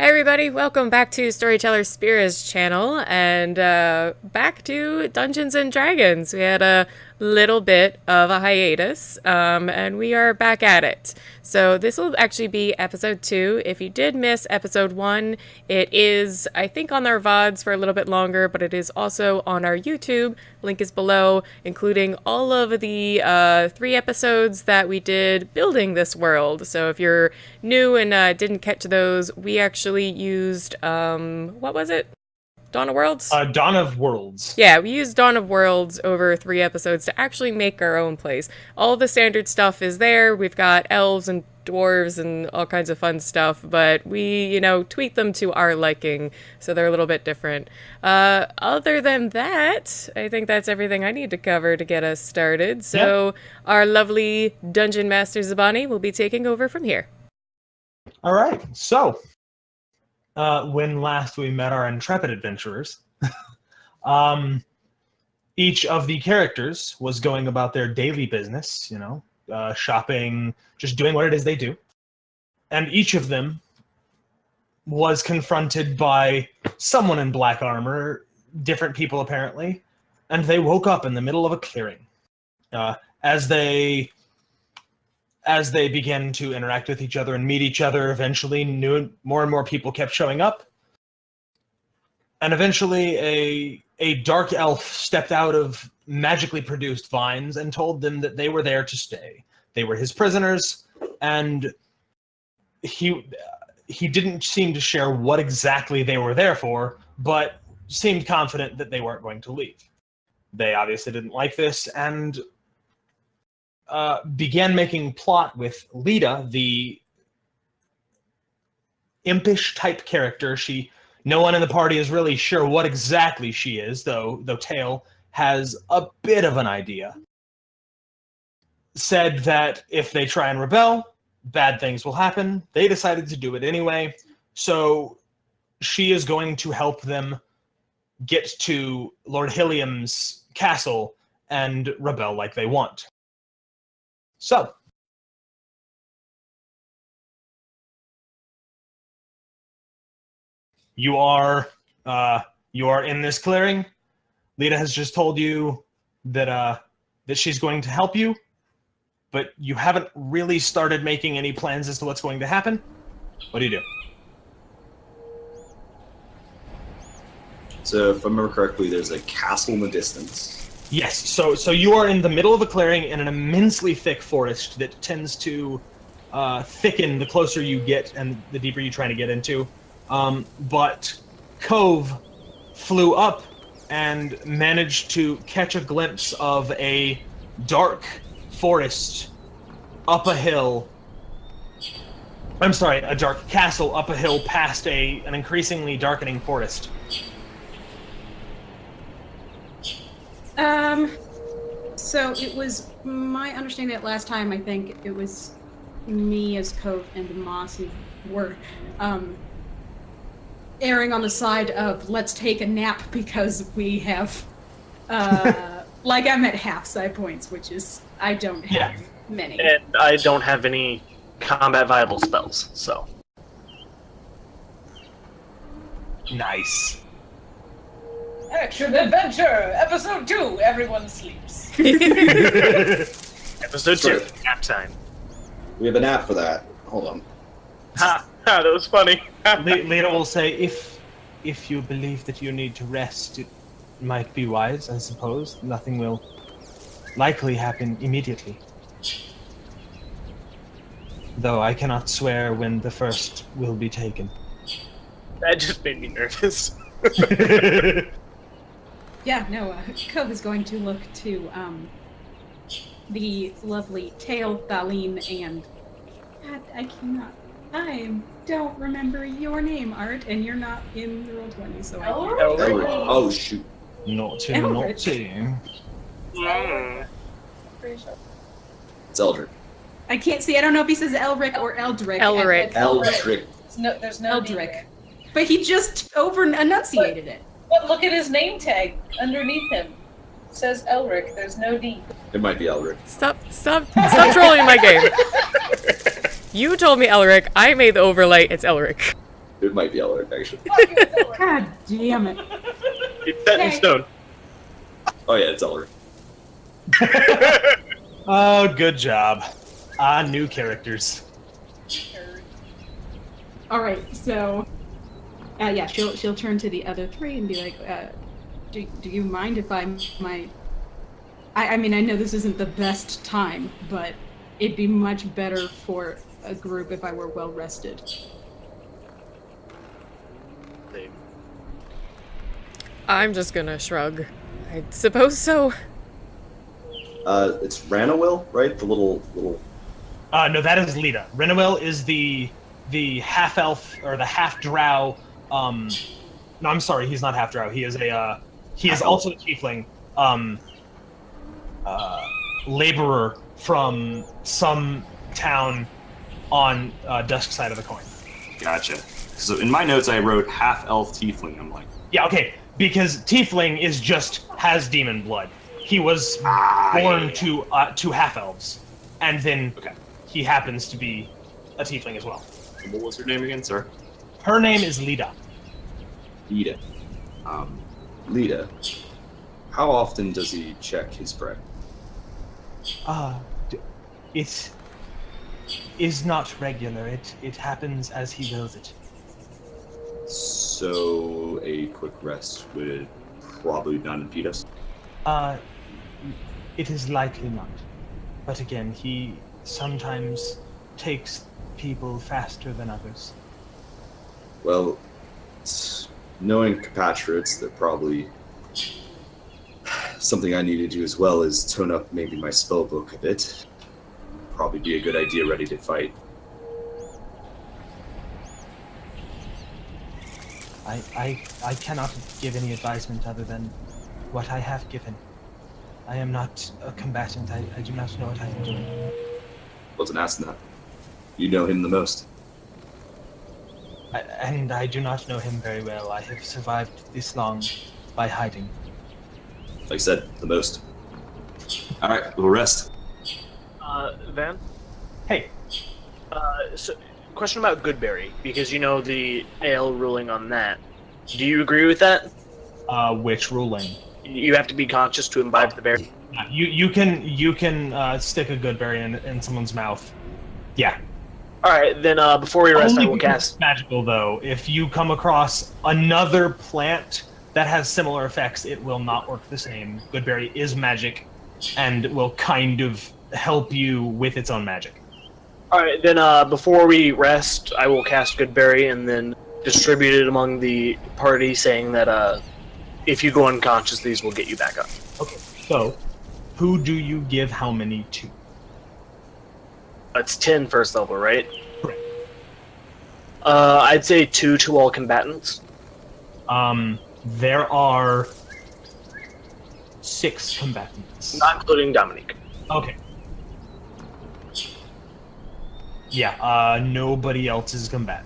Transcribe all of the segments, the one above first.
Hey everybody, welcome back to StorytellerSpira's channel, and back to Dungeons and Dragons. We had a little bit of a hiatus, and we are back at it. So this will actually be episode 2. If you did miss episode 1, it is, I think, on our VODs for a little bit longer, but it is also on our YouTube. Link is below, including all of the 3 episodes that we did building this world. So if you're new and didn't catch those, we actually used, what was it? Dawn of Worlds? Dawn of Worlds. Yeah, we used Dawn of Worlds over 3 episodes to actually make our own place. All the standard stuff is there. We've got elves and dwarves and all kinds of fun stuff, but we, tweak them to our liking, so they're a little bit different. Other than that, I think that's everything I need to cover to get us started. So Our lovely Dungeon Master Zabani will be taking over from here. All right, so when last we met our intrepid adventurers, each of the characters was going about their daily business, shopping, just doing what it is they do. And each of them was confronted by someone in black armor, different people apparently, and they woke up in the middle of a clearing. As they began to interact with each other and meet each other, eventually more and more people kept showing up. And eventually a dark elf stepped out of magically produced vines and told them that they were there to stay. They were his prisoners, and he didn't seem to share what exactly they were there for, but seemed confident that they weren't going to leave. They obviously didn't like this, and began making plot with Lita, the impish type character. No one in the party is really sure what exactly she is, though Tail has a bit of an idea. Said that if they try and rebel, bad things will happen. They decided to do it anyway, so she is going to help them get to Lord Hilliam's castle and rebel like they want. So, you are in this clearing. Lita has just told you that she's going to help you, but you haven't really started making any plans as to what's going to happen. What do you do? So, if I remember correctly, there's a castle in the distance. Yes, so you are in the middle of a clearing in an immensely thick forest that tends to thicken the closer you get and the deeper you try to get into. But Cove flew up and managed to catch a glimpse of a dark forest up a hill. I'm sorry, a dark castle up a hill past an increasingly darkening forest. So it was my understanding that last time, I think it was me as Cove and Moss who were erring on the side of let's take a nap because we have like I'm at half side points, which is I don't have many. And I don't have any combat vital spells, so. Nice. Action Adventure! Episode 2, everyone sleeps. Episode 2, Sorry. nap time. We have an app for that. Hold on. Ha! That was funny. Lita will say, if you believe that you need to rest, it might be wise, I suppose. Nothing will likely happen immediately. Though I cannot swear when the first will be taken. That just made me nervous. Yeah, no, Cove is going to look to the lovely Tail, Thaleen, and God, I don't remember your name, Art, and you're not in the Roll20, so Elric. Oh, shoot. Naughty, Elric. naughty. It's Eldrick. I can't see. I don't know if he says Elric or Eldrick. Elric. Eldrick. There's no D Eldrick. there. But he just over-enunciated it. But look at his name tag underneath him. It says Elric. There's no D. It might be Eldrick. Stop trolling my game. You told me Elric, I made the overlay, it's Elric. It might be Elric, actually. Fuck you, it's Elric. God damn it. It's set in Okay. stone. Oh yeah, it's Elric. Oh, good job. New characters. All right, so yeah, she'll turn to the other three and be like, do you mind if I might? I mean, I know this isn't the best time, but it'd be much better for a group if I were well rested. I'm just gonna shrug. I suppose so. It's Ranawil, right? The little. No, that is Lita. Renawil is the half elf or the half drow. No, I'm sorry, he's not half drow. He is a he is also a tiefling. Laborer from some town on dusk side of the coin. Gotcha. So in my notes, I wrote half elf tiefling. I'm like, Yeah, okay, because tiefling has demon blood. He was born to half elves, and then he happens to be a tiefling as well. what was her name again, sir? Her name is Lita. Lita. Lita. How often does he check his prey? It is not regular. It happens as he wills it. So a quick rest would probably not impede us. It is likely not. But again, he sometimes takes people faster than others. Well, knowing compatriots, they're probably something I need to do as well is tone up maybe my spell book a bit. Probably be a good idea ready to fight. I cannot give any advisement other than what I have given. I am not a combatant. I do not know what I am doing. Wasn't asking that. You know him the most. And I do not know him very well. I have survived this long by hiding. Like I said, the most. All right, we'll rest. Van? Hey, So, question about Goodberry, because you know the ale ruling on that. Do you agree with that? which ruling? You have to be conscious to imbibe the berry. You can stick a good berry in someone's mouth. Yeah. Alright, then before we rest, Only I will because cast... it's magical, though. If you come across another plant that has similar effects, it will not work the same. Goodberry is magic, and will kind of help you with its own magic. Alright, then before we rest, I will cast Goodberry and then distribute it among the party, saying that if you go unconscious, these will get you back up. Okay, so who do you give how many to? It's 10 first level, right? Correct. I'd say 2 to all combatants. There are 6 combatants. Not including Dominique. Okay. Yeah, nobody else is combatant.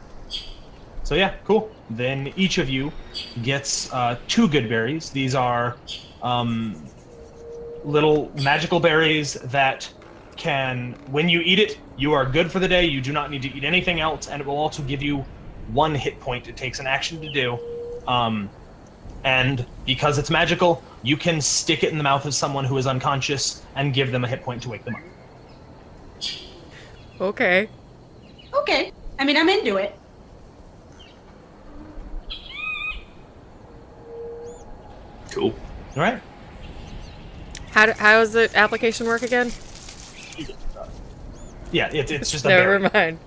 So yeah, cool. Then each of you gets 2 good berries. These are little magical berries that can, when you eat it, you are good for the day. You do not need to eat anything else, and it will also give you 1 hit point. It takes an action to do. And because it's magical, you can stick it in the mouth of someone who is unconscious and give them a hit point to wake them up. Okay. Okay. I mean, I'm into it. Cool. All right. How does the application work again? Yeah, it's just a Never berry. mind.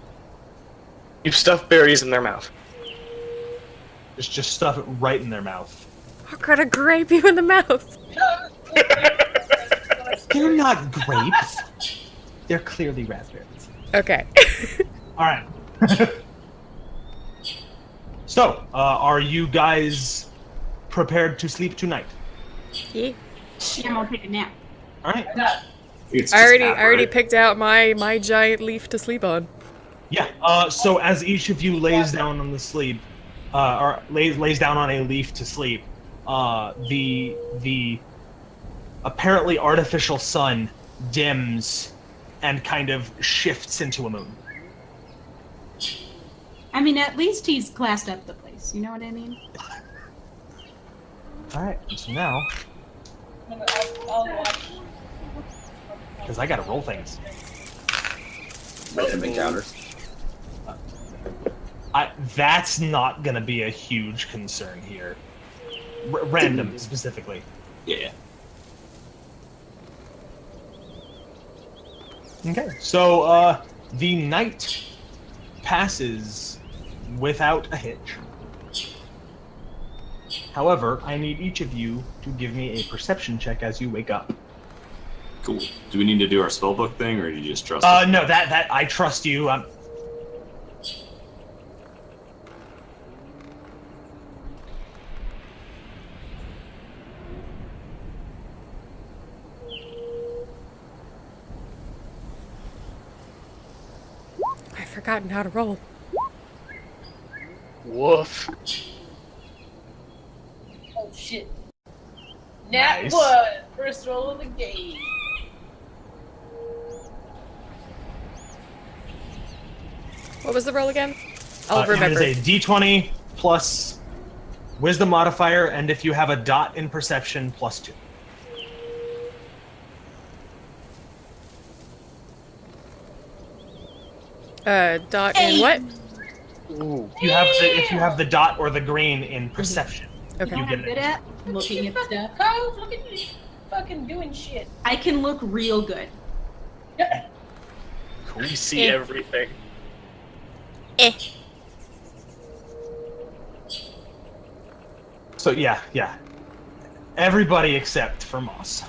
You stuff berries in their mouth. Just stuff it right in their mouth. What kind of grape you in the mouth? They're not grapes. They're clearly raspberries. Okay. All right. So, are you guys prepared to sleep tonight? Yeah. Yeah, I'm gonna take a nap. All right. It's I just already aberrant. picked out my giant leaf to sleep on. Yeah. So as each of you lays down on the sleep, or lays down on a leaf to sleep, the apparently artificial sun dims and kind of shifts into a moon. I mean, at least he's classed up the place. You know what I mean? All right. So now, I'll watch. because I gotta roll things. Random encounters. That's not gonna be a huge concern here. Random specifically. Yeah. Okay. So the night passes without a hitch. However, I need each of you to give me a perception check as you wake up. Cool. Do we need to do our spellbook thing, or do you just trust us? No, that I trust you. I've forgotten how to roll. Woof. Oh shit. Nat Nice. 1! First roll of the game. What was the roll again? I'll It remember. is a D20 plus wisdom modifier, and if you have a dot in perception, +2. Dot in what? Ooh. If you have the dot or the green in perception, Okay. You know what I'm good at? Looking at stuff. Oh, look at you fucking doing shit. I can look real good. We see everything. So yeah. Everybody except for Moss.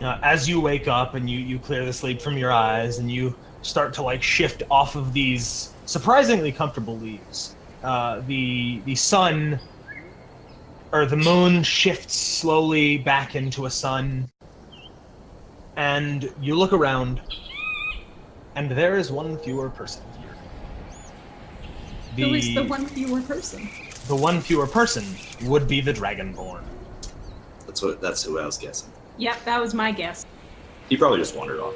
As you wake up and you clear the sleep from your eyes and you start to like shift off of these surprisingly comfortable leaves, the sun or the moon shifts slowly back into a sun, and you look around, and there is one fewer person here. Who is the one fewer person? The one fewer person would be the Dragonborn. That's who I was guessing. Yep, that was my guess. He probably just wandered off.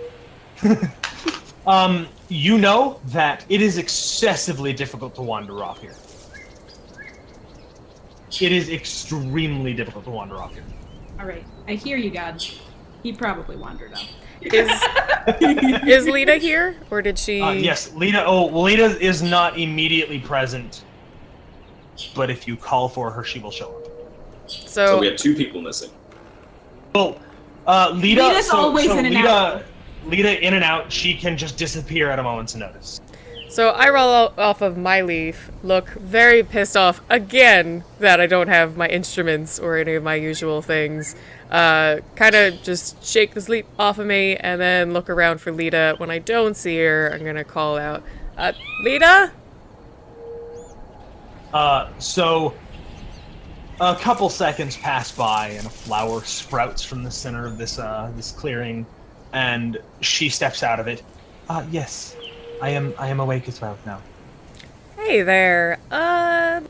You know that it is excessively difficult to wander off here. It is extremely difficult to wander off here. All right, I hear you, God. He probably wandered up. Is Lita here, or did she? Yes, Lita. Oh, Lita is not immediately present, but if you call for her, she will show up. So we have 2 people missing. Well, Lita. Lita's always in and out. Lita in and out. She can just disappear at a moment's notice. So I roll off of my leaf, look very pissed off again that I don't have my instruments or any of my usual things. Kind of just shake the sleep off of me and then look around for Lita. When I don't see her, I'm gonna call out, Lita? So a couple seconds pass by and a flower sprouts from the center of this clearing, and she steps out of it. Yes. I am awake as well now. Hey there. Have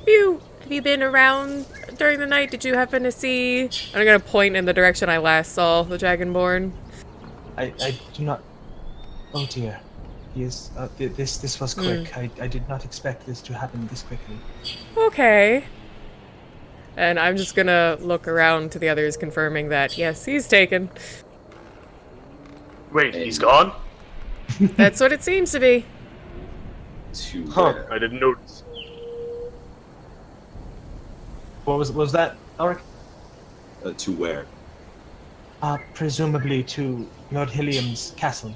you been around during the night? Did you happen to see? I'm gonna point in the direction I last saw the Dragonborn. I do not. Oh dear. He is. This was quick. I did not expect this to happen this quickly. Okay. And I'm just gonna look around to the others, confirming that yes, he's taken. Wait, he's gone? That's what it seems to be. To Huh, where? I didn't notice. What was that, Elric? To where? Presumably to Lord Helium's castle.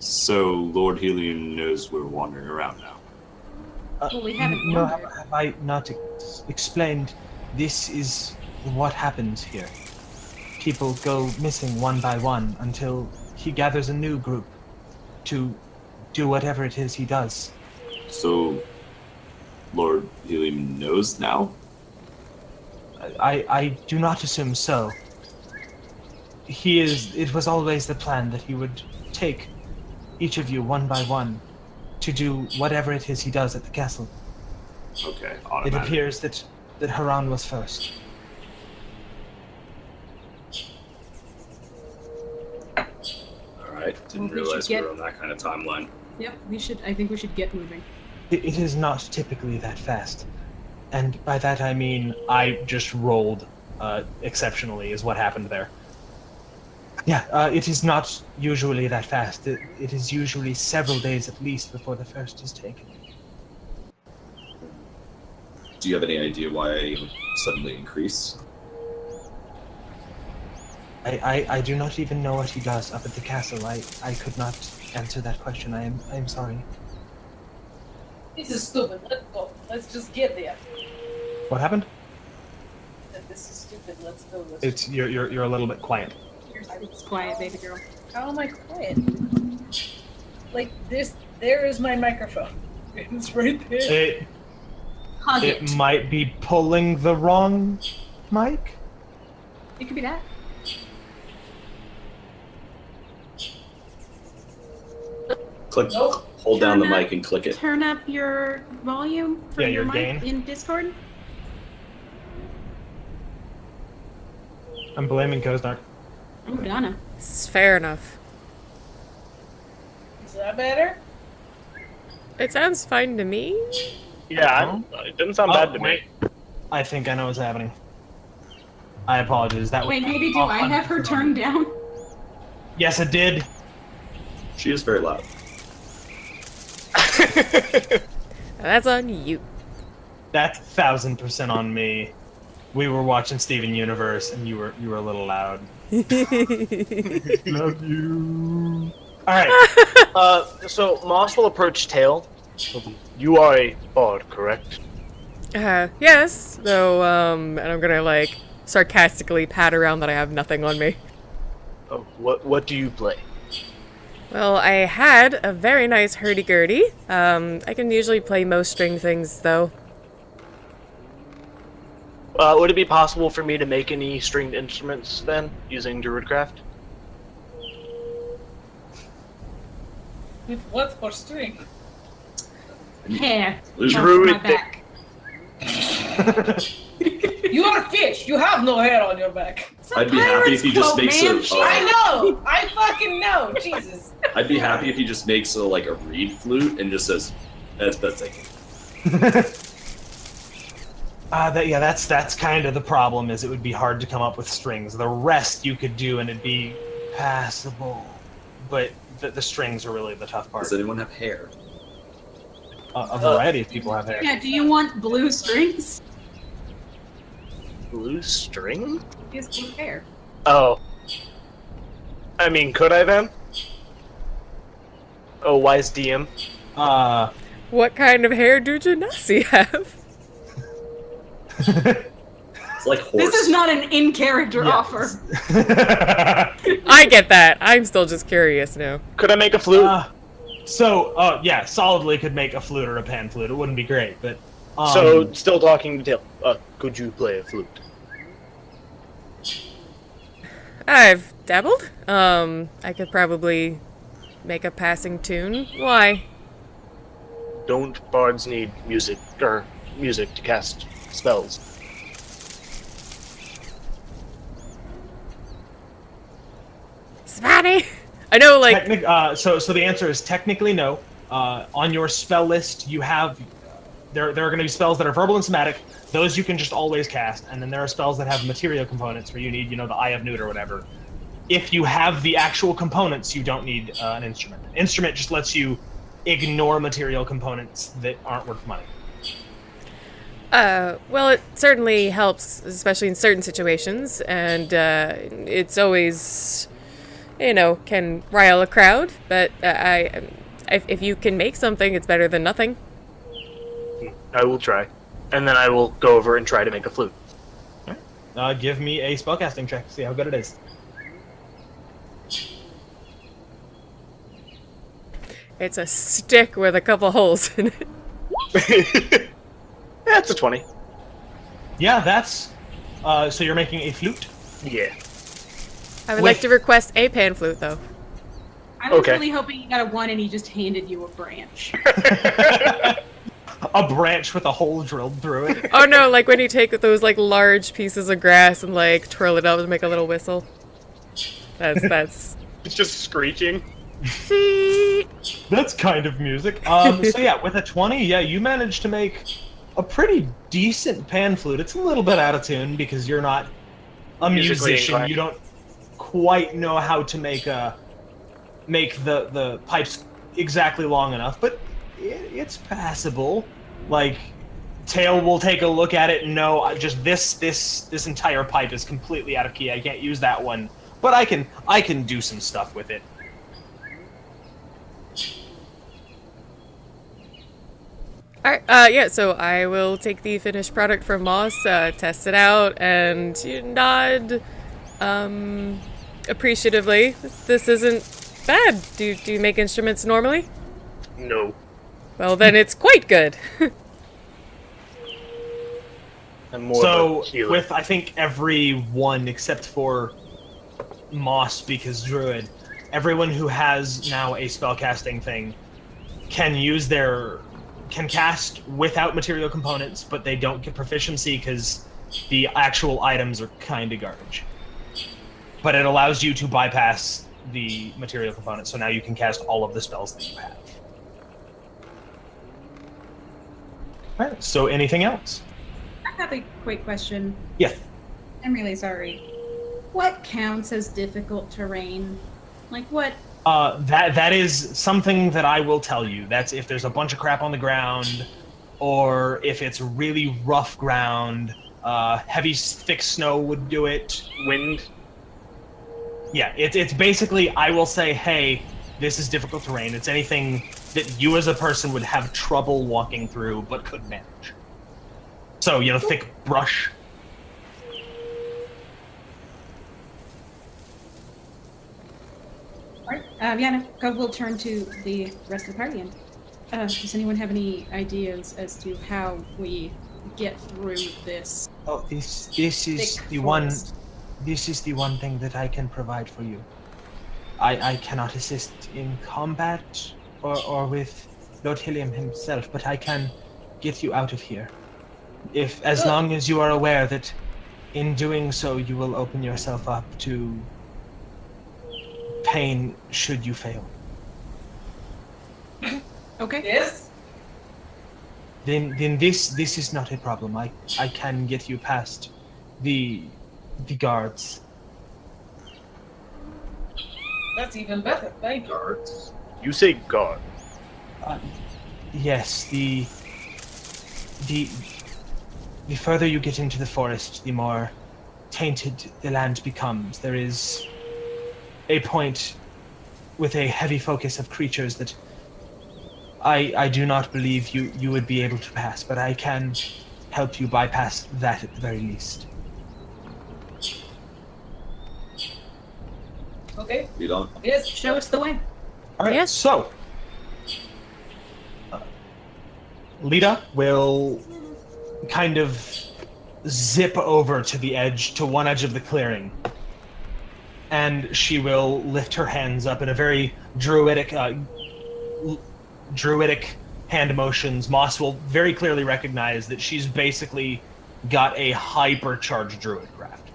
So Lord Helium knows we're wandering around now. Well, we haven't No, wandered. have I not explained? This is what happens here. People go missing one by one until he gathers a new group to do whatever it is he does. So Lord Helium knows now? I do not assume so. It was always the plan that he would take each of you one by one to do whatever it is he does at the castle. Okay, It automatic. appears that Haran was first. Alright, didn't Well, we should realize we get- were on that kind of timeline. Yep, I think we should get moving. It is not typically that fast. And by that I mean I just rolled exceptionally is what happened there. Yeah, it is not usually that fast. It is usually several days at least before the first is taken. Do you have any idea why I suddenly increased? I do not even know what he does up at the castle. I could not answer that question. I am sorry. This is stupid. Let's go. Let's just get there. What happened? This is stupid. Let's go. It's you're a little bit quiet. It's quiet, baby girl. How am I quiet? Like this. There is my microphone. It's right there. Hug it. It might be pulling the wrong mic. It could be that. Click, Nope. hold down the Turn up- mic and click it. Turn up your volume from Yeah, your your mic gain. in Discord. I'm blaming Kozdark. I'm gonna. It's fair enough. Is that better? It sounds fine to me. Yeah, it didn't sound bad to wait. me. I think I know what's happening. I apologize. That Wait, was maybe do I have her turned down? Yes, it did. She is very loud. That's on you. That's 1000% on me. We were watching Steven Universe, and you were a little loud. Love you. All right. So Moss will approach Tail. You are a bard, correct? Yes. Though, and I'm gonna like sarcastically pat around that I have nothing on me. Oh, what do you play? Well, I had a very nice hurdy-gurdy. I can usually play most string things, though. Would it be possible for me to make any stringed instruments then, using Druidcraft? With what for string? Hair. Lose off Druid my back. You are a fish. You have no hair on your back. It's a I'd be happy if pirate's you just cloak, make man. some. I know. I fucking know. Jesus. I'd be happy if he just makes like a reed flute and just says, "That's pathetic." That's kind of the problem. Is it would be hard to come up with strings. The rest you could do, and it'd be passable. But the strings are really the tough part. Does anyone have hair? A variety of people have hair. Yeah, do you want blue strings? Blue string? He has blue hair. Oh. I mean, could I then? Oh, wise DM. What kind of hair do Genasi have? It's like horse. This is not an in-character offer. I get that. I'm still just curious now. Could I make a flute? Yeah, solidly could make a flute or a pan flute. It wouldn't be great, but So, still talking to Tail. Could you play a flute? I've dabbled. I could probably make a passing tune. Why? Don't bards need music to cast spells? Spotty! I know, like, so the answer is technically no. On your spell list, you have there are going to be spells that are verbal and somatic. Those you can just always cast, and then there are spells that have material components where you need, the Eye of Newt or whatever. If you have the actual components, you don't need an instrument. An instrument just lets you ignore material components that aren't worth money. well, it certainly helps, especially in certain situations, and it's always, can rile a crowd, but if you can make something, it's better than nothing. I will try. And then I will go over and try to make a flute. Give me a spellcasting check. See how good it is. It's a stick with a couple holes in it. That's a 20. Yeah, that's. So you're making a flute. Yeah. I would like to request a pan flute, though. I was Okay. really hoping he got a 1 and he just handed you a branch. A branch with a hole drilled through it. Oh no, like when you take those like large pieces of grass and like twirl it up to make a little whistle. That's It's just screeching. See? That's kind of music. So yeah, with a 20, yeah, you managed to make a pretty decent pan flute. It's a little bit out of tune because you're not a Musically musician. inclined. You don't quite know how to make the pipes exactly long enough, but it's passable. Like, Tail will take a look at it and know just this entire pipe is completely out of key. I can't use that one, but I can do some stuff with it. Alright, yeah, so I will take the finished product from Moss, test it out, and nod, appreciatively. This isn't bad. Do you make instruments normally? No. Well, then it's quite good. I'm more of So a healer. with I think everyone except for Moss, because Druid, everyone who has now a spellcasting thing can cast without material components, but they don't get proficiency because the actual items are kind of garbage. But it allows you to bypass the material components, so now you can cast all of the spells that you have. Alright, so anything else? I have a quick question. Yes. I'm really sorry. What counts as difficult terrain? Like what? That is something that I will tell you. That's if there's a bunch of crap on the ground, or if it's really rough ground. Heavy, thick snow would do it. Wind. Yeah, it's basically, I will say, hey, this is difficult terrain. It's anything that you as a person would have trouble walking through, but could manage. So, thick brush. Alright, yeah, no, we'll turn to the rest of the party. And does anyone have any ideas as to how we get through this? Oh, this is Thick the forest. This is the one thing that I can provide for you. I cannot assist in combat or with Lord Hilliam himself, but I can get you out of here. As long as you are aware that in doing so you will open yourself up to pain should you fail. Okay. Yes? Then this is not a problem. I can get you past the guards. That's even better. Thank you. Guards. You say guard. Yes, the further you get into the forest, the more tainted the land becomes. There is a point with a heavy focus of creatures that I do not believe you would be able to pass, but I can help you bypass that at the very least. Okay. You don't. Yes. Show us the way. All right, Yes. so Lita will kind of zip over to one edge of the clearing, and she will lift her hands up in a very druidic hand motions. Moss will very clearly recognize that she's basically got a hypercharged druid craft.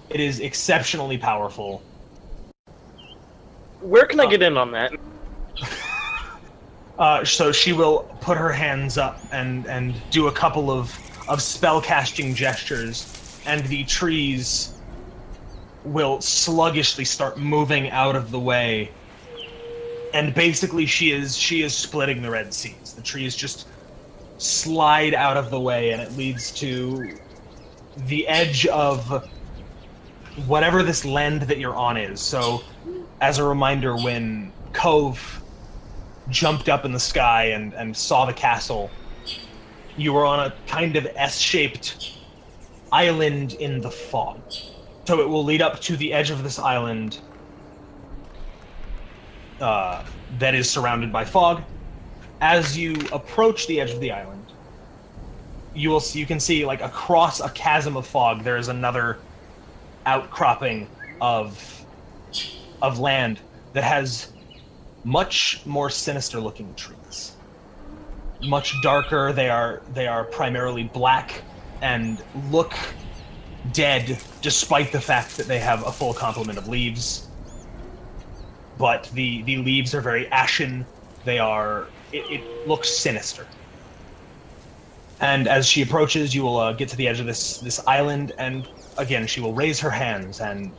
It is exceptionally powerful. Where can I get in on that? So she will put her hands up and do a couple of spell casting gestures, and the trees will sluggishly start moving out of the way. And basically she is splitting the Red Seas. The trees just slide out of the way, and it leads to the edge of whatever this land that you're on is. So, as a reminder, when Cove jumped up in the sky and saw the castle, you were on a kind of S-shaped island in the fog. So it will lead up to the edge of this island that is surrounded by fog. As you approach the edge of the island, you can see, like, across a chasm of fog, there is another outcropping of land that has much more sinister looking trees. Much darker. They are primarily black and look dead, despite the fact that they have a full complement of leaves. but the leaves are very ashen. It looks sinister. And as she approaches, you will get to the edge of this island, and again, she will raise her hands, and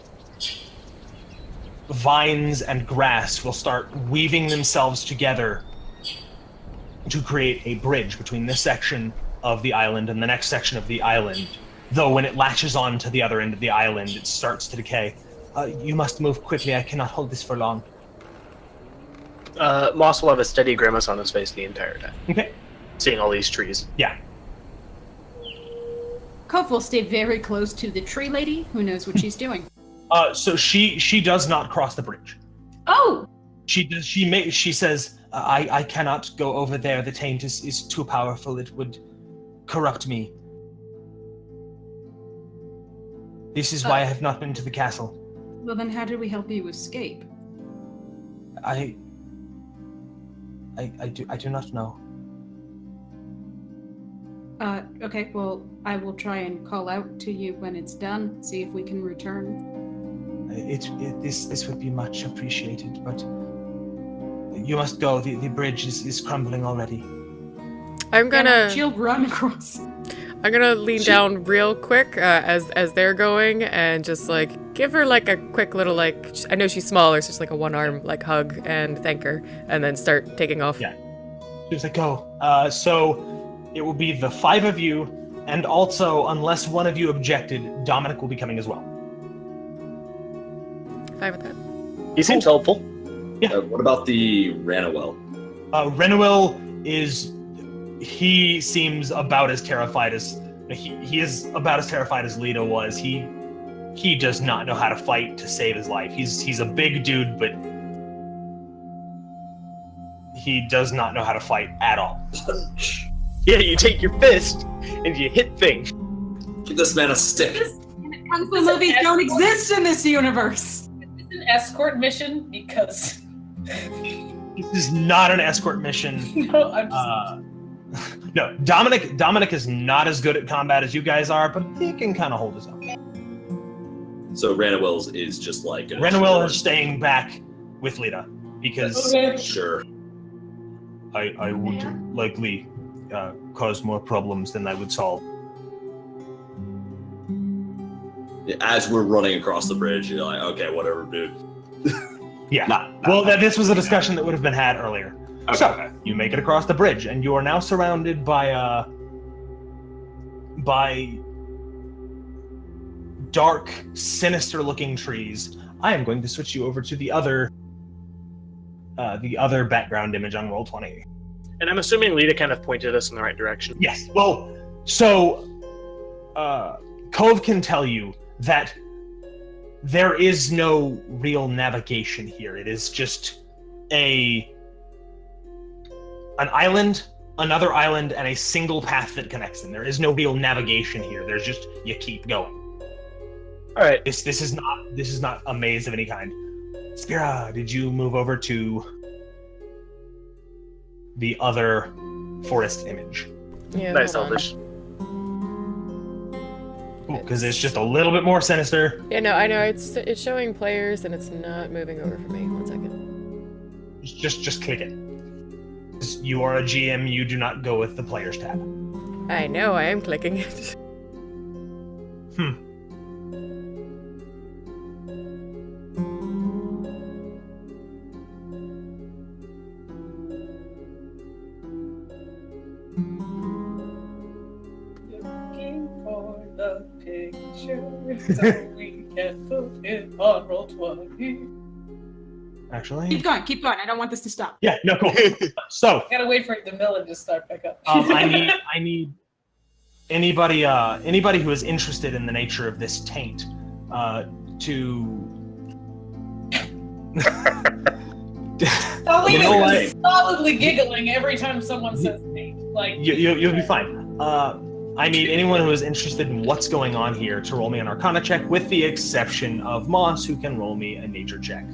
vines and grass will start weaving themselves together to create a bridge between this section of the island and the next section of the island. Though when it latches on to the other end of the island, it starts to decay. You must move quickly. I cannot hold this for long. Moss will have a steady grimace on his face the entire time. Okay. Seeing all these trees. Yeah. Cove will stay very close to the tree lady, who knows what she's doing. So she does not cross the bridge. Oh! She says, I cannot go over there. The taint is too powerful. It would corrupt me. This is why I have not been to the castle. Well, then how did we help you escape? I do not know. Okay, well, I will try and call out to you when it's done, see if we can return. This would be much appreciated, but you must go. The bridge is crumbling already. I'm gonna She'll run across. I'm gonna lean down real quick as they're going and just like give her like a quick little like, I know she's smaller, so just like a one arm like hug and thank her, and then start taking off. Yeah. She was like, go. So it will be the 5 of you, and also, unless one of you objected, Dominic will be coming as well. Fine with that. He seems helpful. Yeah. What about the Ranawell? Renuel he seems about as terrified as he is about as terrified as Lita was. He does not know how to fight to save his life. He's a big dude, but he does not know how to fight at all. Yeah, you take your fist and you hit things. Give this man a stick. Kung Fu movies don't exist in this universe. It's an escort mission because. This is not an escort mission. No, I'm just. No, Dominic is not as good at combat as you guys are, but he can kind of hold his own. So Ranawell's is just like... Renuel is staying back with Lita, because Okay. Sure. I would likely cause more problems than I would solve. As we're running across the bridge, you're like, okay, whatever, dude. Yeah. This was a discussion that would have been had earlier. Okay. So you make it across the bridge, and you are now surrounded by dark, sinister-looking trees. I am going to switch you over to the other background image on Roll20. And I'm assuming Lita kind of pointed us in the right direction. Yes. Well, so Cove can tell you that there is no real navigation here. It is just an island, another island, and a single path that connects them. There is no real navigation here. There's just you keep going. All right. This is not a maze of any kind. Spira, did you move over to the other forest image? Yeah. Nice, hold on. Elvish. Because it's just a little bit more sinister. Yeah, no, I know it's showing players and it's not moving over for me. 1 second. Just click it. You are a GM, you do not go with the players tab. I know, I am clicking it. Looking for the picture so we can put it on Roll20. Actually, Keep going. I don't want this to stop. yeah, no, cool. So, Gotta wait for the melon to start back up. I need anybody who is interested in the nature of this taint to. Colleen You know is solidly giggling every time someone says Nate. Like You'll be fine. I need anyone who is interested in what's going on here to roll me an Arcana check, with the exception of Moss, who can roll me a Nature check.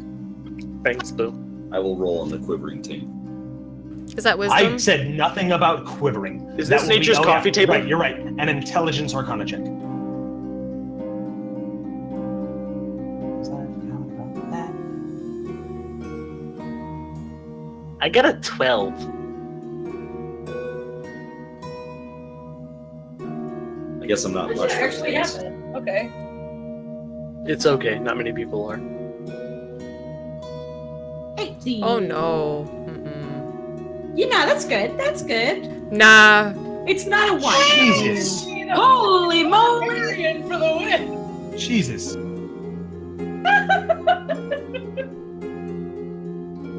Thanks, Boo. I will roll on the quivering team. Is that wisdom? I said nothing about quivering. Is That this will be- Nature's coffee yeah, table? Right, you're right. An Intelligence Arcana check. I got a 12. I guess I'm not This much. should for actually things. happen. Okay. It's okay. Not many people are. 18. Oh no. Mm-mm. Yeah, that's good. That's good. Nah. It's not a 1. Jesus. Holy moly! Barbarian for the win! Jesus.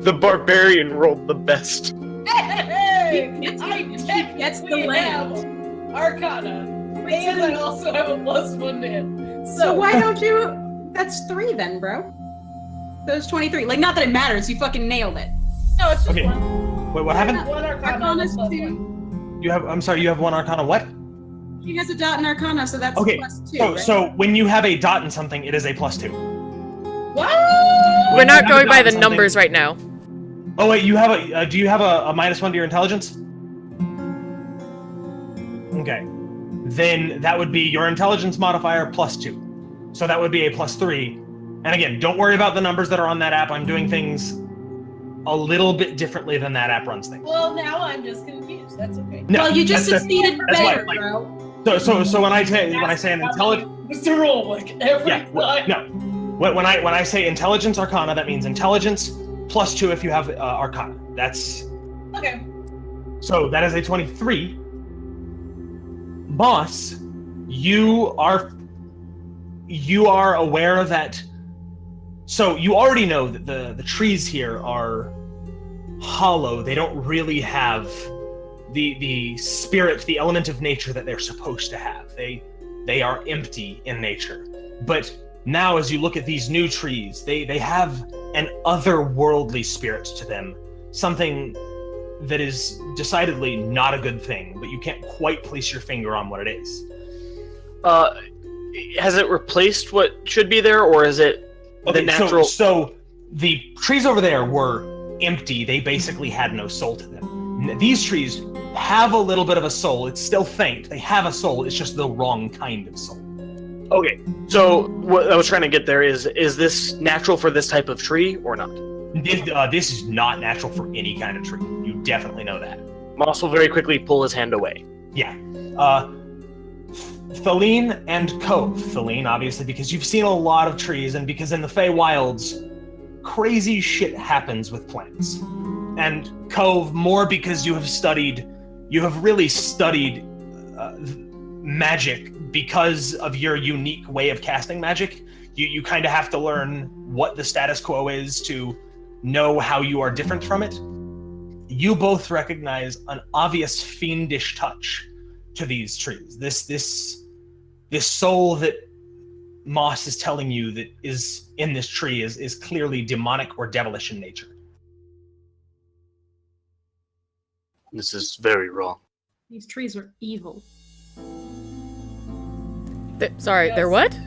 The barbarian rolled the best. Hey! He gets- I he technically gets the have land. Arcana. And I also have a +1 to hit. So why don't you... That's 3 then, bro. Those 23. Like, not that it matters. You fucking nailed it. No, it's just Okay. 1. Wait, what happened? 1 Arcana Arcana's plus 2. 1. You have. I'm sorry. You have 1 Arcana. What? He has a dot in Arcana, so that's Okay. +2, So right? so when you have a dot in something, it is a +2. What? We're When you not have a going dot by in the something- numbers right now. Oh wait, you have a. Do you have a -1 to your intelligence? Okay. Then that would be your intelligence modifier +2. So that would be a +3. And again, don't worry about the numbers that are on that app. I'm doing things a little bit differently than that app runs things. Well, now I'm just confused. That's okay. No, Well, you just that's- succeeded that's why, better, like, bro. So when I say an intelligence, Was the roll like every yeah, time? no. When I say intelligence arcana, that means intelligence +2 if you have arcana. That's Okay. so that is a 23. Boss, you are aware that. So you already know that the trees here are hollow. They don't really have the spirit, the element of nature that they're supposed to have. They are empty in nature. But now as you look at these new trees, they have an otherworldly spirit to them. Something that is decidedly not a good thing, but you can't quite place your finger on what it is. Has it replaced what should be there, or is it the natural? So the trees over there were empty. They basically had no soul to them. These trees have a little bit of a soul. It's still faint. They have a soul. It's just the wrong kind of soul. Okay, so what I was trying to get there is this natural for this type of tree or not? This is not natural for any kind of tree. You definitely know that. Moss will very quickly pull his hand away. Yeah. Thaleen and Cove. Thaleen, obviously, because you've seen a lot of trees, and because in the Feywilds, crazy shit happens with plants. And Cove, more because you have really studied magic because of your unique way of casting magic. You kind of have to learn what the status quo is to know how you are different from it. You both recognize an obvious fiendish touch to these trees. This soul that Moss is telling you that is in this tree is clearly demonic or devilish in nature. This is very wrong. These trees are evil. Sorry, Yes. they're what?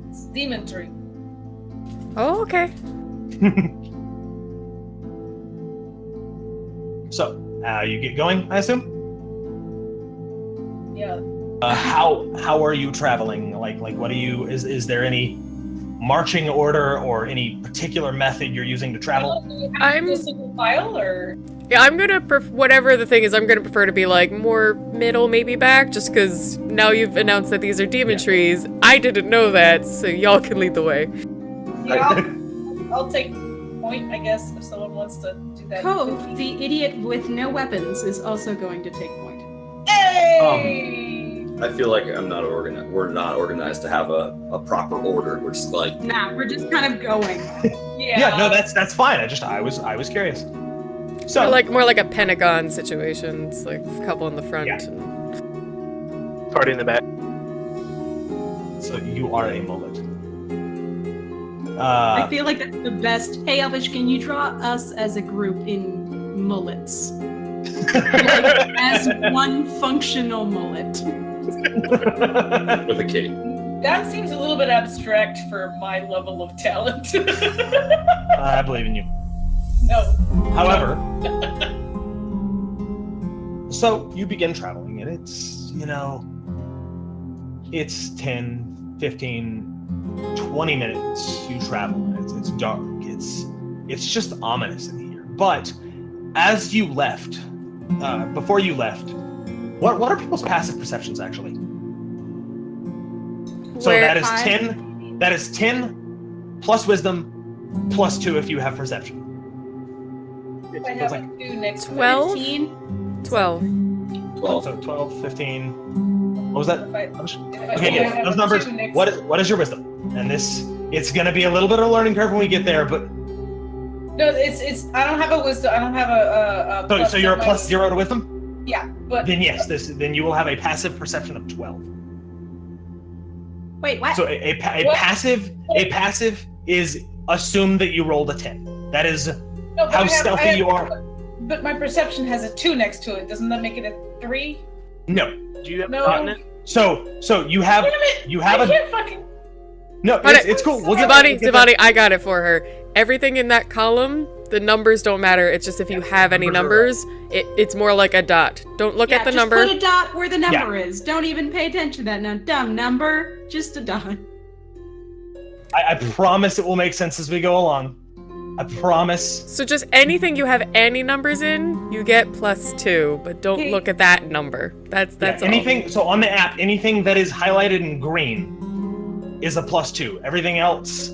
It's demon tree. Oh, okay. So, you get going, I assume? Yeah. How are you traveling? Like what do you is there any marching order or any particular method you're using to travel? I'm- a single file or Yeah, I'm gonna whatever the thing is, I'm gonna prefer to be like more middle, maybe back, just because now you've announced that these are demon trees. I didn't know that, so y'all can lead the way. yeah, I'll take point, I guess, if someone wants to do that. Cove, the idiot with no weapons, is also going to take point. Hey! I feel like I'm not organized. We're not organized to have a proper order. We're just like, Nah, we're just kind of going. Yeah. No, that's fine. I was curious. So More like a Pentagon situation. It's like a couple in the front. Yeah. And... Party in the back. so you are a mullet. I feel like that's the best. Hey, Elvish, can you draw us as a group in mullets? Like, as one functional mullet. with a cape. That seems a little bit abstract for my level of talent. I believe in you. No. However, so you begin traveling, and it's, it's 10, 15, 20 minutes you travel, and it's dark. It's just ominous in here. But as you left, before you left, what are people's passive perceptions actually? So Where- that is 10. That is 10 plus wisdom plus 2 if you have perception. I have a 2 next to it. 12? 15. 12. 12. So 12, 15. What was that? If I Okay, have yes, those a numbers. 2 next What is your wisdom? And it's gonna be a little bit of a learning curve when we get there, but No, it's. I don't have a wisdom. I don't have a. plus so you're a to my- plus 0 to wisdom. Yeah, but Then yes, then you will have a passive perception of 12. Wait, what? So a What? passive is assume that you rolled a 10. That is no, but how I have- stealthy I have- you are. But my perception has a 2 next to it. Doesn't that make it a 3? No. Do you have No. continent? So you have Damn it! you have I a can't fucking. no. Hold It's cool. We'll get Zavani, we'll get there. Zavani, I got it for her. Everything in that column, the numbers don't matter. It's just if you have any numbers, it's more like a dot. Don't look Yeah, at the just number. put a dot where the number is. Don't even pay attention to that dumb number. Just a dot. I promise it will make sense as we go along. I promise. So just anything you have any numbers in, you get +2, but don't Okay. look at that number. That's Yeah, all. anything. So on the app, anything that is highlighted in green is a +2. Everything else,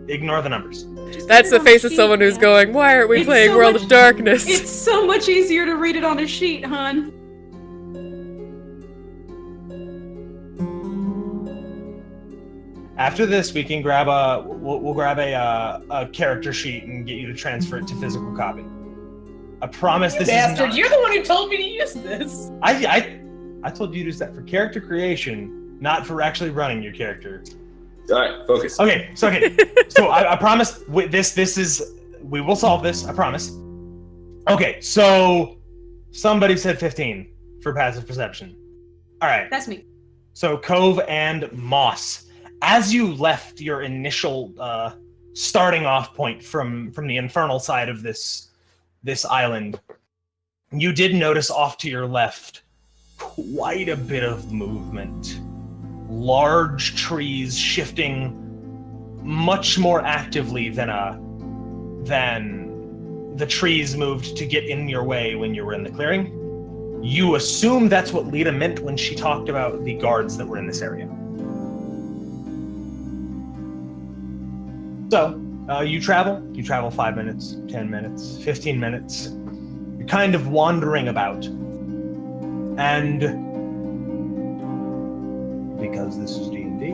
ignore the numbers. Just That's put the it on face a of sheet, someone who's man. going, why aren't we It's playing so World much- of Darkness? It's so much easier to read it on a sheet, hon. After this, we can grab we'll grab a character sheet and get you to transfer it to physical copy. I promise You this bastard! is not. You're the one who told me to use this. I told you to use that for character creation, not for actually running your character. All right, focus. Okay, so I promise this is we will solve this. I promise. Okay, so somebody said 15 for passive perception. All right. That's me. So Cove and Moss, as you left your initial starting off point from the infernal side of this island, you did notice off to your left quite a bit of movement. Large trees shifting much more actively than the trees moved to get in your way when you were in the clearing. You assume that's what Lita meant when she talked about the guards that were in this area. So, you travel 5 minutes, 10 minutes, 15 minutes. You're kind of wandering about. And because this is D&D,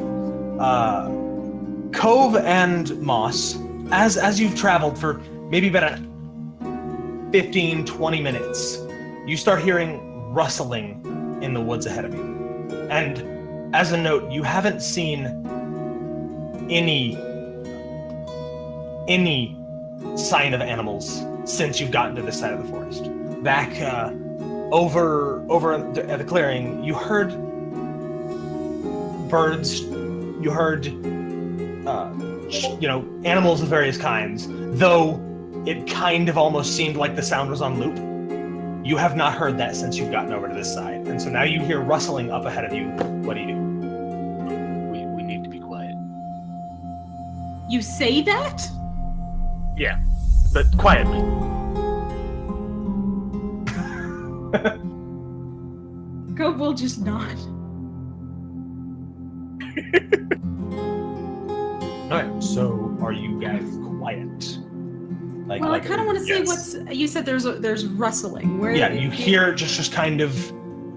Cove and Moss, as you've traveled for maybe about 15, 20 minutes, you start hearing rustling in the woods ahead of you. And as a note, you haven't seen any sign of animals since you've gotten to this side of the forest. Back over at the clearing, you heard birds, you heard animals of various kinds, though it kind of almost seemed like the sound was on loop. You have not heard that since you've gotten over to this side, and so now you hear rustling up ahead of you. What do you do? We need to be quiet. You say that? Yeah, but quietly. Cove will just nod. Alright, so are you guys quiet? Well, I kind of want to say yes. what's. You said there's rustling. Where? Yeah, you hear just kind of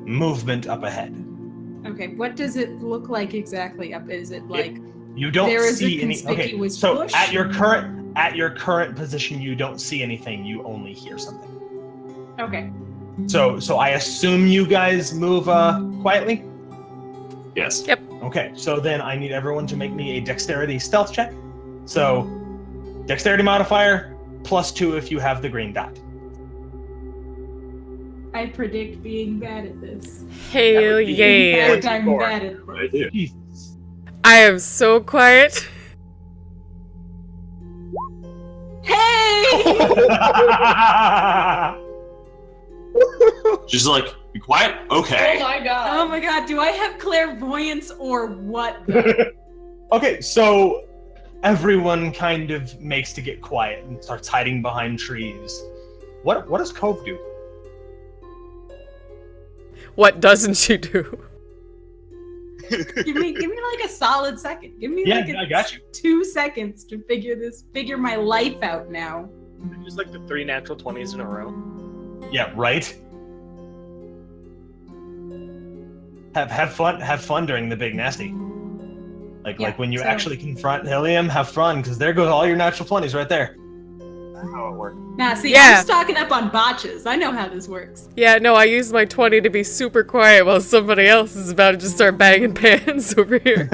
movement up ahead. Okay, what does it look like exactly up? Is it like You don't there is see a any. Okay, conspicuous so bush? at your current position, you don't see anything. You only hear something. Okay. So I assume you guys move quietly. Yes. Yep. Okay, so then I need everyone to make me a dexterity stealth check. So dexterity modifier +2 if you have the green dot. I predict being bad at this. Hell In yeah. fact, I'm bad at Right this. here. Jesus. I am so quiet. Hey! Just like, be quiet? Okay. Oh my god. Oh my god, do I have clairvoyance or what? Okay, so everyone kind of makes to get quiet and starts hiding behind trees. What does Cove do? What doesn't she do? Give me like a solid second. Give me I got you. 2 seconds to figure my life out now. Just like the 3 natural 20s in a row. Yeah, right. Have fun during the big nasty. Like when you actually confront Helium, have fun, because there goes all your natural 20s right there. That's how it works. Nah, see, Yeah. I'm stocking up on botches. I know how this works. Yeah, no, I used my 20 to be super quiet while somebody else is about to just start banging pans over here.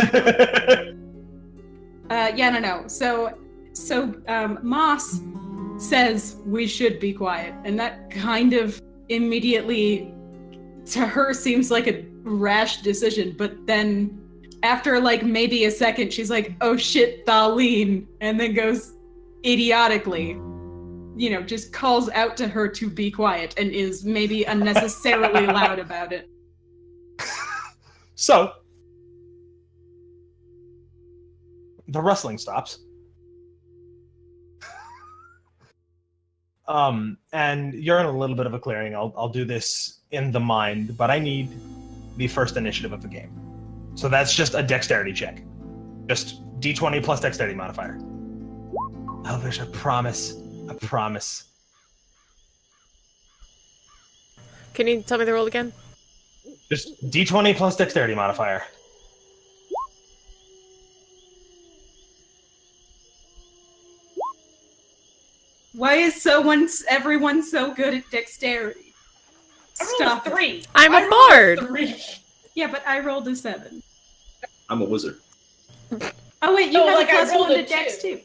No. So, Moss says we should be quiet, and that kind of immediately, to her, seems like a rash decision. But then, after like maybe a second, she's like, "Oh shit, Thaleen," and then goes idiotically, just calls out to her to be quiet, and is maybe unnecessarily loud about it. So, the rustling stops. And you're in a little bit of a clearing. I'll do this in the mind, but I need the first initiative of the game. So that's just a dexterity check. Just d20 plus dexterity modifier. Elvish, I promise. Can you tell me the roll again? Just d20 plus dexterity modifier. Why is everyone so good at dexterity? I rolled a 3. I'm a I rolled bard. 3. Yeah, but I rolled a 7. I'm a wizard. Oh wait, you No, had like, a I plus rolled 1 a to dex 2. too.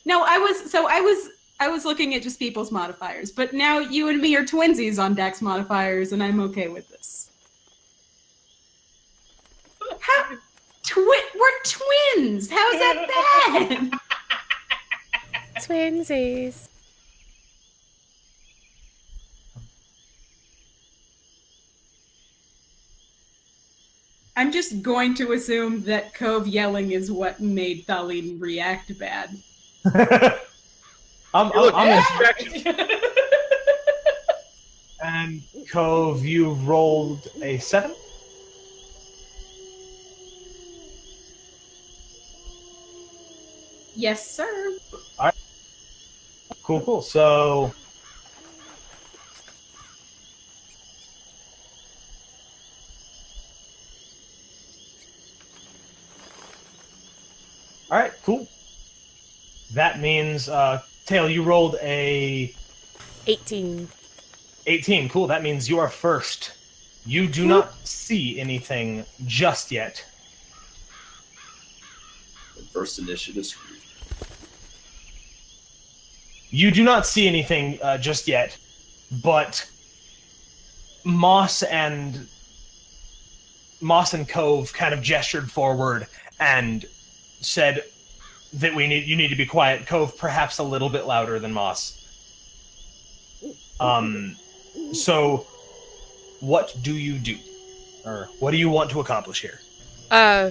No, I was looking at just people's modifiers, but now you and me are twinsies on dex modifiers, and I'm okay with this. We're twins. How's that bad? Twinsies. I'm just going to assume that Cove yelling is what made Thaleen react bad. I'm Distraction. And Cove, you rolled a 7? Yes, sir. Cool. So, all right, cool. That means, Tail, you rolled a 18. 18. Cool. That means you are first. You do not see anything just yet. The first initiative. You do not see anything just yet, but Moss and Cove kind of gestured forward and said that you need to be quiet. Cove perhaps a little bit louder than Moss. So what do you do? Or what do you want to accomplish here?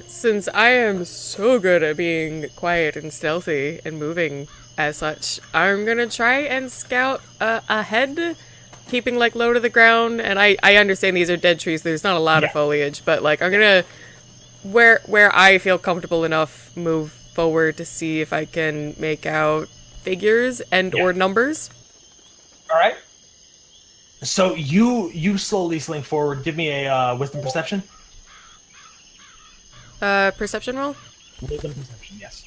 Since I am so good at being quiet and stealthy and moving as such, I'm gonna try and scout ahead, keeping like low to the ground. And I understand these are dead trees. There's not a lot of foliage, but like I'm gonna where I feel comfortable enough move forward to see if I can make out figures and or numbers. All right. So you slowly slink forward. Give me a wisdom perception. Perception roll? Wisdom perception, yes.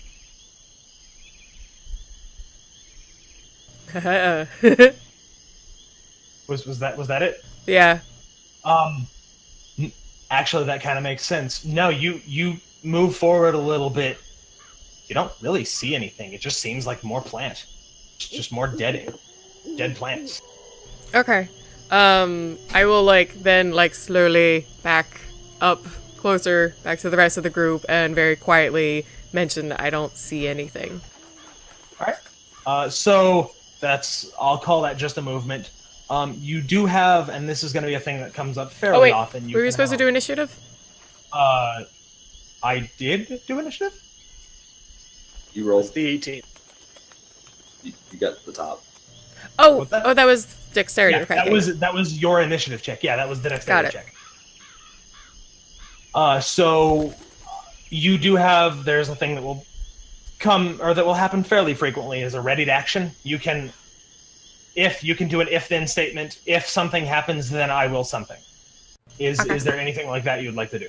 Was that it? Yeah. Actually, that kind of makes sense. No, you move forward a little bit. You don't really see anything. It just seems like more plant. It's just more dead plants. Okay. I will then slowly back up closer back to the rest of the group and very quietly mention that I don't see anything. All right. So I'll call that just a movement. You do have, and this is going to be a thing that comes up fairly often. Were you supposed to do initiative? I did do initiative. You rolled. The 18. You got the top. That was dexterity. Yeah, Okay. that was your initiative check. Yeah, that was the dexterity Got it. check. So you do have. There's a thing that will come or that will happen fairly frequently as a ready to action. You can do an if-then statement. If something happens, then I will something. Is there anything like that you'd like to do?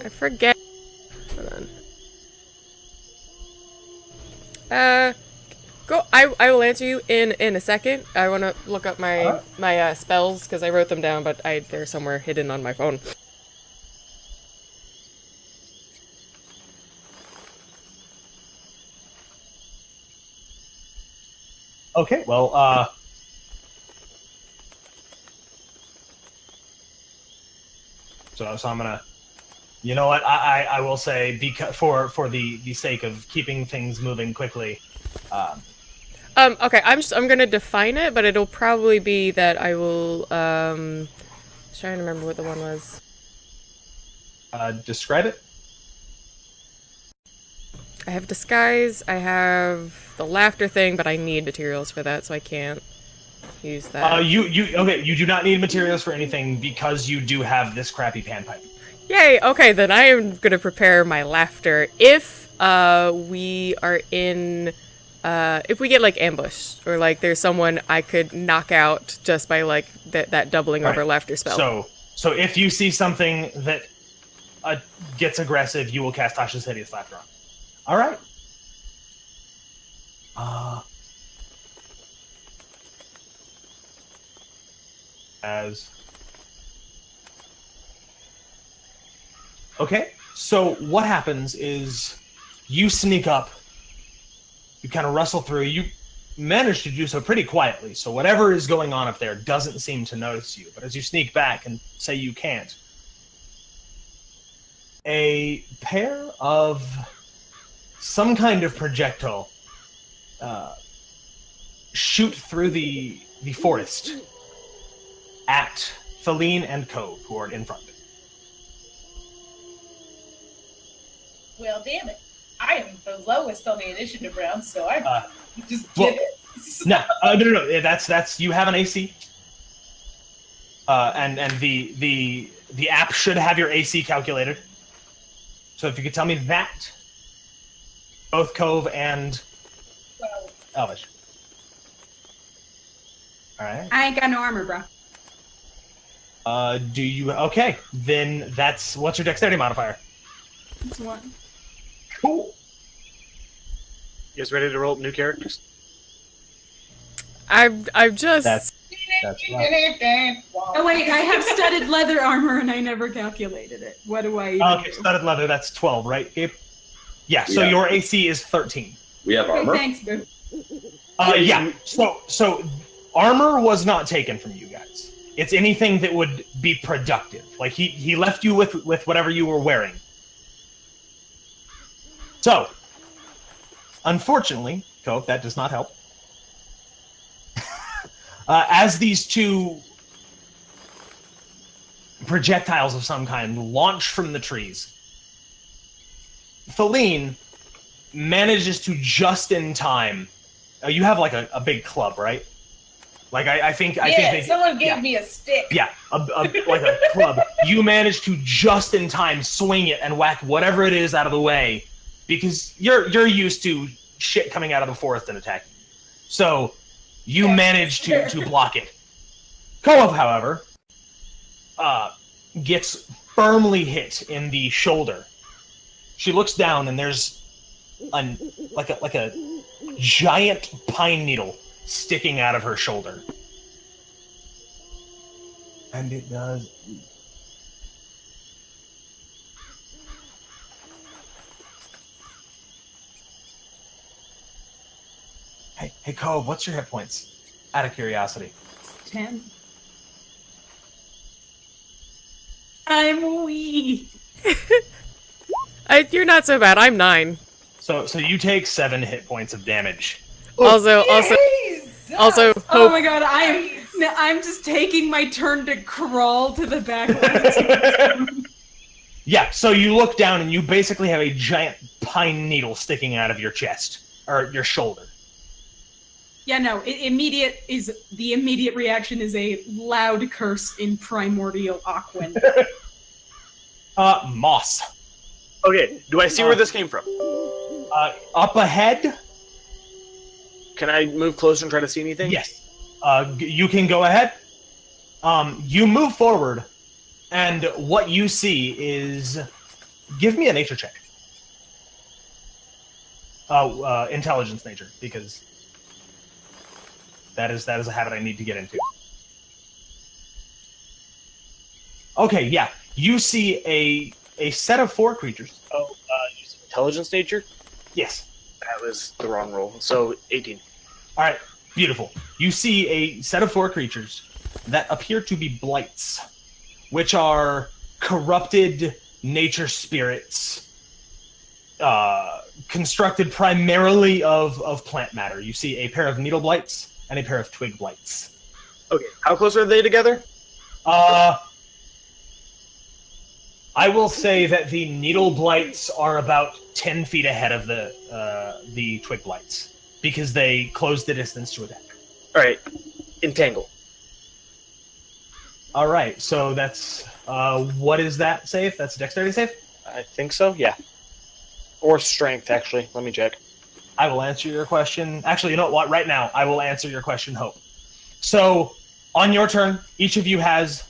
I forget. Hold on. Go. I will answer you in a second. I want to look up my spells because I wrote them down, but they're somewhere hidden on my phone. Okay. Well. So I'm gonna. You know what? I will say because for the sake of keeping things moving quickly. Okay, I'm gonna define it, but it'll probably be that I will trying to remember what the one was. Describe it. I have disguise, I have the laughter thing, but I need materials for that, so I can't use that. You do not need materials for anything because you do have this crappy panpipe. Yay, okay, then I am gonna prepare my laughter. If we are in if we get like ambushed or like there's someone I could knock out just by like that doubling over laughter spell. So if you see something that gets aggressive, you will cast Tasha's Hideous Laughter on. All right. Okay. So what happens is you sneak up. You kind of rustle through. You manage to do so pretty quietly, so whatever is going on up there doesn't seem to notice you. But as you sneak back and say you can't, a pair of some kind of projectile shoot through the forest at Feline and Cove, who are in front. Well, damn it. I am the lowest on the initiative round, so I just get it. No. That's you have an AC, and the app should have your AC calculated. So if you could tell me that, both Cove and Elvish. All right. I ain't got no armor, bro. Do you? Okay, then what's your dexterity modifier? It's one. Cool. You guys ready to roll new characters? I've just That's right. Oh wait, I have studded leather armor and I never calculated it. What do I even Okay, do? studded leather. That's 12, right, Gabe? Yeah. So Yeah. your AC is 13. We have Okay, armor. thanks, boo. Yeah. So armor was not taken from you guys. It's anything that would be productive. Like he left you with whatever you were wearing. So, unfortunately, Cove, that does not help. As these two projectiles of some kind launch from the trees, Feline manages to just in time. You have like a big club, right? Like I think someone gave me a stick. Yeah, like a club. You manage to just in time swing it and whack whatever it is out of the way, because you're used to shit coming out of the forest and attacking. So you manage to block it. Koov, however, gets firmly hit in the shoulder. She looks down and there's like a giant pine needle sticking out of her shoulder. And it does. Hey, Cove, what's your hit points? Out of curiosity. 10. I'm weak. you're not so bad. I'm 9. So you take 7 hit points of damage. Also, Jesus! hope. Oh my god, I'm just taking my turn to crawl to the back. Yeah, so you look down and you basically have a giant pine needle sticking out of your chest, or your shoulder. Yeah, no, the immediate reaction is a loud curse in primordial Aquan. Moss. Okay, do I see where this came from? Up ahead? Can I move closer and try to see anything? Yes. You can go ahead. You move forward, and what you see is... Give me a nature check. Intelligence nature, because that is a habit I need to get into. Okay, yeah. You see a set of 4 creatures. Oh, using intelligence nature? Yes. That was the wrong roll. So 18. All right, beautiful. You see a set of 4 creatures that appear to be blights, which are corrupted nature spirits, constructed primarily of plant matter. You see a pair of needle blights and a pair of twig blights. Okay, how close are they together? I will say that the needle blights are about 10 feet ahead of the twig blights, because they close the distance to attack. Alright, entangle. Alright, so that's... what is that save? That's a dexterity save? I think so, yeah. Or strength, actually. Let me check. I will answer your question. Actually, you know what? Right now, I will answer your question, Hope. So, on your turn, each of you has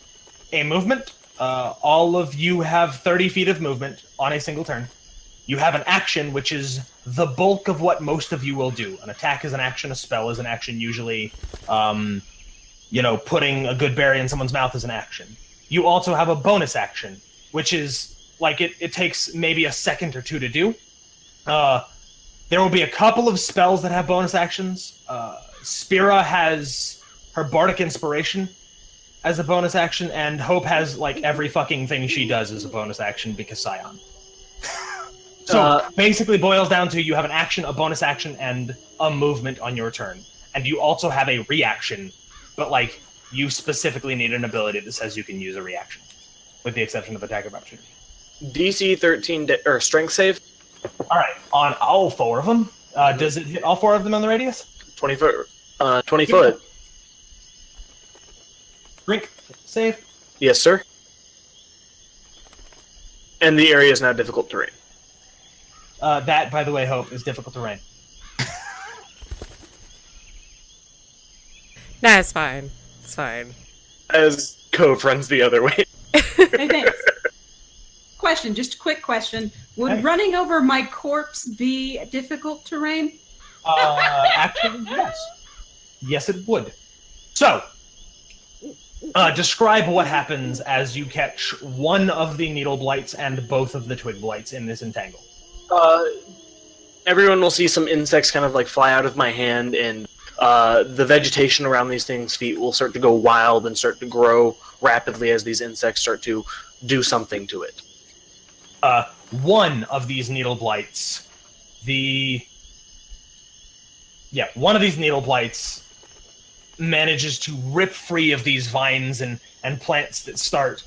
a movement. All of you have 30 feet of movement on a single turn. You have an action, which is the bulk of what most of you will do. An attack is an action, a spell is an action, usually, putting a good berry in someone's mouth is an action. You also have a bonus action, which is, it takes maybe a second or 2 to do. There will be a couple of spells that have bonus actions. Spira has her Bardic Inspiration as a bonus action, and Hope has, every fucking thing she does as a bonus action because Scion. So, basically boils down to you have an action, a bonus action, and a movement on your turn. And you also have a reaction, but, you specifically need an ability that says you can use a reaction, with the exception of attack of opportunity. DC 13, or strength save? Alright, on all 4 of them. Does it hit all 4 of them on the radius? 20 foot. 20 foot. Drink. Save. Yes, sir. And the area is now difficult terrain. That, by the way, Hope, is difficult terrain. Nah, it's fine. It's fine. As Cove runs the other way. Hey, thanks. Question, just a quick question. Would running over my corpse be difficult terrain? Actually, yes. Yes, it would. So, describe what happens as you catch one of the needle blights and both of the twig blights in this entangle. Everyone will see some insects kind of fly out of my hand, and the vegetation around these things' feet will start to go wild and start to grow rapidly as these insects start to do something to it. One of these needle blights, one of these needle blights manages to rip free of these vines and plants that start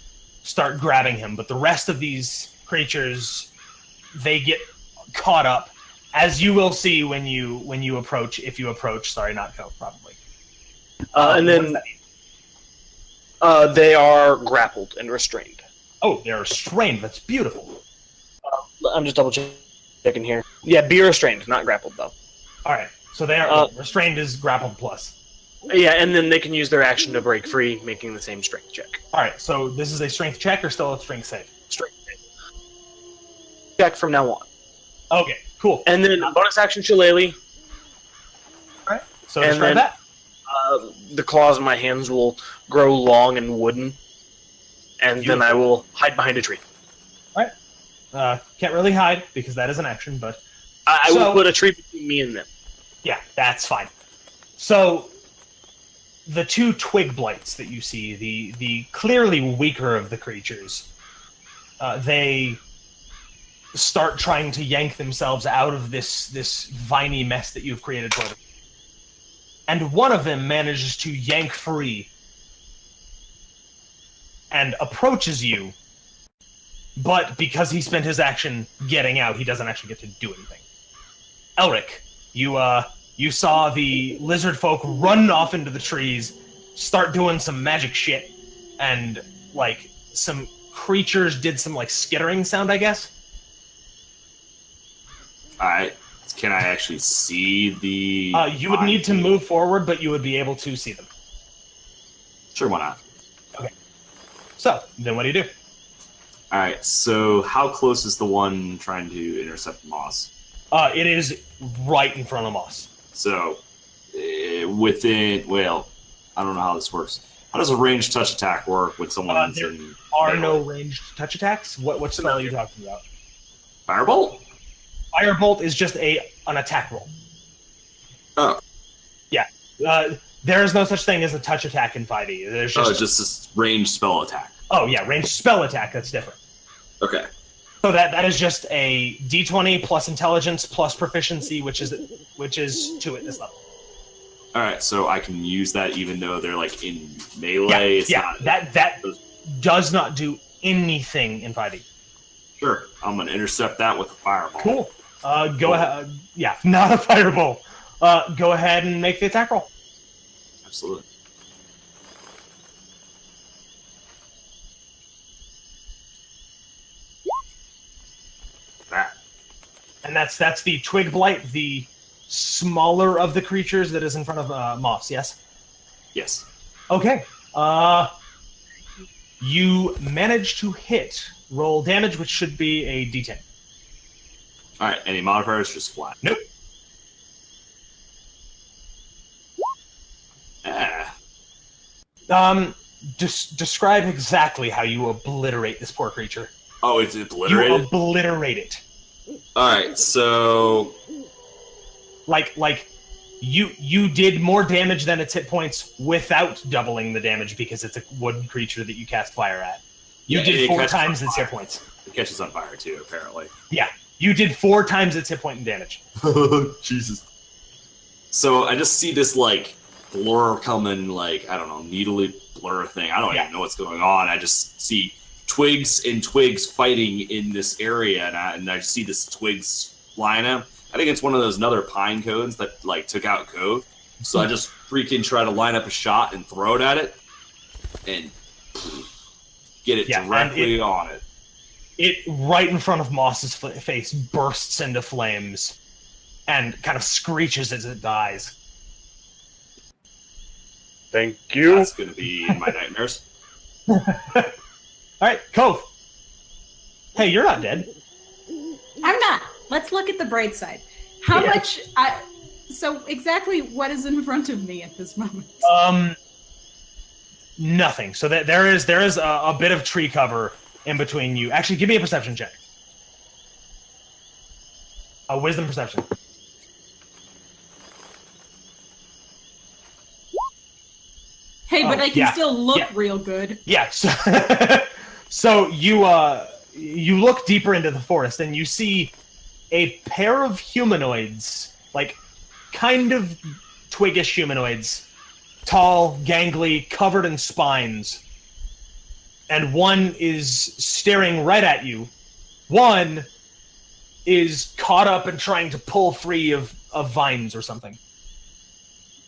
grabbing him, but the rest of these creatures, they get caught up, as you will see when you approach, if you approach. Sorry, not go, probably. And then they are grappled and restrained. Oh, they're restrained. That's beautiful. I'm just double checking here. Yeah, be restrained, not grappled though. All right, so they are restrained is grappled plus. Yeah, and then they can use their action to break free, making the same strength check. All right, so this is a strength check or still a strength save? Strength check from now on. Okay, cool. And then bonus action shillelagh. All right, so describe that. The claws in my hands will grow long and wooden, and then I will hide behind a tree. All right. Can't really hide because that is an action, but I will put a tree between me and them. Yeah, that's fine. So the 2 twig blights that you see, the clearly weaker of the creatures, they start trying to yank themselves out of this viney mess that you've created for them. And one of them manages to yank free and approaches you but because he spent his action getting out, he doesn't actually get to do anything. Elric, you saw the lizard folk run off into the trees, start doing some magic shit, and like some creatures did some like skittering sound, I guess. Alright. Can I actually see the... You would need to move forward, but you would be able to see them. Sure, why not? Okay. So, then what do you do? Alright, so how close is the one trying to intercept Moss? It is right in front of Moss. So, within... Well, I don't know how this works. How does a ranged touch attack work with someone There in... are no ranged touch attacks. What spell are you talking about? Firebolt? Firebolt is just an attack roll. Oh. Yeah. There is no such thing as a touch attack in 5e. There's just... Oh, it's just this ranged spell attack. Oh, yeah, ranged spell attack, that's different. Okay. So that is just a d20 plus intelligence plus proficiency, which is 2 at this level. Alright, so I can use that even though they're like in melee? That does not do anything in 5e. Sure, I'm gonna intercept that with a fireball. Cool. Go ahead. Yeah, not a fireball. Go ahead and make the attack roll. Absolutely. That. And that's the twig blight, the smaller of the creatures that is in front of Moss. Yes. Yes. Okay. You manage to hit. Roll damage, which should be a d10. Alright, any modifiers? Just flat. Nope. Ah. Describe exactly how you obliterate this poor creature. Oh, it's obliterated? You obliterate it. Alright, so... Like you did more damage than its hit points without doubling the damage because it's a wood creature that you cast fire at. You did 4 times its hit points. It catches on fire too, apparently. Yeah, you did 4 times its hit point in damage. Jesus. So I just see this like blur coming, like, I don't know, needly blur thing. I don't even know what's going on. I just see twigs and twigs fighting in this area, and I just see this twigs flying out. I think it's one of those another pine cones that like took out Cove. So I just freaking try to line up a shot and throw it at it, and get it directly on it. It right in front of Moss's face bursts into flames and kind of screeches as it dies. Thank you. That's going to be in my nightmares. All right, Cove. Hey, you're not dead. I'm not. Let's look at the bright side. How much? So exactly what is in front of me at this moment? Nothing. So there is a bit of tree cover in between you. Actually, give me a perception check. A wisdom perception. Hey, but I can still look real good. Yeah. So you look deeper into the forest and you see a pair of humanoids, like kind of twiggish humanoids, tall, gangly, covered in spines. And one is staring right at you. One is caught up and trying to pull free of vines or something.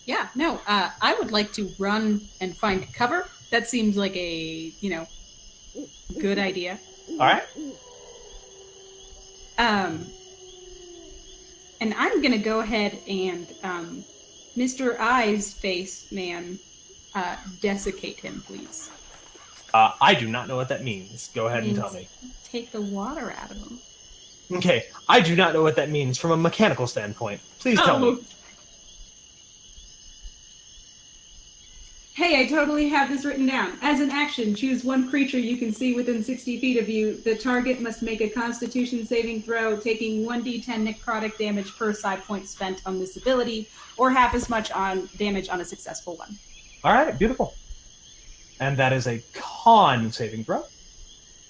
Yeah, no, I would like to run and find cover. That seems like a, good idea. All right. And I'm going to go ahead and Mr. Eyes Face Man, desiccate him, please. I do not know what that means. Go ahead and tell me. Take the water out of him. Okay, I do not know what that means from a mechanical standpoint. Please tell me. Hey, I totally have this written down. As an action, choose one creature you can see within 60 feet of you. The target must make a Constitution saving throw, taking 1d10 necrotic damage per psi point spent on this ability, or half as much on damage on a successful one. All right, beautiful. And that is a con saving throw.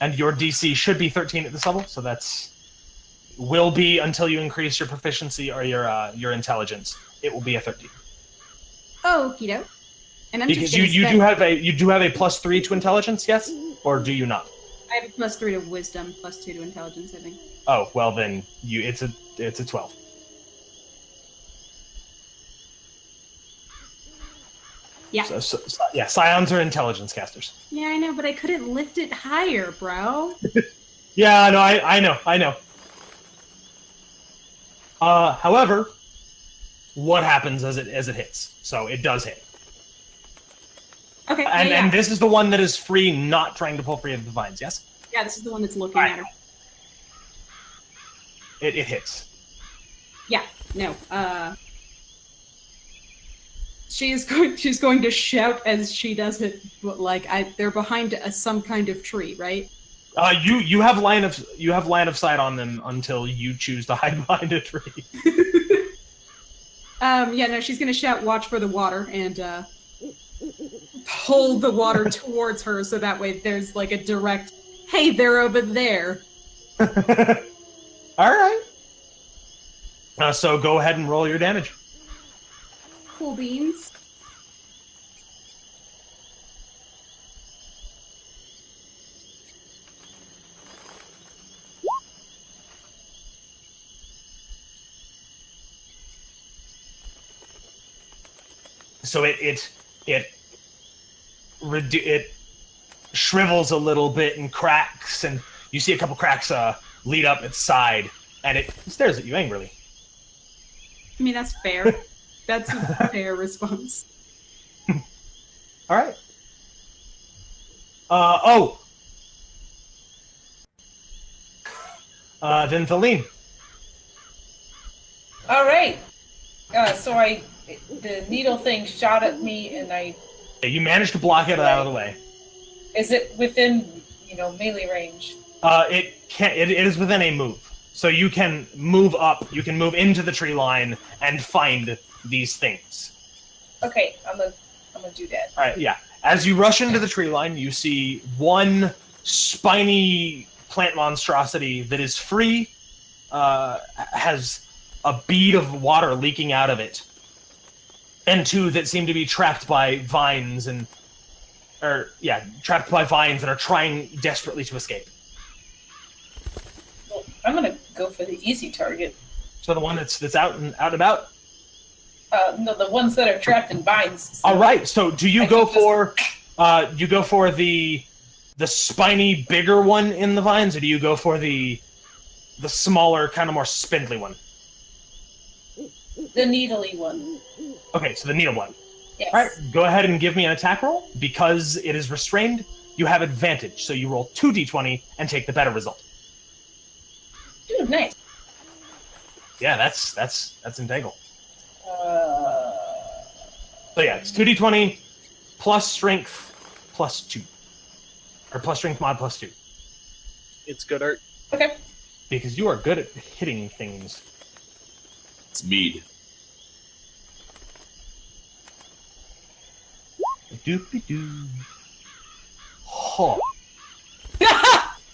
And your DC should be 13 at this level, so will be until you increase your proficiency or your intelligence. It will be a 13. Okie doke. And I'm because just you do have a +3 to intelligence, yes, or do you not? I have a +3 to wisdom, +2 to intelligence, I think. Oh, well then, it's a 12. Yeah. So, yeah, Scions are intelligence casters. Yeah, I know, but I couldn't lift it higher, bro. Yeah, no, I know. However, what happens as it hits? So it does hit. Okay. And this is the one that is free, not trying to pull free of the vines, yes? Yeah, this is the one that's looking at her. It hits. Yeah, no. She's going to shout as she does it, but they're behind some kind of tree, right? You have line of sight on them until you choose to hide behind a tree. Yeah, no, she's gonna shout, "Watch for the water," and pull the water towards her, so that way there's like a direct, "Hey, they're over there." All right. So go ahead and roll your damage. Cool beans. So it shrivels a little bit and cracks, and you see a couple cracks lead up its side, and it stares at you angrily. I mean, that's fair. That's a fair response. All right. Then Thaleen. All right. So the needle thing shot at me, and You managed to block it out of the way. Is it within, melee range? It is within a move. So you can move up, you can move into the tree line and find these things. Okay, I'm gonna do that. All right, yeah. As you rush into the tree line, you see one spiny plant monstrosity that is free, has a bead of water leaking out of it, and two that seem to be trapped by vines and are trying desperately to escape. Well, I'm gonna go for the easy target. So the one that's out and about. No, the ones that are trapped in vines. All right. So do you go for the spiny bigger one in the vines, or do you go for the smaller, kind of more spindly one? The needly one. Okay, so the needle one. Yes. All right, go ahead and give me an attack roll. Because it is restrained, you have advantage. So you roll 2d20 and take the better result. Dude, nice. Yeah, that's integral. So yeah, it's 2d20 plus strength plus 2. Or plus strength mod plus 2. It's good art. Okay. Because you are good at hitting things. It's mead. Doopy-doo. Huh.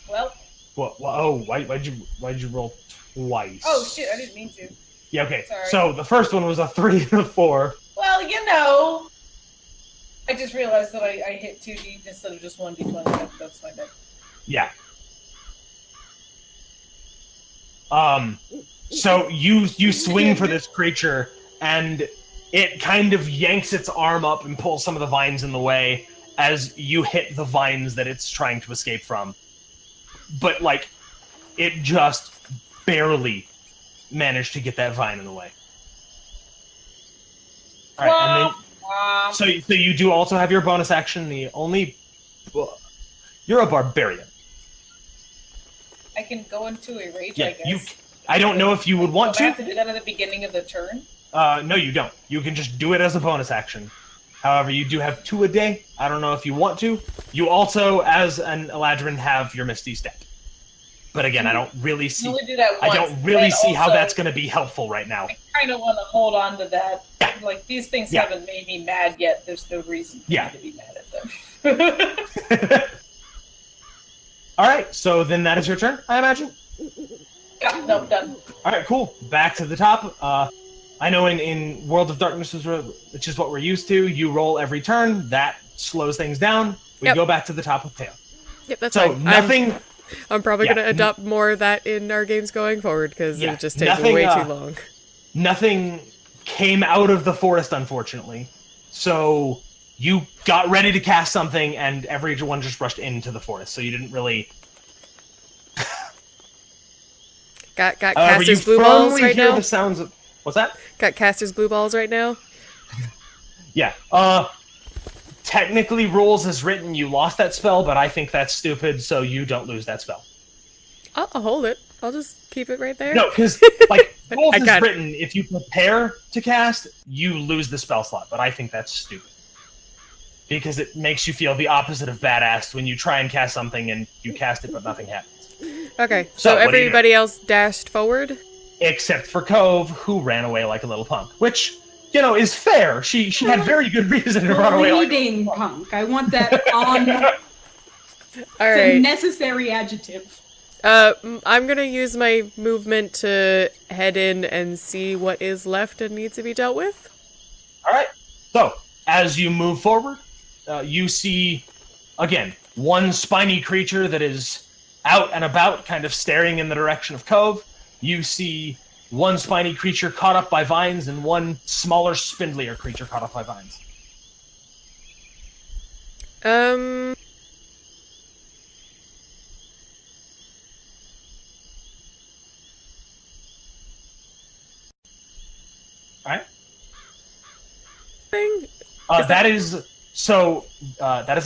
Well. What? Oh, why'd you roll twice? Oh shit! I didn't mean to. Yeah. Okay. Sorry. So the first one was a 3 and a 4. Well, I just realized that I hit 2D instead of just 1d20. That's my bad. Yeah. So you swing for this creature, and it kind of yanks its arm up and pulls some of the vines in the way as you hit the vines that it's trying to escape from. But, it just barely managed to get that vine in the way. All right, and then, so you do also have your bonus action. You're a barbarian. I can go into a rage, Yeah, I guess. I don't know if you would want Do I have to. to do that at the beginning of the turn? No, you don't. You can just do it as a bonus action. However, you do have 2 a day. I don't know if you want to. You also, as an Eladrin, have your Misty Step. But again, I don't really see. Only do that I once, don't really but see how also, that's going to be helpful right now. I kind of want to hold on to that. Yeah. These things Yeah. haven't made me mad yet. There's no reason for Yeah. me to be mad at them. All right, so then that is your turn, I imagine. Yeah, no, done. All right, cool. Back to the top. I know in World of Darkness, which is what we're used to, you roll every turn. That slows things down. We Yep. go back to the top with Tail. Yep, that's So fine. nothing. I'm probably Yeah. going to adopt more of that in our games going forward because Yeah, it just takes nothing, way too long. Nothing came out of the forest, unfortunately. So you got ready to cast something, and everyone just rushed into the forest. So you didn't really. Got However, you caster's blue balls firmly right hear now. the sounds of. What's that? Got caster's blue balls right now. Yeah. Technically, rules as written, you lost that spell, but I think that's stupid, so you don't lose that spell. I'll hold it. I'll just keep it right there. No, because like rules I as got it. written, if you prepare to cast, you lose the spell slot. But I think that's stupid because it makes you feel the opposite of badass when you try and cast something and you cast it, but nothing happens. Okay, So, so what do you do? everybody else dashed forward. Except for Cove, who ran away like a little punk, which is fair. She had very good reason to run away like a Bleeding punk. I want that on. All It's a right. necessary adjective. I'm gonna use my movement to head in and see what is left and needs to be dealt with. All right. So, as you move forward, you see, again, one spiny creature that is out and about, kind of staring in the direction of Cove. You see one spiny creature caught up by vines and one smaller, spindlier creature caught up by vines. All right. Thing. That is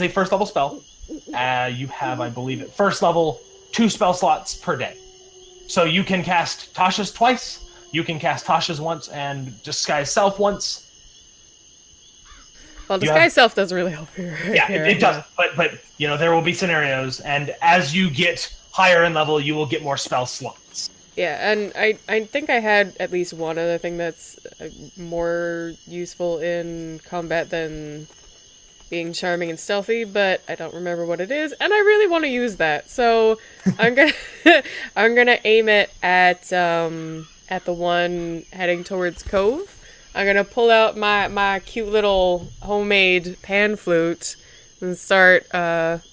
a first level spell. You have, I believe, at first level 2 spell slots per day. So you can cast Tasha's twice. You can cast Tasha's once and Disguise Self once. Well, You disguise have- self doesn't really help here. Right Yeah, here. it does. But there will be scenarios, and as you get higher in level, you will get more spell slots. Yeah, and I think I had at least one other thing that's more useful in combat than being charming and stealthy, but I don't remember what it is, and I really want to use that. So I'm gonna I'm gonna aim it at the one heading towards Cove. I'm gonna pull out my cute little homemade pan flute and start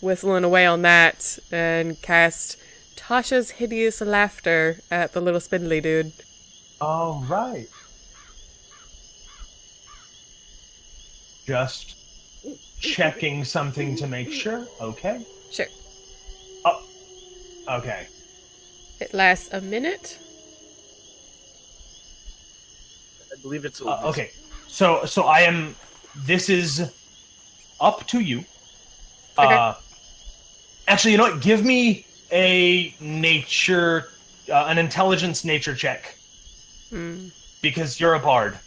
whistling away on that and cast Tasha's Hideous Laughter at the little spindly dude. All right. Just checking something to make sure. Okay. Sure. Oh. Okay. It lasts a minute. I believe it's Okay. So I am. This is up to you. Okay. Actually, you know what? Give me a nature, an intelligence nature check, because you're a bard.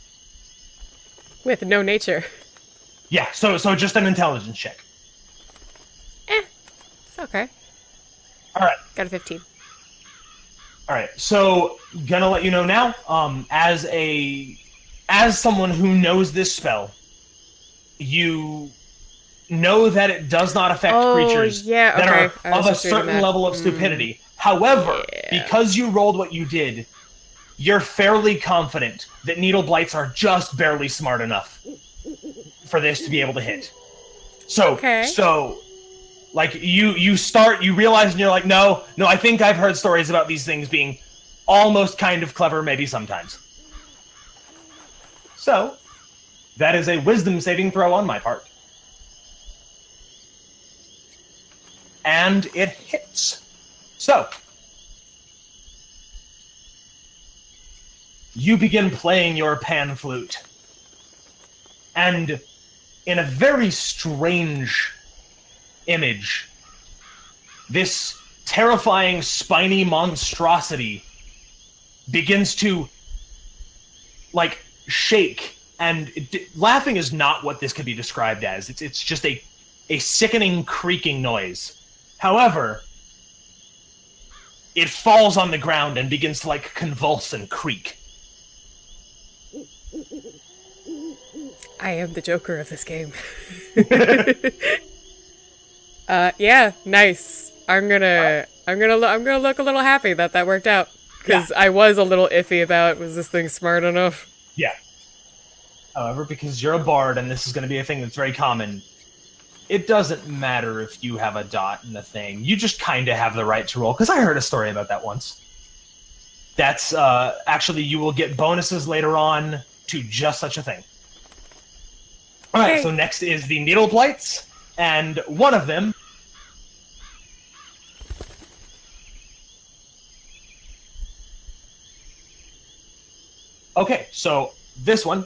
With no nature. Yeah. So just an intelligence check. It's okay. All right. Got a 15. All right. So gonna let you know now. As someone who knows this spell, you know that it does not affect creatures yeah, that okay. are I of was a just reading certain that. level of stupidity. However, Yeah. because you rolled what you did, you're fairly confident that needle blights are just barely smart enough for this to be able to hit. So, like you realize, and you're like, no, I think I've heard stories about these things being almost kind of clever, maybe sometimes. So, that is a wisdom saving throw on my part. And it hits. So, you begin playing your pan flute. And in a very strange image, this terrifying spiny monstrosity begins to, like, shake. And laughing is not what this could be described as. It's just a sickening creaking noise. However, it falls on the ground and begins to, like, convulse and creak. I am the Joker of this game. Yeah, nice. I'm gonna look a little happy that worked out because I was a little iffy about was this thing smart enough. Yeah. However, because you're a bard and this is going to be a thing that's very common, it doesn't matter if you have a dot in the thing. You just kind of have the right to roll, because I heard a story about that once. That's, actually, you will get bonuses later on to just such a thing. Alright, Okay. so next is the needle blights, and one of them... Okay, so this one,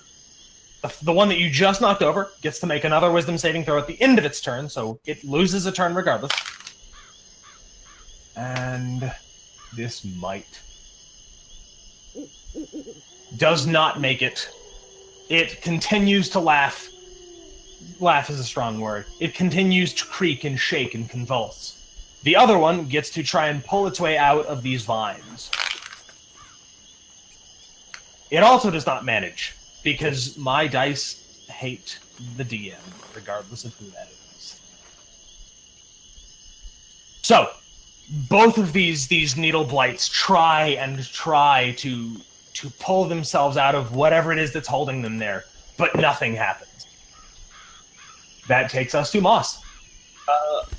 the one that you just knocked over, gets to make another wisdom saving throw at the end of its turn, so it loses a turn regardless. And this might... does not make it. It continues to laugh. Laugh is a strong word. It continues to creak and shake and convulse. The other one gets to try and pull its way out of these vines. It also does not manage, because my dice hate the DM, regardless of who that is. So, both of these needle blights try to pull themselves out of whatever it is that's holding them there, but nothing happens. That takes us to Moss.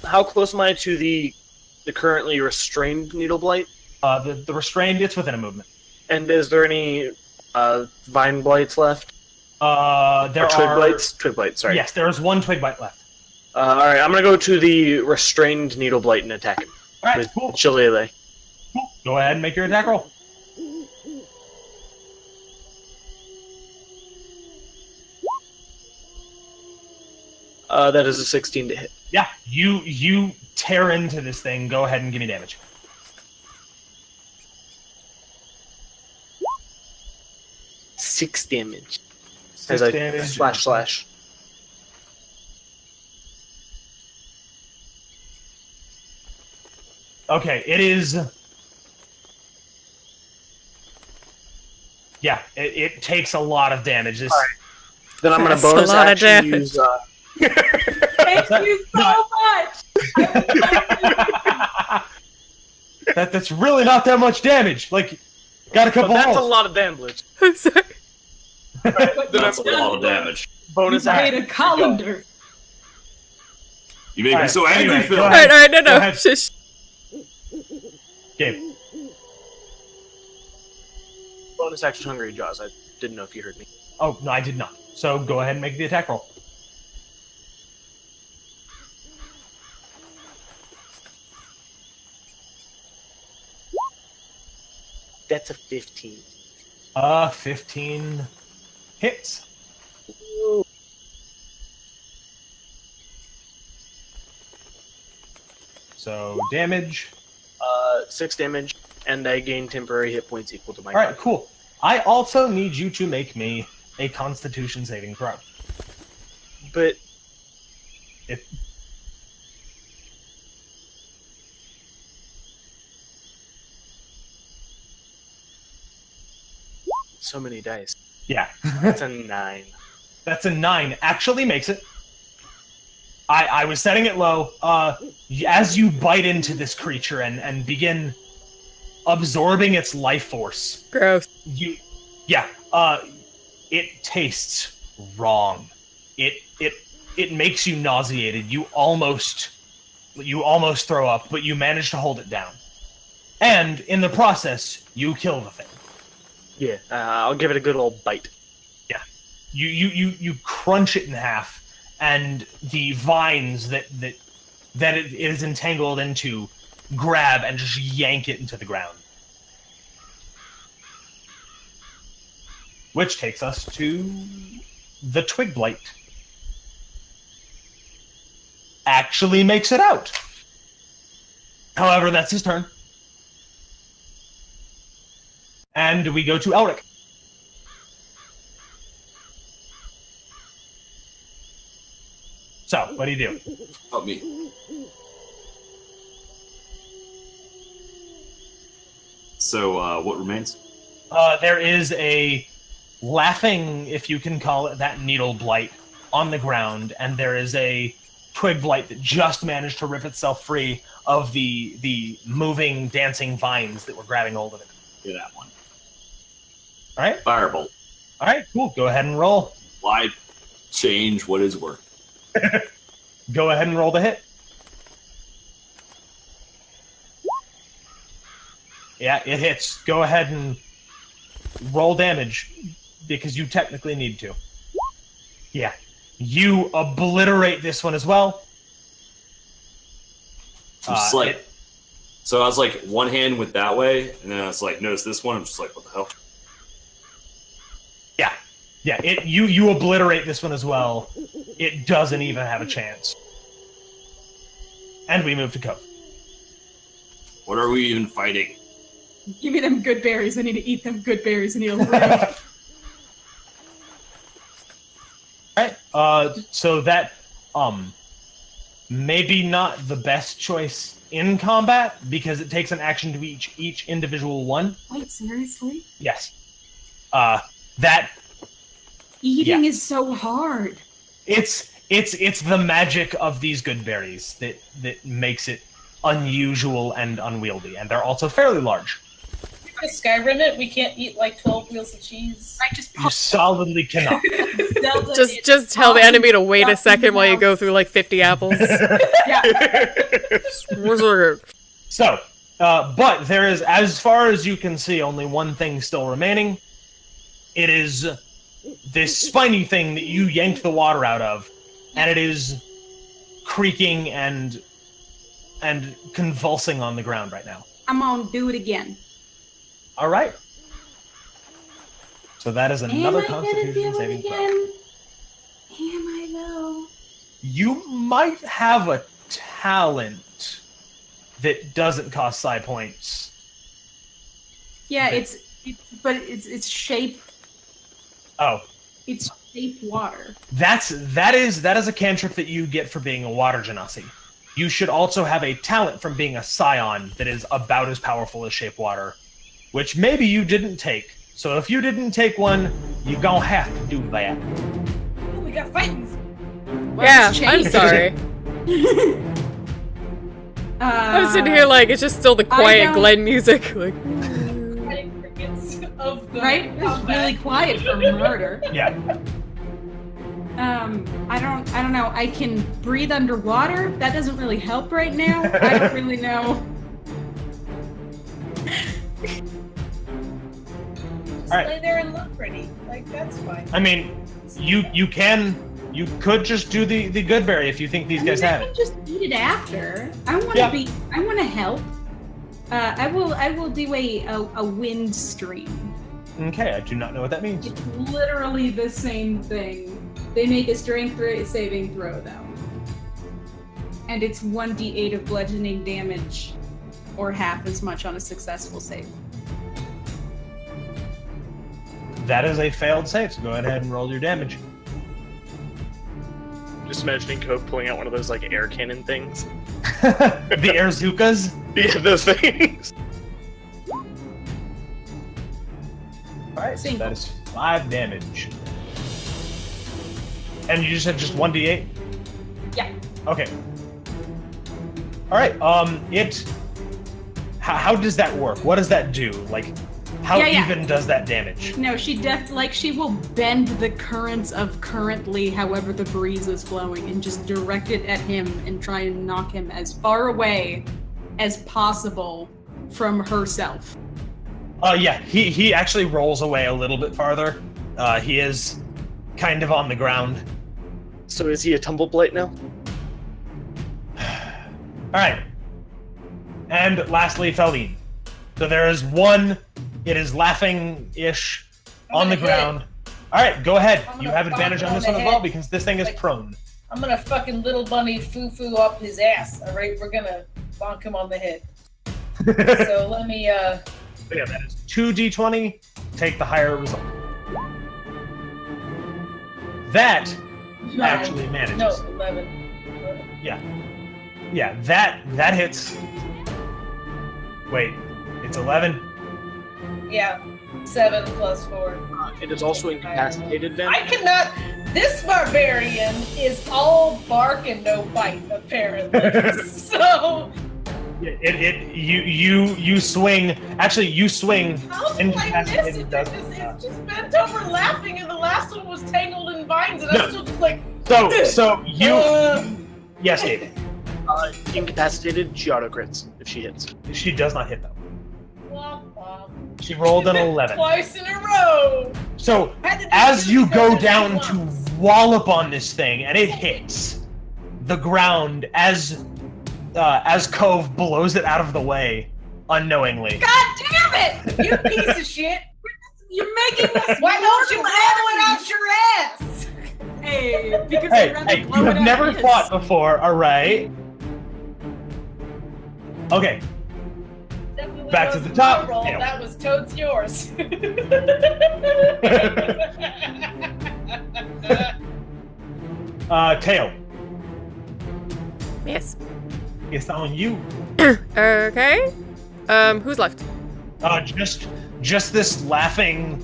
How close am I to the currently restrained needle blight? The restrained, it's within a movement. And is there any vine blights left? There Or twig are... blights? Twig blights, sorry. Yes, there is one twig bite left. Alright, I'm gonna go to the restrained needle blight and attack him. Alright, With cool. Shillelagh. Cool. Go ahead and make your attack roll. That is a 16 to hit. Yeah, you tear into this thing. Go ahead and give me damage. Six damage. Six As I damage. slash. Okay, it is... Yeah, it takes a lot of damage. This... Alright. Then I'm gonna That's a bonus lot of action damage. use Thank you so much. That's really not that much damage. Like, got a but couple that's a holes. lot of damage. I'm sorry. That's a lot of damage. Bonus You made action. a colander. You make me Alright, so angry, anyway, Phil. go All ahead. right, no, Go no. ahead. Shush. Gabe. Bonus action hungry jaws. I didn't know if you heard me. Oh, no, I did not. So go ahead and make the attack roll. That's a 15. 15 hits. So damage. 6 damage, and I gain temporary hit points equal to my. All right, cool. I also need you to make me a Constitution saving throw. But If so many dice. yeah, That's a 9. that's a 9. Actually makes it. I was setting it low. As you bite into this creature and begin absorbing its life force, Gross. it tastes wrong. It makes you nauseated. You almost throw up, but you manage to hold it down. And in the process, you kill the thing. Yeah, I'll give it a good old bite. You crunch it in half, and the vines that it is entangled into grab and just yank it into the ground. Which takes us to the twig blight. Actually makes it out. However, that's his turn. And we go to Elric. So, what do you do? Help me. So, what remains? There is a laughing, if you can call it that, needle blight on the ground, and there is a twig blight that just managed to rip itself free of the moving, dancing vines that were grabbing hold of it. Do that one. All right? Firebolt. All right, cool. Go ahead and roll. Why change what is work? Go ahead and roll the hit. Yeah, it hits. Go ahead and roll damage, because you technically need to. Yeah. You obliterate this one as well. Just so I was like one hand went that way, and then I was like, notice this one. I'm just like, what the hell? Yeah. You obliterate this one as well. It doesn't even have a chance. And we move to Cove. What are we even fighting? Give me them good berries. I need to eat them good berries and he'll live. Alright, so that, maybe not the best choice in combat, because it takes an action to each individual one. Wait, seriously? Yes. That... Eating Yeah. is so hard. It's the magic of these good berries that makes it unusual and unwieldy, and they're also fairly large. We're gonna Skyrim it. We can't eat like 12 wheels of cheese. I just You solidly cannot. Zelda Just tell the enemy to wait a second while you go through like 50 apples. So, but there is, as far as you can see, only one thing still remaining. It is this spiny thing that you yanked the water out of, and it is creaking and convulsing on the ground right now. I'm gonna do it again. All right. So that is another Am I gonna Constitution do it saving throw. again? Am I though? You might have a talent that doesn't cost psi points. Yeah, it's shape. Oh, It's shape water. that is a cantrip that you get for being a water genasi. You should also have a talent from being a scion that is about as powerful as shape water, which maybe you didn't take. So if you didn't take one, you're gonna have to do that. Oh, we got fighting. Yeah, Let's I'm change. sorry. I'm sitting here like, it's just still the quiet don't- Glen music. Like, Fighting crickets of the Right? It was really quiet for murder. Yeah. I don't know. I can breathe underwater. That doesn't really help right now. I don't really know. Just Alright. lay there and look pretty. Like, that's fine. I mean, you could just do the good berry if you think these guys I have can it. just eat it after. I want to Yeah. I want to help. I will do a wind stream. Okay, I do not know what that means. It's literally the same thing. They make a strength saving throw though, and it's 1d8 of bludgeoning damage, or half as much on a successful save. That is a failed save, so go ahead and roll your damage. Just imagining Cove pulling out one of those like air cannon things. The Airzukas. Yeah, those things. Alright, so Single. that is 5 damage. And you just said just 1d8? Yeah. Okay. Alright, how does that work? What does that do? Like, how Yeah. even does that damage? No, she will bend the currents of currently however the breeze is flowing and just direct it at him and try and knock him as far away as possible from herself. Yeah, he actually rolls away a little bit farther. He is kind of on the ground. So is he a tumbleblight now? Alright. And lastly, Feline. So there is one, it is laughing-ish on the gonna hit ground. Alright, go ahead. I'm You gonna have advantage bonk on on this the one as well head. because this thing is Like- prone. I'm gonna fucking little bunny foo-foo up his ass, alright? We're gonna bonk him on the head. So let me, But yeah, that is 2d20. Take the higher result. That no, actually manages. No, 11. Yeah, that hits. Wait, it's 11? Yeah, 7 plus 4. It is also incapacitated then. I cannot. This barbarian is all bark and no bite, apparently. So You swing. Actually, you swing. how did I miss Incapacitated it? doesn't. It's just bent over laughing, and the last one was tangled in vines, and No. I'm still just like. So you Yes, David. Incapacitated, she auto crits if she hits. She does not hit though. Womp womp. She rolled an 11. Twice in a row. So Had to do as two you go because down she to wants. wallop on this thing, and it hits the ground as Cove blows it out of the way unknowingly. God damn it! You piece of shit! You're making us. Why don't you blow it out your ass? Hey, because Hey, I'd rather hey, blow you it have out never his. fought before, alright? Okay, Definitely Back to wasn't the top. my roll, Ew. that was Toad's yours. Tail, Yes. it's on you. Okay. Who's left? Just this laughing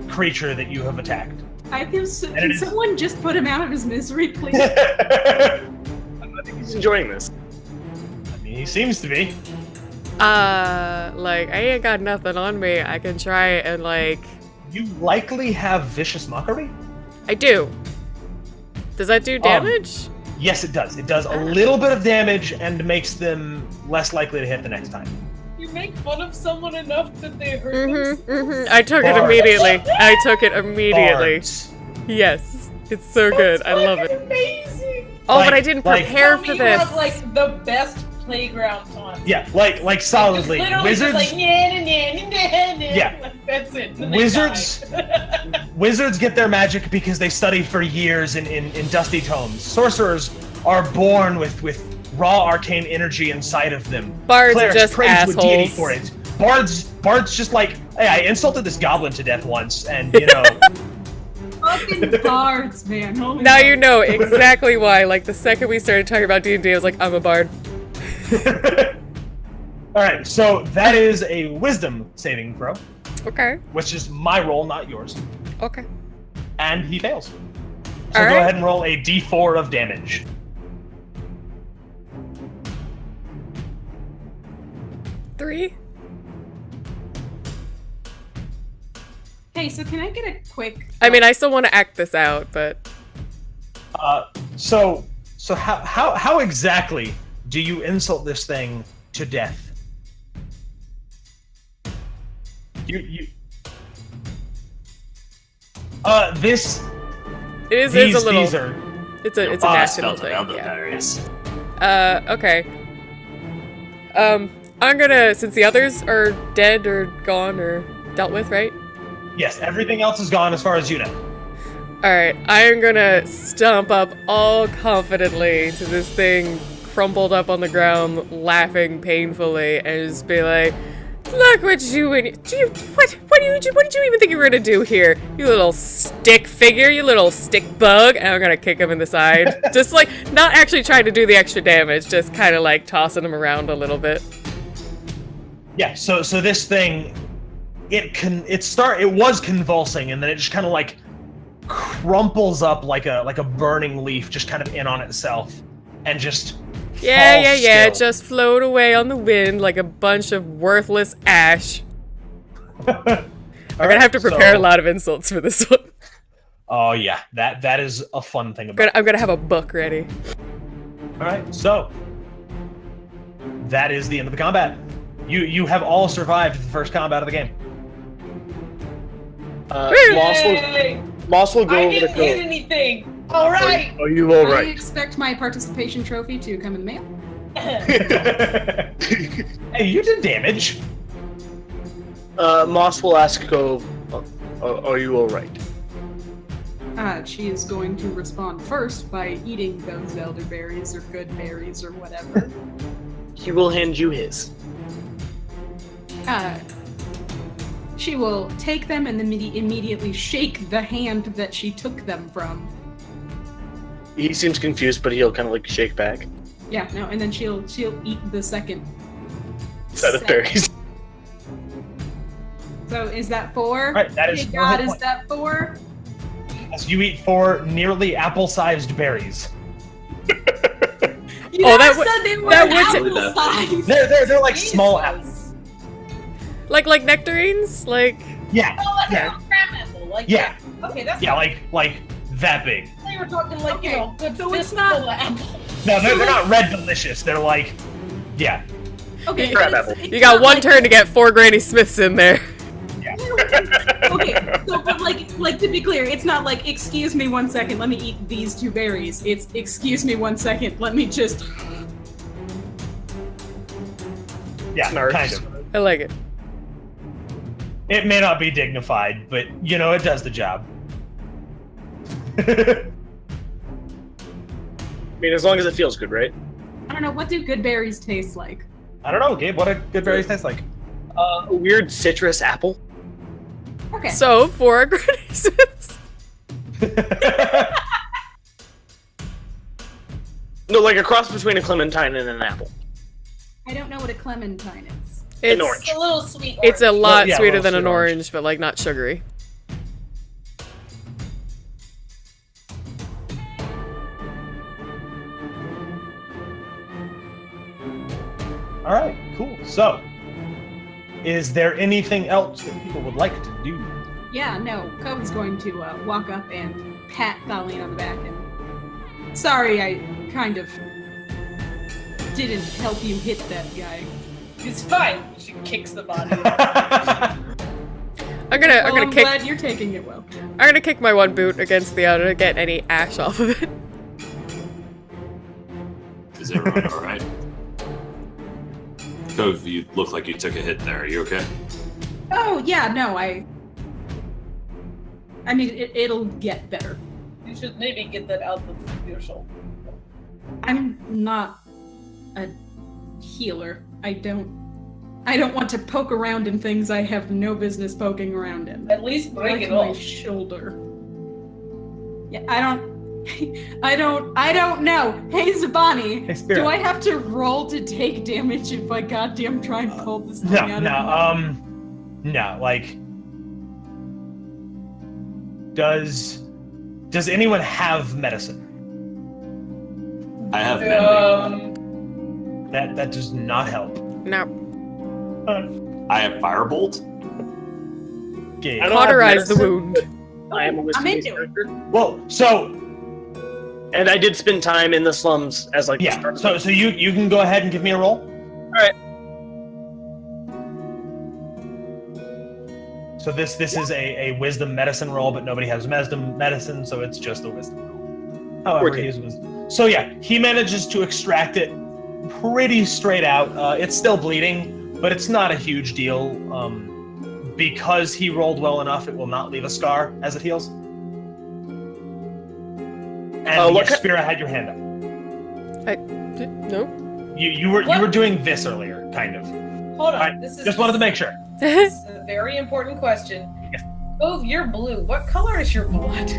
creature that you have attacked. I feel so, And it can is- someone just put him out of his misery, please? I I think he's enjoying this. mean, he seems to be. Like, I ain't got nothing on me. I can try and, like, You likely have vicious mockery. I do. Does that do damage? Yes, it does. It does a little bit of damage and makes them less likely to hit the next time. You make fun of someone enough that they hurt Mm-hmm, themselves. mm-hmm. I took it Bards. immediately. I took it immediately. Bards. Yes. It's so good. I love it. Amazing. Oh, but Like- I didn't like- prepare Tell me for you this. have like the best playground taunts. Yeah, like solidly. Just literally Wizards, just like, nah, nah, nah, nah, nah. Yeah. Like, that's it. And then they Wizards- die. wizards get their magic because they studied for years in dusty tomes. Sorcerers are born with raw arcane energy inside of them. Bards are Clerics just praise to a deity assholes. for it. Bards just like, hey, I insulted this goblin to death once, and you know. Fucking bards, man. Holy Now fuck. you know exactly why. Like, the second we started talking about D&D, I was like, I'm a bard. All right, so that is a wisdom saving throw, Okay. which is my roll, not yours, Okay. and he fails. So All go right. ahead and roll a d4 of damage. 3. Hey, so can I get a quick? I mean, I still want to act this out, but So how exactly do you insult this thing to death? You this it is these a little. these are It's a I national spelled thing. around the Yeah. berries. Okay. I'm gonna, since the others are dead or gone or dealt with, right? yes, everything else is gone as far as you know. Alright, I am gonna stomp up all confidently to this thing crumpled up on the ground, laughing painfully, and just be like, look what you and what did you even think you were gonna do here? You little stick figure, you little stick bug, and I'm gonna kick him in the side. Just like, not actually trying to do the extra damage, just kind of like tossing him around a little bit. Yeah, so this thing it was convulsing, and then it just kind of like crumples up like a burning leaf, just kind of in on itself, and just Yeah, falls it still. just float away on the wind like a bunch of worthless ash. I'm gonna have to prepare a lot of insults for this one. Oh yeah, that is a fun thing about I'm gonna have a book ready. All right, so that is the end of the combat. You have all survived the first combat of the game. Moss will go I over to didn't hit Cove. anything. All right. Oh, you all I right? expect my participation trophy to come in the mail. Hey, you did damage. Moss will ask Cove, are you all right? She is going to respond first by eating those elderberries or good berries or whatever. He will hand you his. She will take them and then immediately shake the hand that she took them from. He seems confused, but he'll kind of like shake back. Yeah, no, and then she'll eat the second Set of berries. So is that 4? Right, that is Hey 4 God, hit is points. that 4? As you eat 4 nearly apple-sized berries. You Oh, never that would- said they were that would apple size. They're like small apples. Like nectarines? Like, Yeah, Oh, like Yeah. a crab apple. Like yeah, Okay, that's yeah. Like that big. They were talking like, Okay, good so it's fistful not- of apple. No, they're not red delicious. They're like, yeah. Okay, Crab but it's- apple. it's You got not one like- turn to get 4 Granny Smiths in there. Okay, so but like to be clear, it's not like excuse me 1 second, let me eat these 2 berries. It's excuse me 1 second, let me just. Yeah, Snarfs. kind of. I like it. It may not be dignified, but, it does the job. I mean, as long as it feels good, right? I don't know, what do good berries taste like? I don't know, Gabe, what do good berries taste like? A weird citrus apple. Okay. So, 4 Granny Smiths. No, like a cross between a clementine and an apple. I don't know what a clementine is. An orange. It's a little sweet. It's a orange. lot Yeah, a sweeter little than an sweet orange. orange, but like not sugary. All right, cool. So, is there anything else that people would like to do? Yeah, no, Cove's going to walk up and pat Thaleen on the back and. Sorry, I kind of didn't help you hit that guy. It's fine. She kicks the body. I'm gonna I'm kick. glad you're taking it well. I'm gonna kick my one boot against the other to get any ash off of it. Is everyone all right? Cove, you look like you took a hit there. Are you okay? Oh yeah, no, I mean it'll get better. You should maybe get that out of your shoulder. I'm not a healer. I don't want to poke around in things I have no business poking around in. At least break Like it my off. shoulder. Yeah, I don't know. Hey Zabani, Hey, Spirit. do I have to roll to take damage if I goddamn try and pull this thing out No, like, does anyone have medicine? I have mending. That does not help. Now, I have firebolt. Gabe. I don't have cauterize the medicine. wound. I am a whiskey-based into it. character. Well, so And I did spend time in the slums as like the yeah, start. so you can go ahead and give me a roll. All right. So this is a wisdom medicine roll, but nobody has medicine, so it's just a wisdom roll. However, 14. he is wisdom. So yeah, he manages to extract it pretty straight out. It's still bleeding, but it's not a huge deal. Because he rolled well enough, it will not leave a scar as it heals. And what Spira had your hand up. No. You were doing this earlier, kind of. Hold on. Alright, This is Just wanted to make sure. This is a very important question. Yes. Cove, you're blue. What color is your blood?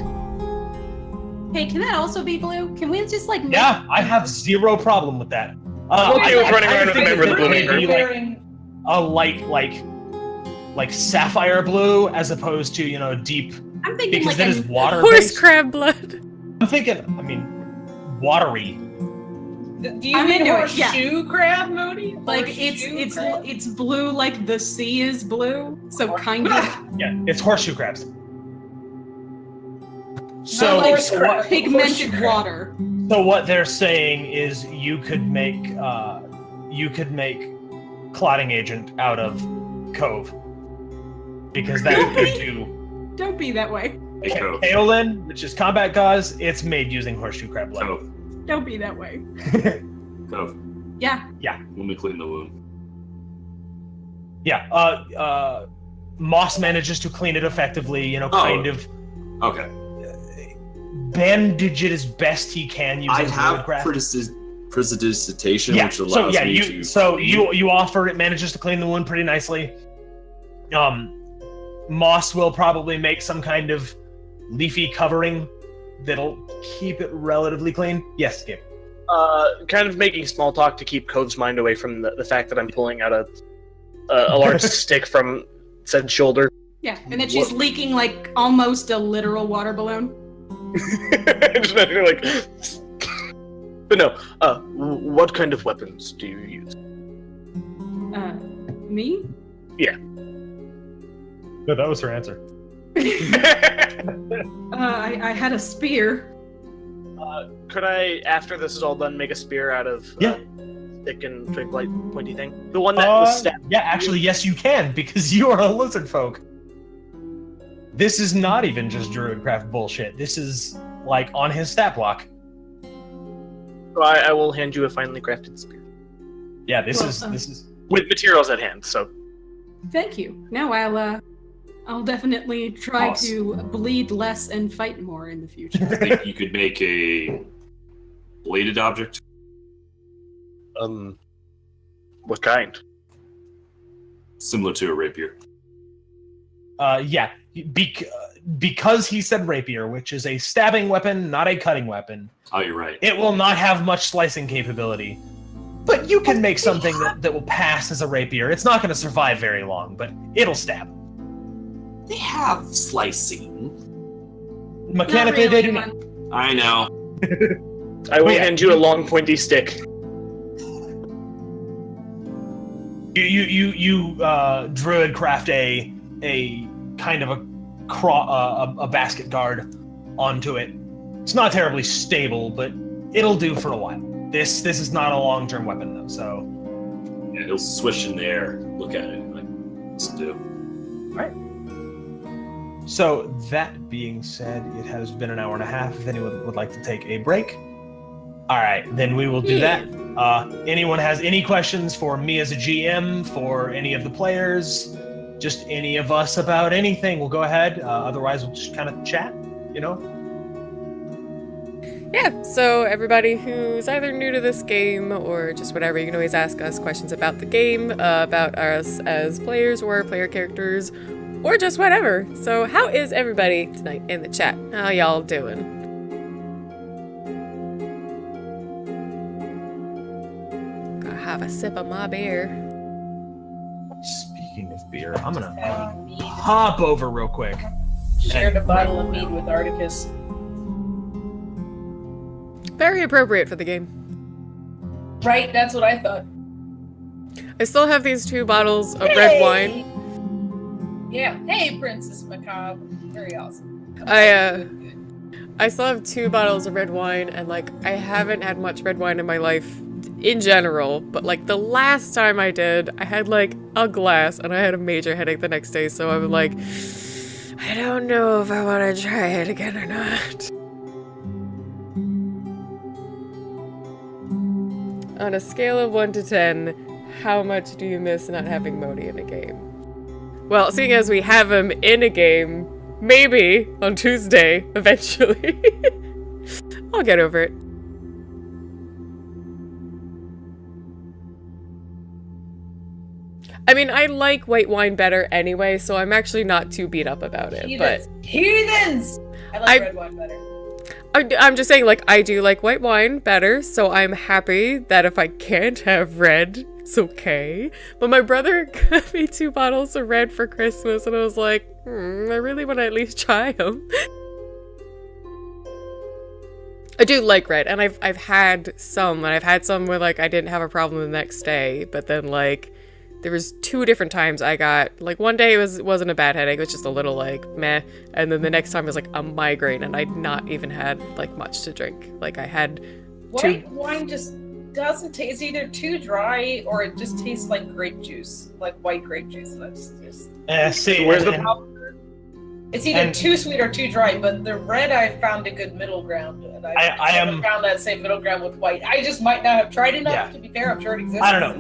Hey, can that also be blue? Can we just like make- Yeah, I have zero problem with that. I'm okay with I running kinda around with a think member of the that Blue maybe, Ranger. like, Wearing a light, like sapphire blue, as opposed to deep, I'm thinking because like that a- is water Horse based. crab blood. I'm thinking, watery. Do you I'm mean into it, yeah. horseshoe crab, Moody? like Horseshoe crab? it's blue like the sea is blue, so kind of Yeah, it's horseshoe crabs. Not So, like like horse crab. pigmented Horseshoe crab. water. so what they're saying is you could make clotting agent out of Cove, because that could do. Don't be that way. Hey, Cove. Kaolin, which is combat gauze, it's made using horseshoe crab blood. Cove. Don't be that way. Cove. Yeah. Let me clean the wound. Yeah, Moss manages to clean it effectively, kind of Okay. bandage it as best he can using I have graft. prestidigitation, Yeah, which allows so yeah, me you to. so you offer it, manages to clean the wound pretty nicely. Moss will probably make some kind of leafy covering that'll keep it relatively clean. Yes, Gabe. Kind of making small talk to keep Cove's mind away from the fact that I'm pulling out a large stick from said shoulder. Yeah. And then she's leaking like almost a literal water balloon. Just imagine, like, but no. What kind of weapons do you use? Me? No, that was her answer. I had a spear. Could I, after this is all done, make a spear out of stick and twig light pointy thing? The one that was stabbed. Yeah, actually, yes, you can, because you are a lizard folk. This is not even just Druidcraft bullshit. This is, like, on his stat block. So I will hand you a finely crafted spear. Yeah, this is with materials at hand, so. Thank you. Now I'll definitely try to bleed less and fight more in the future. I think you could make a bladed object. What kind? Similar to a rapier. Yeah, because he said rapier, which is a stabbing weapon, not a cutting weapon. Oh, you're right. It will not have much slicing capability. But you can make something that will pass as a rapier. It's not going to survive very long, but it'll stab. They have slicing. Mechanically, Not really, they do not. I know. I will hand you a long pointy stick. You druid craft a kind of a basket guard onto it. It's not terribly stable, but it'll do for a while. This is not a long-term weapon though, so Yeah, it'll swish in the air. Look at it. Like, what's it do? Alright. So that being said, it has been an hour and a half. If anyone would like to take a break. Alright, then we will do that. Anyone has any questions for me as a GM, for any of the players, just any of us about anything, we'll go ahead. Otherwise, we'll just kind of chat, you know? Yeah, so everybody who's either new to this game or just whatever, you can always ask us questions about the game, about us as players or player characters, or just whatever. So how is everybody tonight in the chat? How y'all doing? Gotta have a sip of my beer. Speaking of beer, I'm gonna hop over real quick. Shared a bottle of mead with Articus. Very appropriate for the game. Right, that's what I thought. I still have these 2 bottles of red wine. Yeah. Hey, Princess Macabre. Very awesome. I still have 2 bottles of red wine, and like I haven't had much red wine in my life in general, but like the last time I did, I had like a glass and I had a major headache the next day, so I was like, I don't know if I want to try it again or not. On a scale of 1 to 10, how much do you miss not having Modi in a game? Well, seeing as we have him in a game, maybe on Tuesday, eventually. I'll get over it. I mean, I like white wine better anyway, so I'm actually not too beat up about it. Heathens! I like red wine better. I'm just saying, like, I do like white wine better, so I'm happy that if I can't have red, it's okay. But my brother got me 2 bottles of red for Christmas, and I was like, I really want to at least try them. I do like red, and I've had some, and I've had some where, like, I didn't have a problem the next day, but then, like, there was 2 different times I got, like, one day it wasn't a bad headache, it was just a little, like, meh, and then the next time it was, like, a migraine, and I'd not even had, like, much to drink. Like, I had White wine just doesn't taste either too dry, or it just tastes like grape juice, like white grape juice. That's just... See, where's the... It's either too sweet or too dry, but the red I found a good middle ground, and I haven't found that same middle ground with white. I just might not have tried enough, to be fair, I'm sure it exists. I don't know,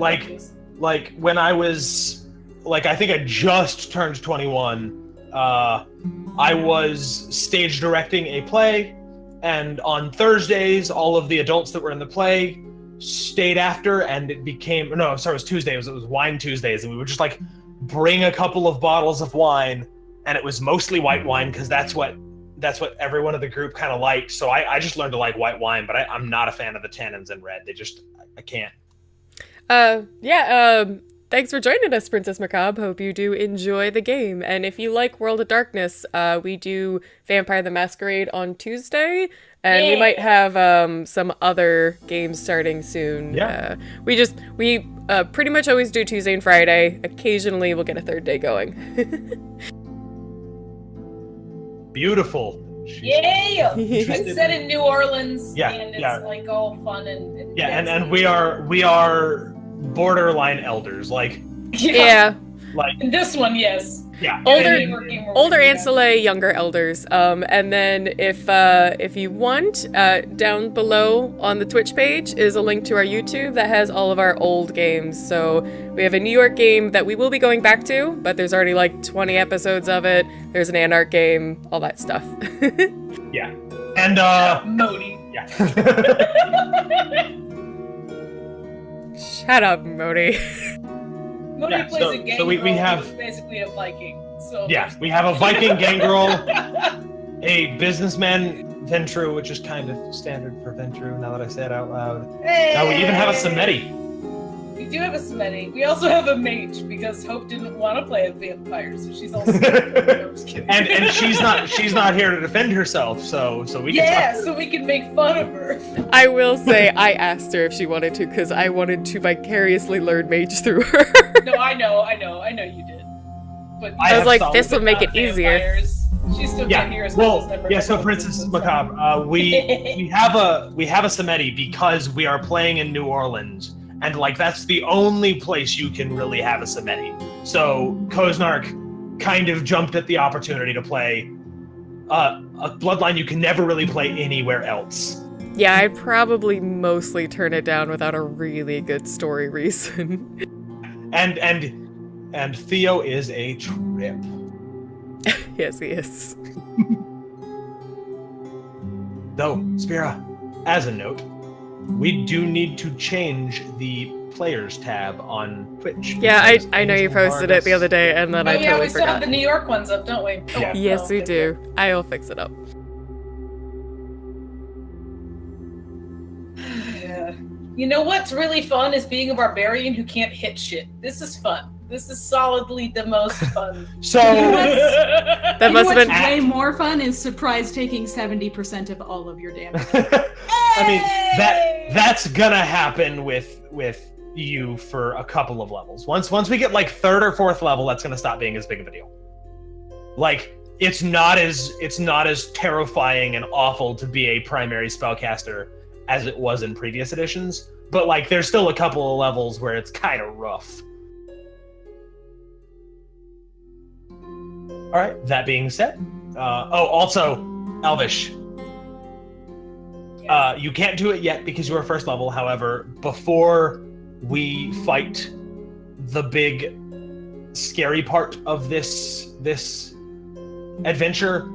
like when I was, like, I think I just turned 21, I was stage directing a play, and on Thursdays, all of the adults that were in the play stayed after, and it became, no, sorry, it was Tuesday, it was Wine Tuesdays, and we would just, like, bring a couple of bottles of wine, and it was mostly white wine, because that's what everyone in the group kind of liked, so I just learned to like white wine, but I'm not a fan of the tannins in red, I can't. Thanks for joining us, Princess Macabre. Hope you do enjoy the game. And if you like World of Darkness, we do Vampire the Masquerade on Tuesday, and we might have some other games starting soon. Yeah. We pretty much always do Tuesday and Friday. Occasionally we'll get a third day going. beautiful. Yeah! It's Interested- set in New Orleans, Yeah, and it's yeah. like all fun and Yeah, and fancy. we are borderline elders, like Yeah. In this one, yes. yeah. Older- And- Older Ancillary, younger elders. And then if you want, down below on the Twitch page is a link to our YouTube that has all of our old games. So we have a New York game that we will be going back to, but there's already like 20 episodes of it. There's an Anarch game, all that stuff. yeah. And Modi. yeah. Shut up, Modi. Modi Yeah, plays so- a gang so we girl have- who's basically a Viking. So Yeah, we have a Viking gangrel, a businessman Ventru, which is kind of standard for Ventru now that I say it out loud. Hey! Now we even have a Samedi. We do have a Smetty. We also have a mage because Hope didn't want to play a vampire, so she's also. I'm just kidding. and she's not here to defend herself, so we can yeah, talk. so we can make fun of her. I will say I asked her if she wanted to because I wanted to vicariously learn mage through her. No, I know you did. But I I was have like, solid- this will make it easier. vampires. She's still Yeah, can't hear us. well, yeah. So Princess Macabre, we have a Samedi because we are playing in New Orleans, and like that's the only place you can really have a Samedi. So Koznark kind of jumped at the opportunity to play a bloodline you can never really play anywhere else. Yeah, I'd probably mostly turn it down without a really good story reason. And Theo is a trip. Yes, he is. Though, Spira, as a note, we do need to change the players tab on Twitch. Yeah, because I know you Angel posted it the other day, and then Oh I yeah, totally we still have forgot. the New York ones up, don't we? Oh, Yeah. Yes, well, we okay, do. I'll fix it up. Yeah. You know what's really fun is being a barbarian who can't hit shit. This is fun. This is solidly the most fun. So, That You know must have what's been. way more fun is surprise taking 70% of all of your damage. I mean, that's gonna happen with you for a couple of levels. Once we get like 3rd or 4th level, that's gonna stop being as big of a deal. Like, it's not as terrifying and awful to be a primary spellcaster as it was in previous editions, but like there's still a couple of levels where it's kind of rough. All right, that being said, also Elvish, you can't do it yet because you are 1st level. However, before we fight the big scary part of this adventure,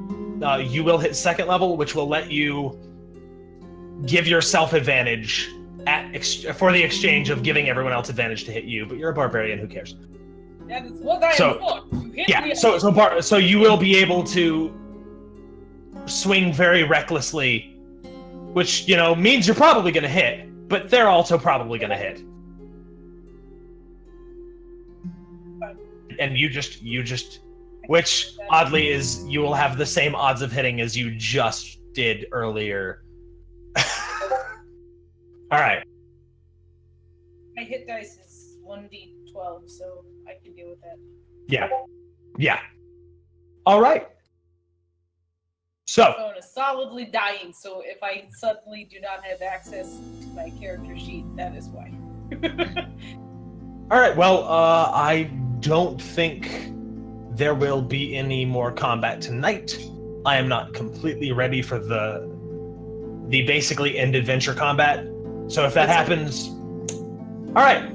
you will hit 2nd level, which will let you give yourself advantage for the exchange of giving everyone else advantage to hit you. But you're a barbarian, who cares? That is what I am So- for. You hit Yeah, me. so you will be able to swing very recklessly, which, you know, means you're probably going to hit, but they're also probably going to hit. And you just, which oddly is, you will have the same odds of hitting as you just did earlier. All right. My hit dice is 1d12, so I can deal with that. Yeah. All right. So, Phone is solidly dying, so if I suddenly do not have access to my character sheet, that is why. all right. Well, I don't think there will be any more combat tonight. I am not completely ready for the basically end adventure combat. So if that happens, all right.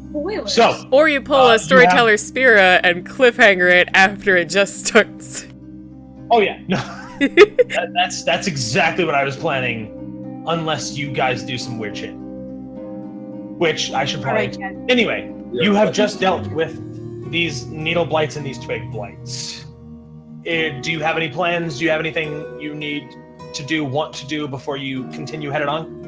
Spoilers. So Or you pull a StorytellerSpira and cliffhanger it after it just starts. oh yeah, no, that's exactly what I was planning. Unless you guys do some weird shit, which I should All probably. right, guys. Anyway, you have just dealt with these needle blights and these twig blights. Do you have any plans? Do you have anything you need to do, want to do before you continue heading on?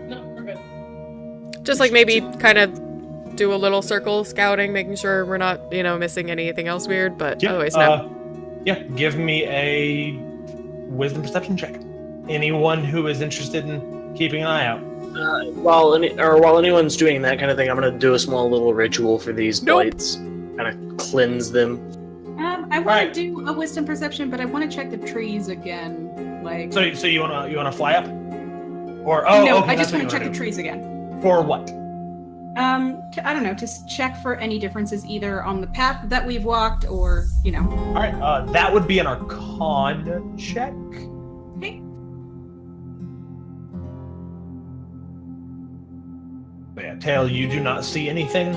No, we're good. Just like maybe kind of do a little circle scouting, making sure we're not, missing anything else weird, but otherwise no. Yeah, give me a wisdom perception check. Anyone who is interested in keeping an eye out. While anyone's doing that kind of thing, I'm gonna do a small little ritual for these Nope. blights, kind of cleanse them. I want to do a wisdom perception, but I want to check the trees again. Like. So you wanna fly up? Or no, okay, I just want to check do. the trees again. For what? I don't know, to check for any differences either on the path that we've walked or, All right, that would be an Arcana check. Okay. But yeah, Tail, you do not see anything.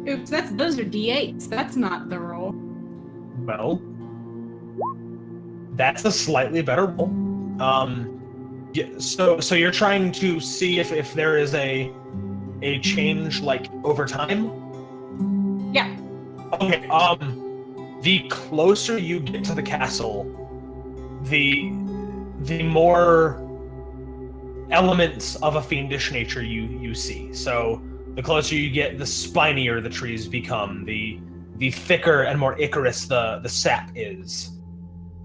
Oops, those are D8s. That's not the roll. Well, that's a slightly better roll. Yeah, so you're trying to see if there is a change like over time? Yeah. Okay, the closer you get to the castle, the more elements of a fiendish nature you see. So the closer you get, the spinier the trees become, the thicker and more Icarus the sap is.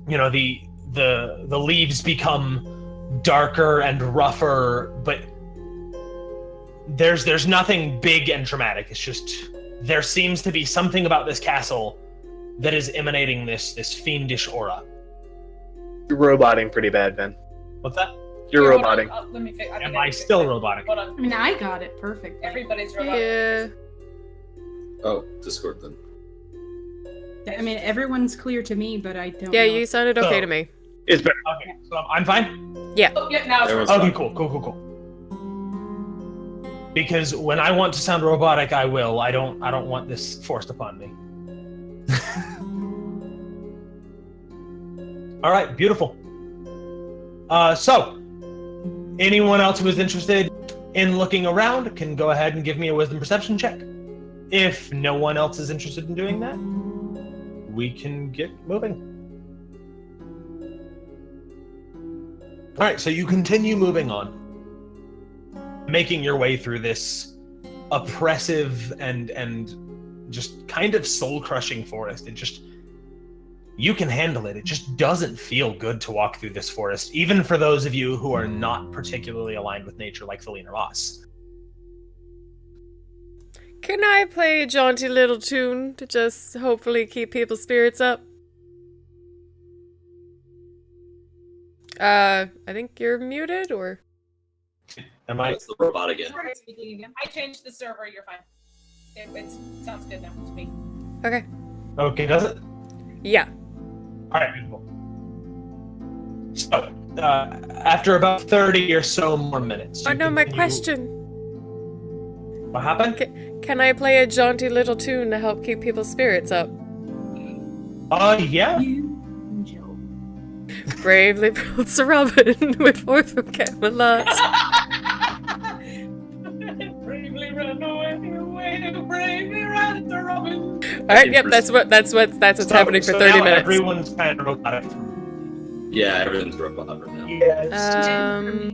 The leaves become darker and rougher, but there's nothing big and dramatic. It's just there seems to be something about this castle that is emanating this fiendish aura. You're roboting pretty bad, Ben. What's that? You're roboting. Let me fix. Am I still robotic? Hold on. I mean, I got it perfect. Everybody's robotic. Yeah. Oh, Discord then. I mean, everyone's clear to me, but I don't Yeah, know. you sounded okay So- to me. It's better. Okay, so I'm fine? Oh, yeah, now it's Everyone's Okay, fine. cool. Because when I want to sound robotic, I will. I don't want this forced upon me. All right, beautiful. So, anyone else who is interested in looking around can go ahead and give me a wisdom perception check. If no one else is interested in doing that, we can get moving. All right, so you continue moving on, making your way through this oppressive and just kind of soul-crushing forest. You can handle it. It just doesn't feel good to walk through this forest, even for those of you who are not particularly aligned with nature like Feline or Ross. Can I play a jaunty little tune to just hopefully keep people's spirits up? I think you're muted, or? Am I? That's the robot again. Sorry, speaking again. I changed the server. You're fine. It sounds good now to me. Okay. Okay, does it? Yeah. All right, beautiful. So, after about 30 or so more minutes. Oh you no, my continue- question. What happened? Can I play a jaunty little tune to help keep people's spirits up? Yeah. Bravely built Sir Robin with forth from Camelot. Bravely run away, bravely run to Robin. Alright, yep, that's what's happening for 30 now minutes. Everyone's kind of robotic. Yeah, everything's robot right now. Yes.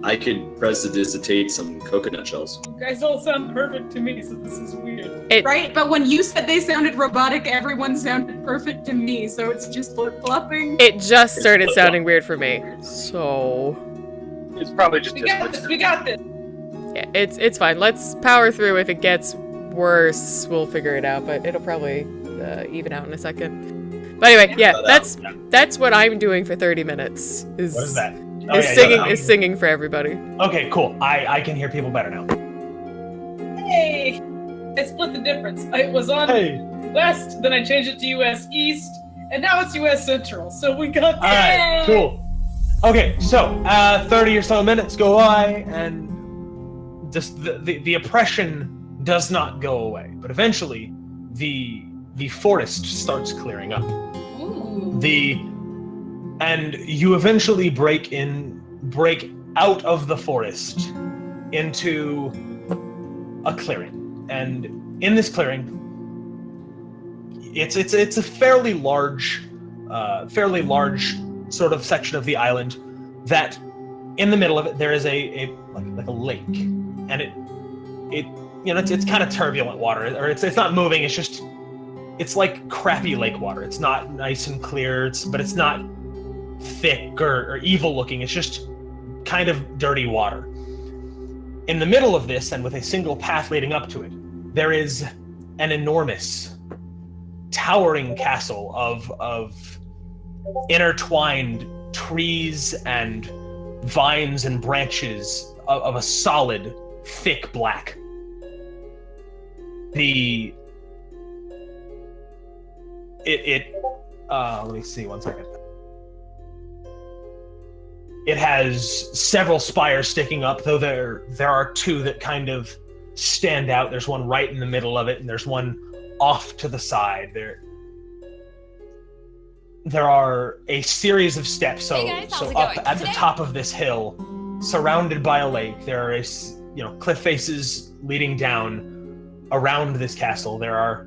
I could prestidigitate some coconut shells. You guys all sound perfect to me, so this is weird. Right? But when you said they sounded robotic, everyone sounded perfect to me, so it's just flip-flopping. It just started sounding weird for me. So It's probably just We got this. We got this. yeah, it's fine. Let's power through. If it gets worse, we'll figure it out, but it'll probably even out in a second. But anyway, yeah, that's what I'm doing for 30 minutes. What is that? Is singing for everybody. Okay, cool. I can hear people better now. Hey! I split the difference. It was on West, then I changed it to US East, and now it's US Central. So we got All right, cool. Okay, so 30 or so minutes go by, and just the oppression does not go away. But eventually, the forest starts clearing up. Ooh. And you eventually break out of the forest into a clearing. And in this clearing, it's a fairly large sort of section of the island that in the middle of it there is a lake, and it's kind of turbulent water, or it's not moving. It's like crappy lake water. It's not nice and clear, but it's not thick or evil looking. It's just kind of dirty water. In the middle of this, and with a single path leading up to it, there is an enormous, towering castle of intertwined trees and vines and branches of a solid, thick black. Let me see, 1 second. It has several spires sticking up, though there are two that kind of stand out. There's one right in the middle of it, and there's one off to the side. There are a series of steps. So, Hey guys, how's it up going? at the top of this hill, surrounded by a lake, there are cliff faces leading down around this castle. There are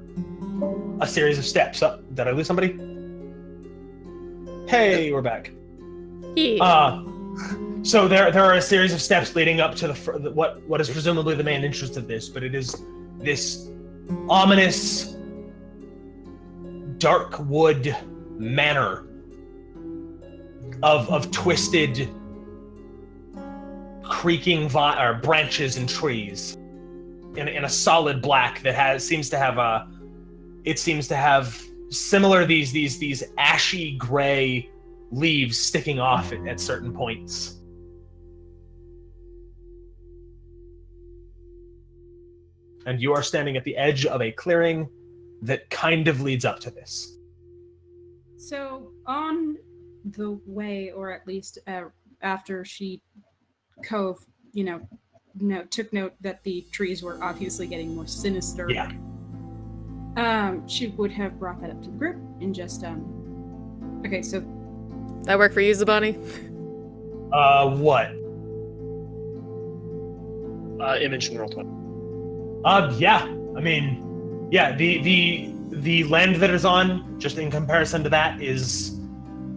a series of steps up. Did I lose somebody? Hey, we're back. Yeah. So there are a series of steps leading up to what is presumably the main interest of this, but it is this ominous dark wood manor of twisted, creaking branches and trees in a solid black that seems to have similar these ashy gray leaves sticking off at certain points. And you are standing at the edge of a clearing that kind of leads up to this. So on the way, or at least after Cove, took note that the trees were obviously getting more sinister. Yeah. She would have brought that up to the group and just okay, so That work for you, Zabani? What? Image and roll 20. Yeah. I mean, yeah, the land that is on, just in comparison to that, is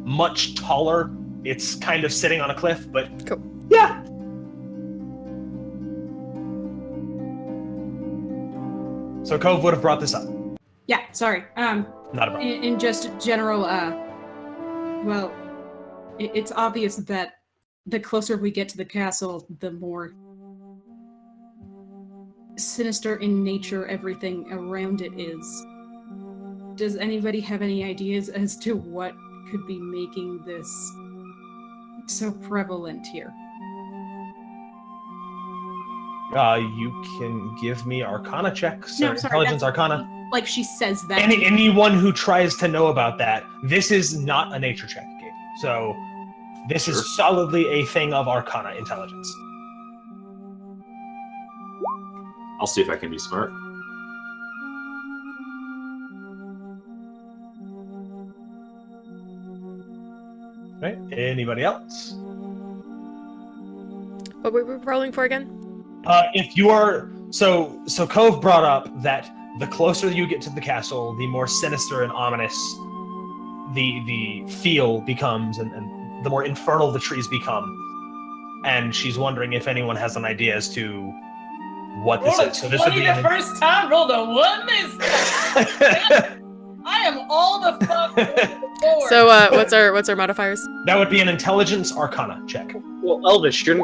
much taller. It's kind of sitting on a cliff, but Cool. Yeah. So Cove would have brought this up. yeah, sorry. Not a problem. In just general, well, it's obvious that the closer we get to the castle, the more sinister in nature everything around it is. Does anybody have any ideas as to what could be making this so prevalent here? You can give me Arcana checks. No, Or sorry, Intelligence that's- Arcana. Like she says that. Anyone who tries to know about that, this is not a nature check, Gabe. So this Sure. is solidly a thing of Arcana intelligence. I'll see if I can be smart. Right? Anybody else? What were we rolling for again? If you are so Cove brought up that the closer you get to the castle, the more sinister and ominous the feel becomes, and the more infernal the trees become. And she's wondering if anyone has an idea as to what this Rolled a is. So this would 20 be the first time, rolled a 1 this time. I am all the fuck forward. So, what's our modifiers? That would be an intelligence Arcana check. Well, Elvish, you're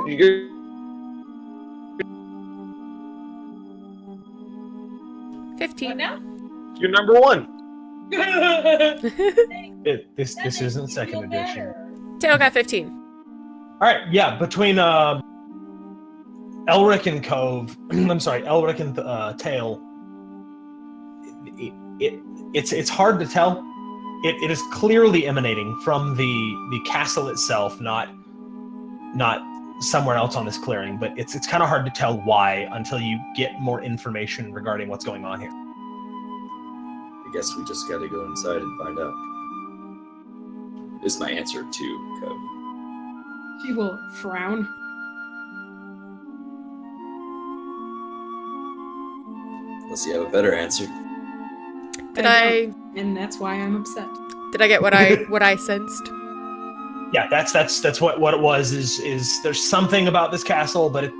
15. What now? you're number one. This isn't second edition. Tail got 15. All right, yeah, between Elric and Cove, I'm sorry, Elric and Tail, it's hard to tell. It is clearly emanating from the castle itself, not somewhere else on this clearing. But it's kind of hard to tell why until you get more information regarding what's going on here. I guess we just gotta go inside and find out. Is my answer to Cove. She will frown. Unless you have a better answer. Did I don't, and that's why I'm upset. get what I sensed? Yeah, that's what it was. Is there's something about this castle, but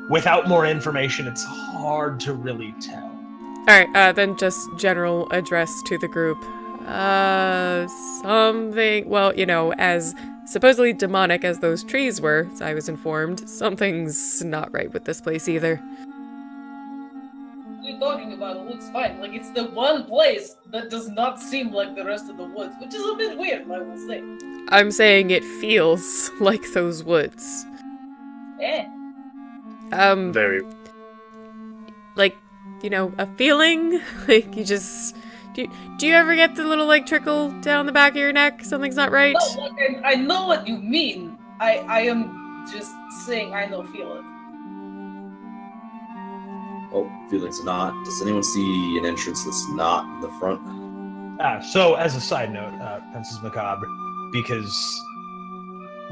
without more information, it's hard to really tell. All right, then just general address to the group. Something, well, as supposedly demonic as those trees were, as I was informed, something's not right with this place either. What are you talking about? It looks fine. Like, it's the one place that does not seem like the rest of the woods, which is a bit weird, I will say. I'm saying it feels like those woods. Very. Like, a feeling? Like, you just... Do you ever get the little, trickle down the back of your neck? Something's not right? No, I know what you mean. I am just saying I don't feel it. Oh, feelings not. Does anyone see an entrance that's not in the front? So, as a side note, Princess Macabre, because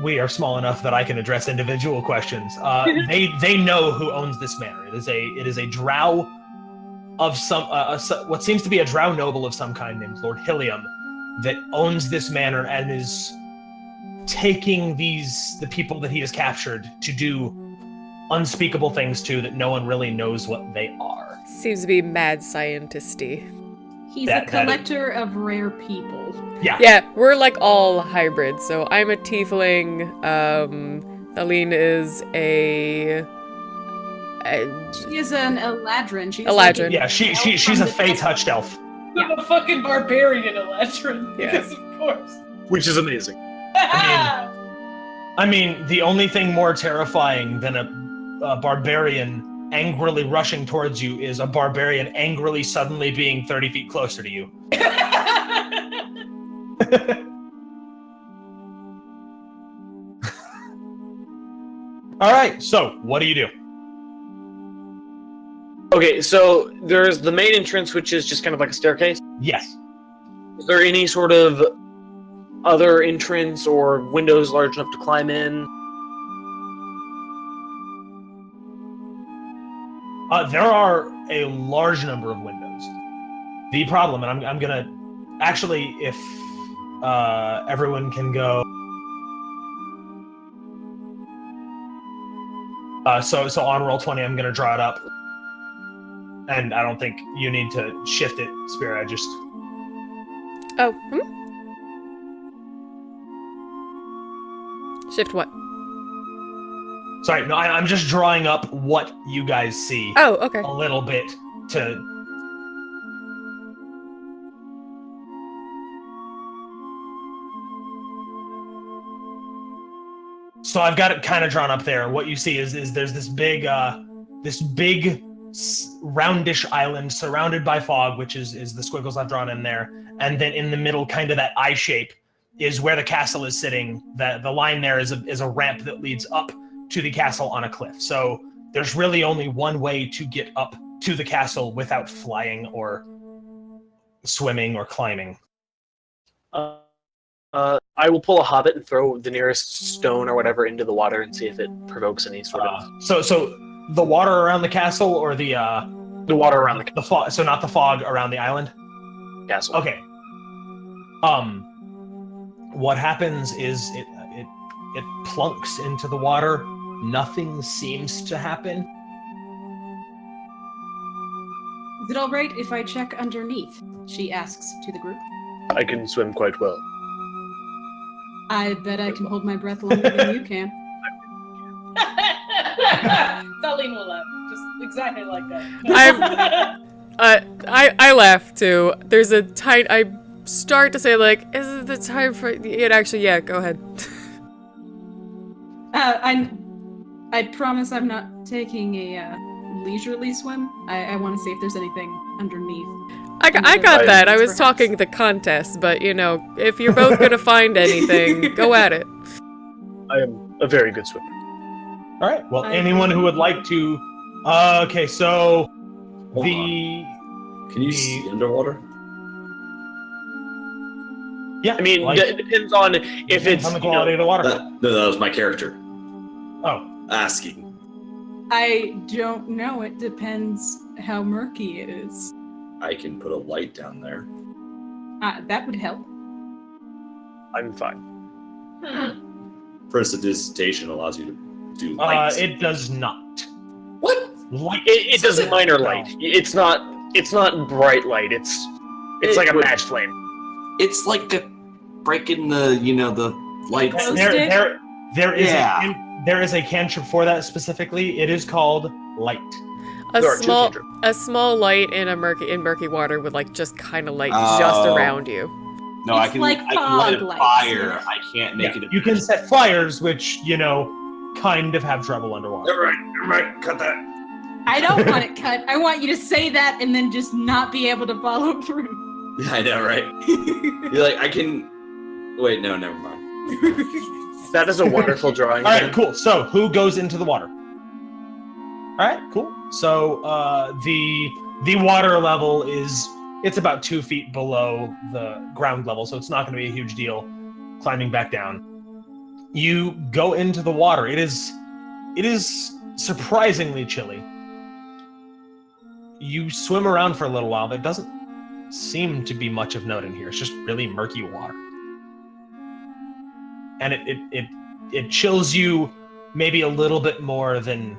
we are small enough that I can address individual questions, they know who owns this manor. It is a drow of some, what seems to be a drow noble of some kind named Lord Hilium, that owns this manor and is taking the people that he has captured to do unspeakable things to that no one really knows what they are. Seems to be mad scientisty. He's a collector of rare people. Yeah. Yeah, we're all hybrids. So I'm a tiefling. Aline is She is an Eladrin. She's Eladrin. Yeah, she's a Fey-touched elf. I'm a fucking barbarian Eladrin, because of course. Which is amazing. I mean, the only thing more terrifying than a barbarian angrily rushing towards you is a barbarian angrily suddenly being 30 feet closer to you. All right, so what do you do? Okay, so there's the main entrance, which is just kind of like a staircase. Yes. Is there any sort of other entrance or windows large enough to climb in? There are a large number of windows. The problem, and I'm gonna actually, if everyone can go. So on roll 20, I'm gonna draw it up, and I don't think you need to shift it, Spira. I just. Oh. Shift what? Sorry, no, I'm just drawing up what you guys see. Oh, okay. A little bit to. So I've got it kind of drawn up there. What you see is there's this big roundish island surrounded by fog, which is the squiggles I've drawn in there, and then in the middle, kind of that eye shape, is where the castle is sitting. The line there is a ramp that leads up to the castle on a cliff. So there's really only one way to get up to the castle without flying or swimming or climbing. I will pull a hobbit and throw the nearest stone or whatever into the water and see if it provokes any sort of. So the water around the castle or the water around the fog. So not the fog around the island. Castle. Okay. What happens is it plunks into the water. Nothing seems to happen. Is it all right if I check underneath? She asks to the group. I can swim quite well. I bet I can hold my breath longer than you can. Darlene will laugh. Just exactly like that. I laugh too. There's a tiny. I start to say is it the time for it? Actually, yeah. Go ahead. I promise I'm not taking a leisurely swim. I want to see if there's anything underneath. I got that. I was talking the contest, but if you're both gonna find anything, go at it. I am a very good swimmer. All right. Well, anyone who would like to. Okay, so Can you see underwater? Yeah. I mean, it depends on if it's on the quality of the water. No, that was my character. Oh. Asking. I don't know. It depends how murky it is. I can put a light down there. That would help. I'm fine. Prestidigitation allows you to do light. It does not. What? Light. It does minor light. It's not bright light. It's like a match flame. It's like breaking the the lights. There is a cantrip for that specifically. It is called light. A small light in murky water would like just kind of light just around you. No, It's I can light a fog fire. lights. I can't make it. You can set fires, which kind of have trouble underwater. All right, cut that. I don't want it cut. I want you to say that and then just not be able to follow through. Yeah, I know, right? You're like, I can. Wait, no, never mind. That is a wonderful drawing. All right, cool. So, who goes into the water? All right, cool. So, the water level it's about 2 feet below the ground level, so it's not going to be a huge deal climbing back down. You go into the water. It is surprisingly chilly. You swim around for a little while. There doesn't seem to be much of note in here. It's just really murky water. And it chills you maybe a little bit more than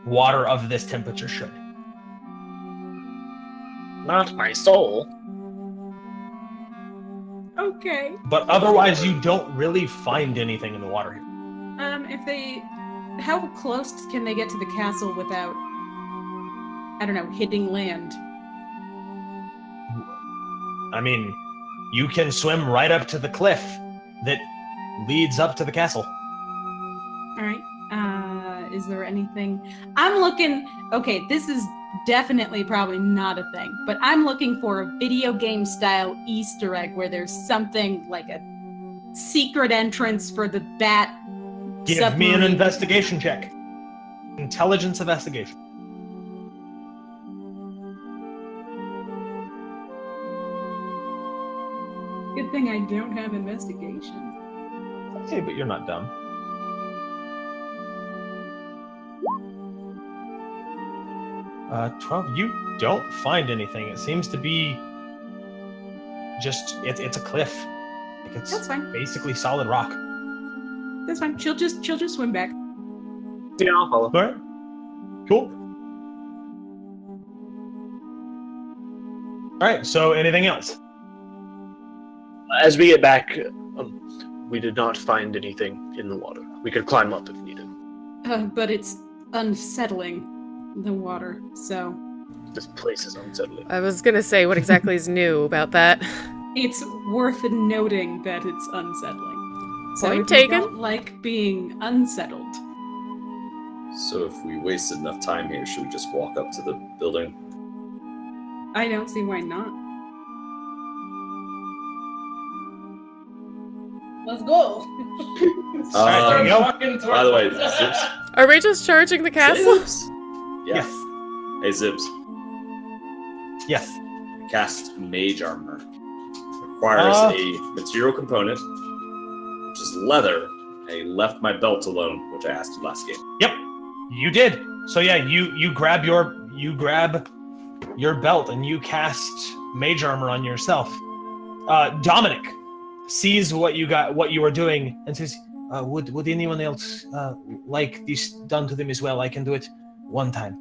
water of this temperature should. Not my soul. Okay. But otherwise, you don't really find anything in the water here. How close can they get to the castle without, I don't know, hitting land? I mean, you can swim right up to the cliff that leads up to the castle. All right. Is there anything? I'm looking. Okay, this is definitely probably not a thing, but I'm looking for a video game style Easter egg where there's something like a secret entrance for the bat. Give submarine. me an investigation check. Intelligence investigation. Good thing I don't have investigation. Hey, but you're not dumb. 12. You don't find anything. It seems to be just it's a cliff. Like it's That's fine. basically solid rock. That's fine. She'll just swim back. Yeah, I'll follow. All right. Cool. All right. So, anything else? As we get back, we did not find anything in the water. We could climb up if needed. But it's unsettling, the water. So This place is unsettling. I was gonna say, what exactly is new about that? it's worth noting that it's unsettling. So Point if taken. you don't like being unsettled. So if we wasted enough time here, should we just walk up to the building? I don't see why not. Let's go. There you go. By the way, Zips. Are we just charging the castle? Zips. Yeah. Yes. Hey, Zips. Yes. Cast Mage Armor. Requires a material component, which is leather. I left my belt alone, which I asked you last game. Yep. You did. So yeah, you grab your belt and you cast Mage Armor on yourself. Dominic sees what you were doing and says, would anyone else like this done to them as well? I can do it one time.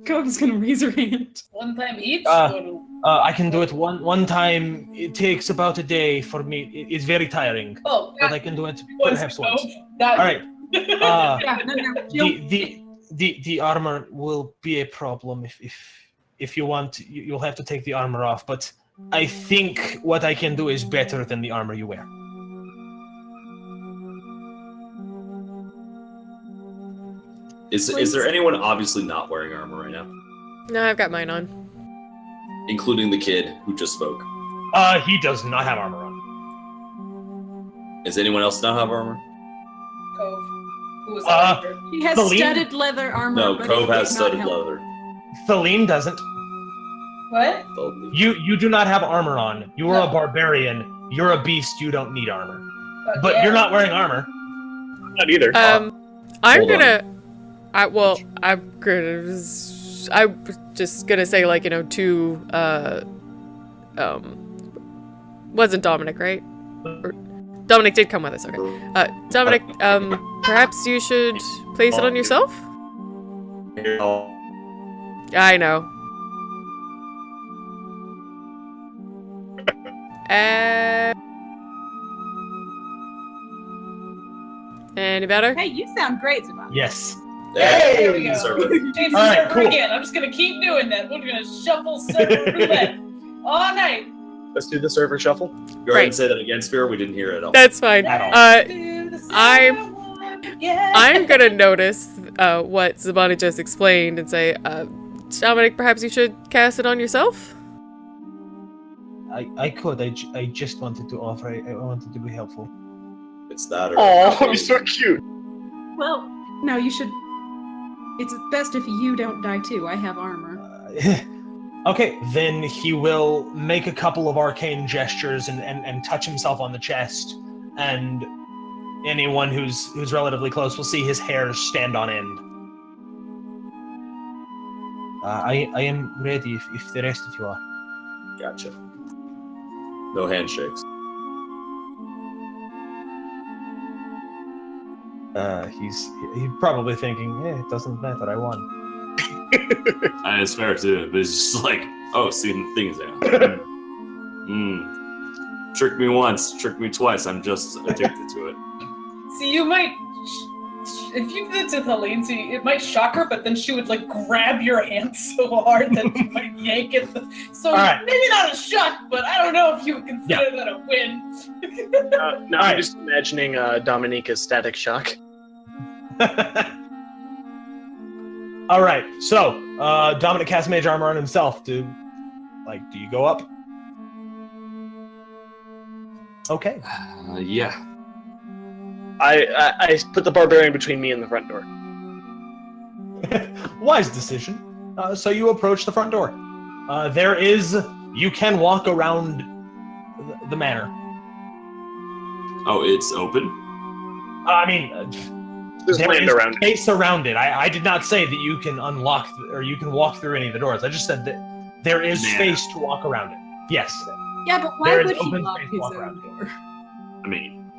Cove's gonna raise her hand. One time each? I can do it one time. It takes about a day for me. It's very tiring, Oh, but I can do it perhaps once. That, All right. Yeah, no. The armor will be a problem if you want. You'll have to take the armor off, but I think what I can do is better than the armor you wear. Is there anyone obviously not wearing armor right now? No, I've got mine on. Including the kid who just spoke. He does not have armor on. Does anyone else not have armor? Cove. Who was He has Celine? studded leather armor. No, but Cove it has does not studded help. leather. Thaleen doesn't. What? You do not have armor on. You are No. a barbarian. You're a beast. You don't need armor. Fuck But yeah. you're not wearing armor. Not either. I'm hold on. gonna. I'm just gonna say, like, to wasn't Dominic, right? Or, Dominic did come with us. Okay. Dominic, perhaps you should place it on yourself. I know. Any better? Hey, you sound great, Zavon. Yes. Hey, there we go. Server. Change the All right, server cool. again. I'm just gonna keep doing that. We're gonna shuffle server roulette all night. Let's do the server shuffle. Go ahead Right. and say that again, Spear. We didn't hear it at all. That's fine. At all. Do the I'm- server one again. I'm gonna notice what Zabani just explained and say, Dominic, perhaps you should cast it on yourself? I could. I just wanted to offer. I wanted to be helpful. It's that or Oh, he's so cute. Well, no, you should. It's best if you don't die too. I have armor. Okay, then he will make a couple of arcane gestures and touch himself on the chest, and anyone who's relatively close will see his hairs stand on end. I am ready if the rest of you are. Gotcha. No handshakes. He's probably thinking, it doesn't matter, I won. It's fair too, but it's just like, oh, seeing things out. Tricked me once, tricked me twice. I'm just addicted to it. See, you might, if you did it to Helene, see, it might shock her, but then she would like grab your hand so hard that you might yank it. So right. maybe not a shock, but I don't know if you would consider that a win. Now I'm just imagining Dominica's static shock. All right, so Dominic casts mage armor on himself. Do you go up? Okay. Yeah. I put the barbarian between me and the front door. Wise decision. So you approach the front door. You can walk around the manor. Oh, it's open? I mean, There's there land is around it. space around it. I did not say that you can unlock or you can walk through any of the doors. I just said that there is Man. space to walk around it. Yes. Yeah, but why There is would he open lock space to his walk own around. door? I mean,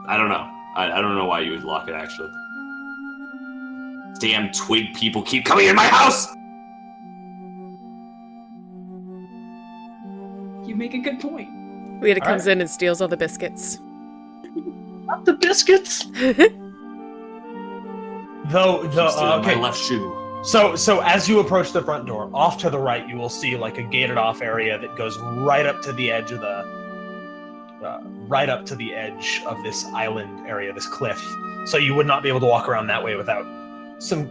I don't know. I don't know why you would lock it, actually. Damn twig people keep coming in my house! You make a good point. Lita All comes right. in and steals all the biscuits. Not the biscuits. Though Stealing okay. my left shoe. So as you approach the front door, off to the right, you will see like a gated off area that goes right up to the edge of this island area, this cliff. So you would not be able to walk around that way without some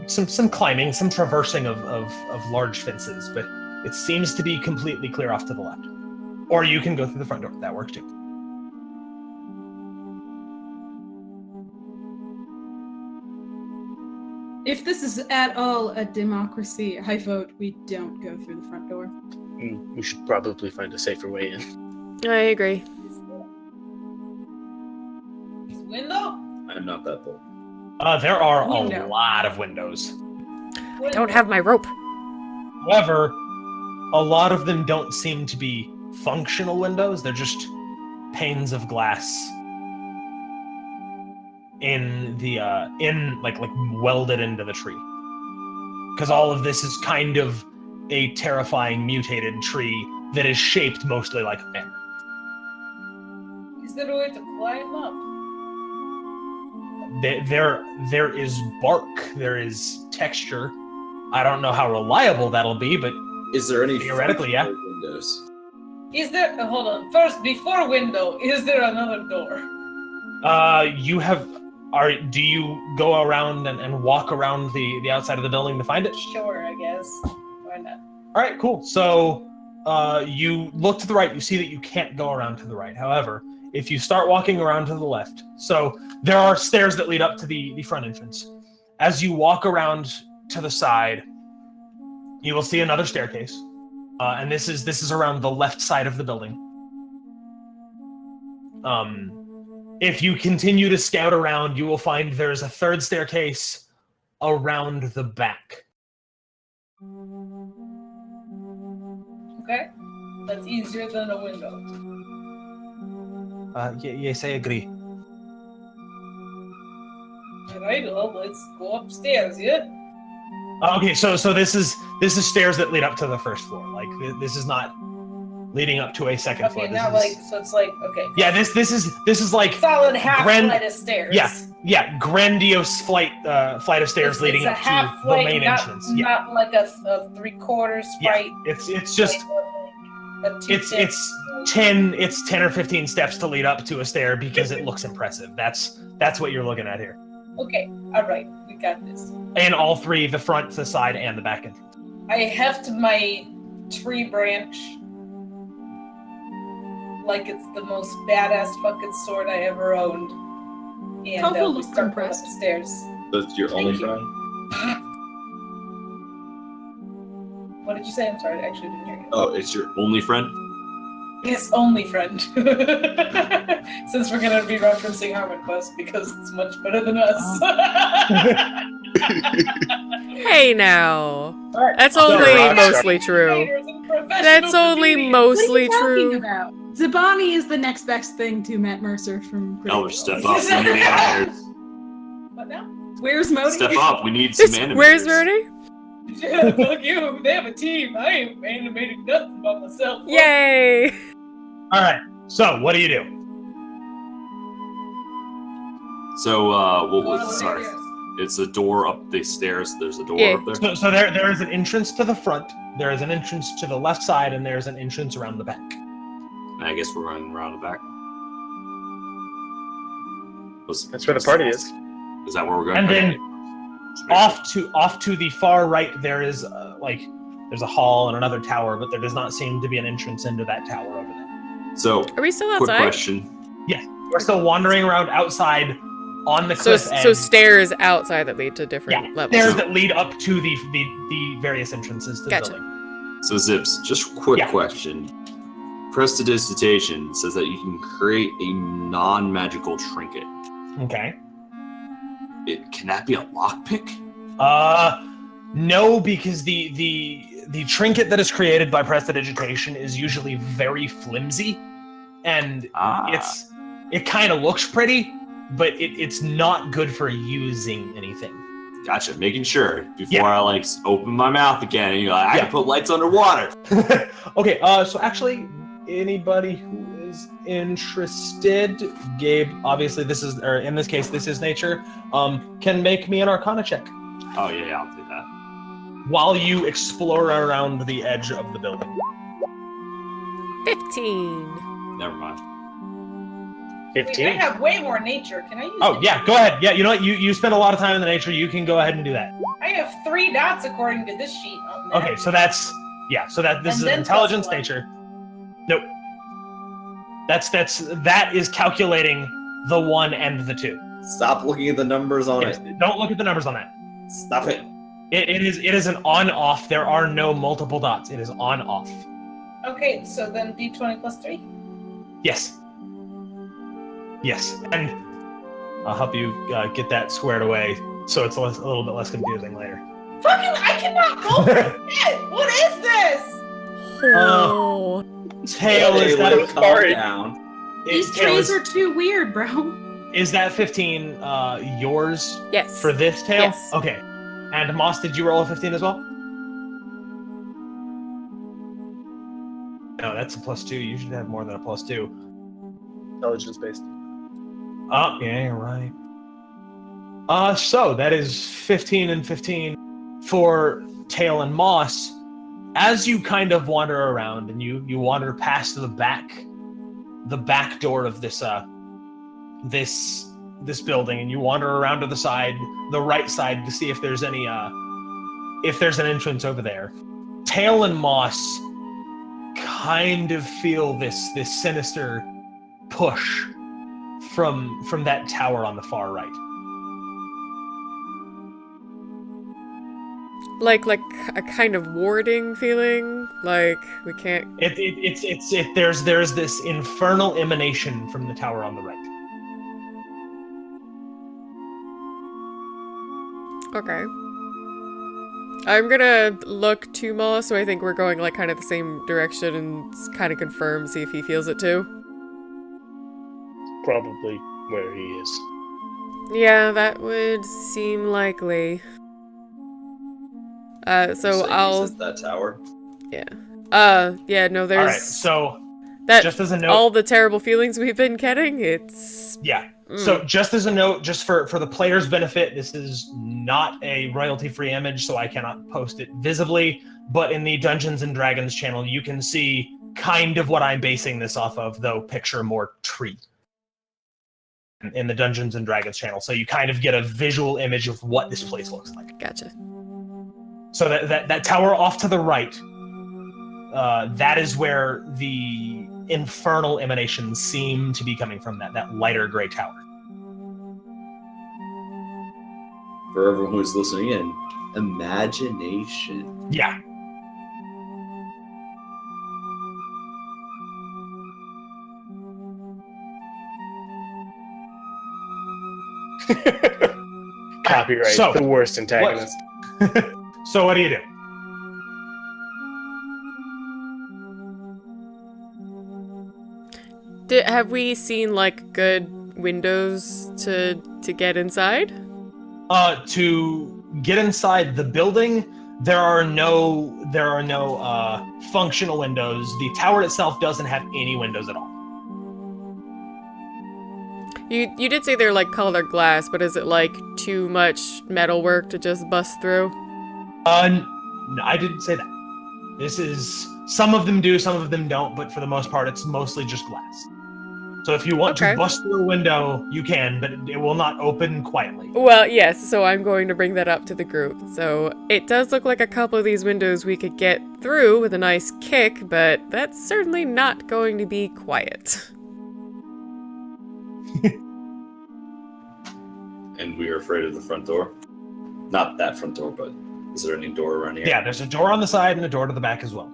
climbing, some traversing of large fences. But it seems to be completely clear off to the left. Or you can go through the front door. That works too. If this is at all a democracy, I vote we don't go through the front door. We should probably find a safer way in. I agree. This window? I'm not that bold. There are a Window. lot of windows. I don't have my rope. However, a lot of them don't seem to be functional windows. They're just panes of glass in the like welded into the tree. Because all of this is kind of a terrifying mutated tree that is shaped mostly like a manor. Is there a way to climb up? There is bark. There is texture. I don't know how reliable that'll be, but Is there any Theoretically, yeah. functional windows? Is there? Hold on. First, before window, is there another door? do you go around and walk around the outside of the building to find it? Sure, I guess. Why not? All right, cool. So you look to the right, you see that you can't go around to the right. However, if you start walking around to the left, so there are stairs that lead up to the front entrance. As you walk around to the side, you will see another staircase. And this is around the left side of the building. If you continue to scout around, you will find there's a third staircase around the back. Okay. That's easier than a window. Yes, I agree. Alright, well, let's go upstairs, yeah? Okay, so this is stairs that lead up to the first floor. Like this is not leading up to a second floor. Okay, now so it's like okay. Yeah, this is like solid half flight of stairs. Yeah, grandiose flight of stairs leading up to the main entrance. Yeah, not like a 3/4 flight. Yeah, it's just it's 10 or 15 steps to lead up to a stair because it looks impressive. That's what you're looking at here. Okay, all right, we got this. And all three, the front, the side, and the back entrance. I heft my tree branch like it's the most badass fucking sword I ever owned. And Tofu we looks start going impressed. upstairs. That's your only Thank you. friend? What did you say? I'm sorry, I actually didn't hear you. Oh, it's your only friend? His only friend. Since we're gonna be referencing Harmon Quest because it's much better than us. Hey now. Alright. That's So only Rockstar- mostly true. That's only mostly What are you true. talking about? Zabani is the next best thing to Matt Mercer from Critical Elder, step Role. up. We need animators. What now? Where's Modi? Step up. We need some animators. Where's Verdi? Yeah, fuck you. They have a team. I ain't animating nothing by myself. Yay! All right. So, what do you do? So, what What was are sorry? we doing? It's a door up the stairs. There's a door Yeah. up there. So there is an entrance to the front, there is an entrance to the left side, and there's an entrance around the back. I guess we're running around the back. That's where the party is. Is that where we're going? And then Okay. off to the far right, there is there's a hall and another tower, but there does not seem to be an entrance into that tower over there. So, Are we still quick outside? question. We're still wandering around outside on the So, cliff edge. so stairs outside that lead to different levels. Stairs that lead up to the various entrances to Gotcha. the building. So, Zips, just quick Yeah. question. Prestidigitation says that you can create a non-magical trinket. Okay. Can that be a lockpick? No, because the trinket that is created by prestidigitation is usually very flimsy, and it kind of looks pretty, but it's not good for using anything. Gotcha. Making sure before Yeah. I open my mouth again. And you're like, I Yeah. can put lights underwater. Okay. So actually, anybody who is interested, Gabe, obviously in this case, this is nature. Can make me an Arcana check Oh yeah, I'll do that. while you explore around the edge of the building. 15. Never mind. Wait, I 15. have way more nature. Can I use Oh it? yeah, go ahead. Yeah, you know what? You spend a lot of time in the nature. You can go ahead and do that. I have 3 dots according to this sheet on that. Okay, so this And is then intelligence plus one. nature. Nope. That is calculating the 1 and the 2. Stop looking at the numbers on Yes, don't look at the numbers on that. Stop it. It is an on-off. There are no multiple dots. It is on-off. Okay, so then D20 plus 3? Yes. Yes, and I'll help you get that squared away so it's a little bit less confusing later. Fucking, I cannot roll for shit! What is this? Oh. Tail is that Calm a Sorry. down. These Tail trees is, are too weird, bro. is that 15 yours Yes. for this tail? Yes. Okay. And Moss, did you roll a 15 as well? No, that's a +2. You should have more than a +2. Intelligence based. Oh, yeah, you're right. So that is 15 and 15 for Tail and Moss. As you kind of wander around and you wander past the back door of this building, and you wander around to the right side to see if there's an entrance over there. Tail and Moss kind of feel this sinister push from that tower on the far right. Like a kind of warding feeling. Like we can't. There's this infernal emanation from the tower on the right. Okay. I'm gonna look to Moss, so I think we're going kind of the same direction and kind of confirm, see if he feels it too. Probably where he is. Yeah, that would seem likely. So You're saying I'll this is that tower. yeah. Yeah, no, there's... All right, so that, just as a note... all the terrible feelings we've been getting, it's... Yeah. So just as a note, just for the player's benefit, this is not a royalty-free image, so I cannot post it visibly, but in the Dungeons & Dragons channel, you can see kind of what I'm basing this off of, though picture more tree in the Dungeons & Dragons channel, so you kind of get a visual image of what this place looks like. Gotcha. So that tower off to the right, that is where the infernal emanations seem to be coming from, that lighter gray tower. For everyone who's listening in, imagination. Yeah. Copyright, So, the worst antagonist. So what do you do? Have we seen, like, good windows to get inside? To get inside the building, there are no functional windows. The tower itself doesn't have any windows at all. You did say they're, like, colored glass, but is it, like, too much metalwork to just bust through? No, I didn't say that. This is... Some of them do, some of them don't, but for the most part, it's mostly just glass. So if you want to bust through a window, you can, but it will not open quietly. Well, yes, so I'm going to bring that up to the group. So it does look like a couple of these windows we could get through with a nice kick, but that's certainly not going to be quiet. And we are afraid of the front door. Not that front door, but is there any door around here? Yeah, there's a door on the side and a door to the back as well.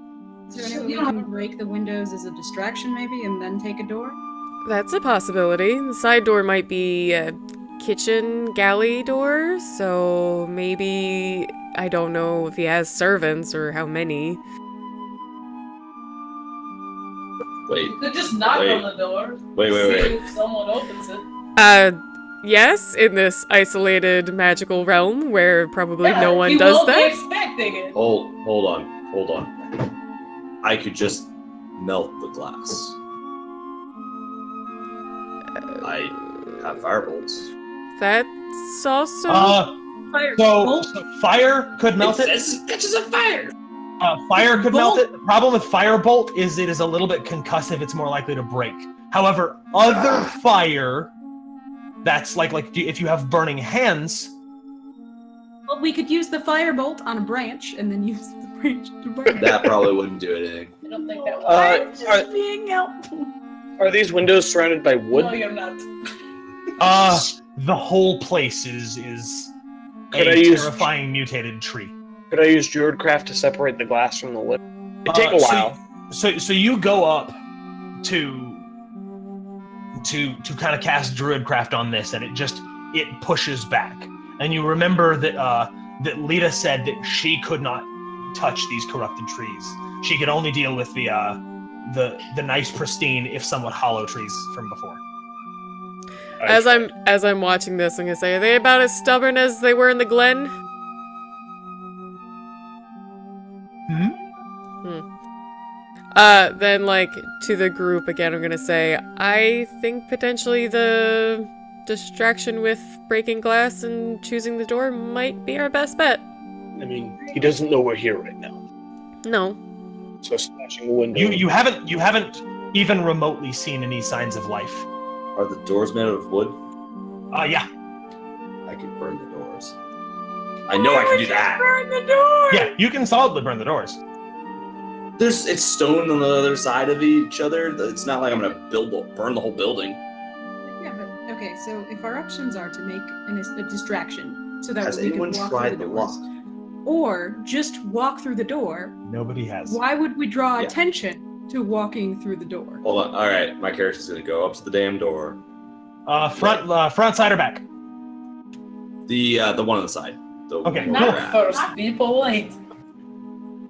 Is there any way we can break the windows as a distraction, maybe, and then take a door? That's a possibility. The side door might be a kitchen galley door, so maybe... I don't know if he has servants or how many. Wait. You could just knock on the door. Wait. See if someone opens it. Yes, in this isolated magical realm where probably no one does won't that. be expecting it. Hold on. I could just melt the glass. I have firebolts. That's also... Fire. So fire could melt it. It catches on fire. Fire could melt it. The problem with firebolt is it is a little bit concussive. It's more likely to break. However, other fire, that's like if you have burning hands. Well, we could use the firebolt on a branch and then use the branch to burn. That probably wouldn't do anything. I don't think that would. I'm just being helpful. Are these windows surrounded by wood? No, you're not. The whole place is Could a I use- terrifying mutated tree. Could I use Druidcraft to separate the glass from the lid? It'd take a while. So you go up to kind of cast Druidcraft on this, and it pushes back. And you remember that Lita said that she could not touch these corrupted trees. She could only deal with the nice, pristine, if somewhat hollow trees from before. As I'm watching this, I'm gonna say, are they about as stubborn as they were in the Glen? Then, like, to the group again, I'm gonna say, I think potentially the distraction with breaking glass and choosing the door might be our best bet. I mean, he doesn't know we're here right now. No. So smashing the window. You haven't even remotely seen any signs of life. Are the doors made out of wood? Yeah. I could burn the doors. I know I can do that. Burn the door. Yeah, you can solidly burn the doors. It's stone on the other side of each other. It's not like I'm gonna burn the whole building. Yeah, but okay. So if our options are to make a distraction, so that Has we can anyone walk tried through the the lock? doors, or just walk through the door, Nobody has. why would we draw Yeah. attention to walking through the door? Hold on. All right, my character's gonna go up to the damn door. Front side or back? The one on the side. The Okay, one Not we're at. first, people. Wait.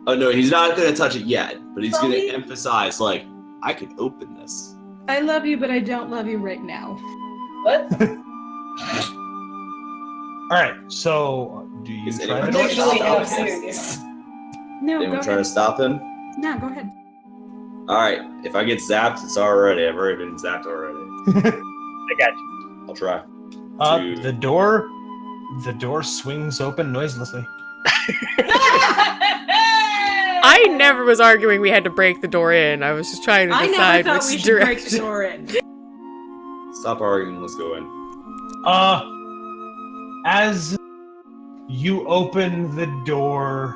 Oh no, he's not gonna touch it yet, but he's gonna Sorry. emphasize like I could open this. I love you, but I don't love you right now. What? All right. So do you Is try anyone the door? Actually, I'm serious. No, Anyone go trying to ahead. stop him? No, go ahead. All right. If I get zapped, it's already. I've already been zapped already. I got you. I'll try. The door swings open noiselessly. I never was arguing we had to break the door in. I was just trying to I never decide thought we which should break the direction. door in. Stop arguing. Let's go in. As you open the door,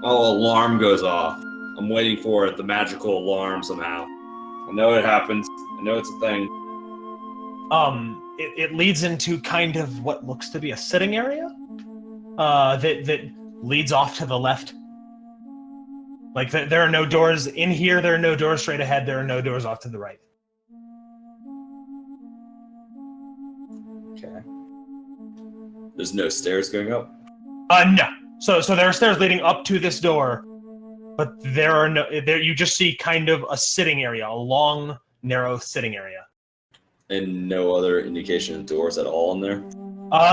Oh, alarm goes off. I'm waiting for it. The magical alarm somehow. I know it happens. I know it's a thing. it leads into kind of what looks to be a sitting area. That leads off to the left. Like there are no doors in here. There are no doors straight ahead. There are no doors off to the right. Okay. There's no stairs going up. No. So there are stairs leading up to this door, but there are no. There you just see kind of a sitting area, a long, narrow sitting area. And no other indication of doors at all in there.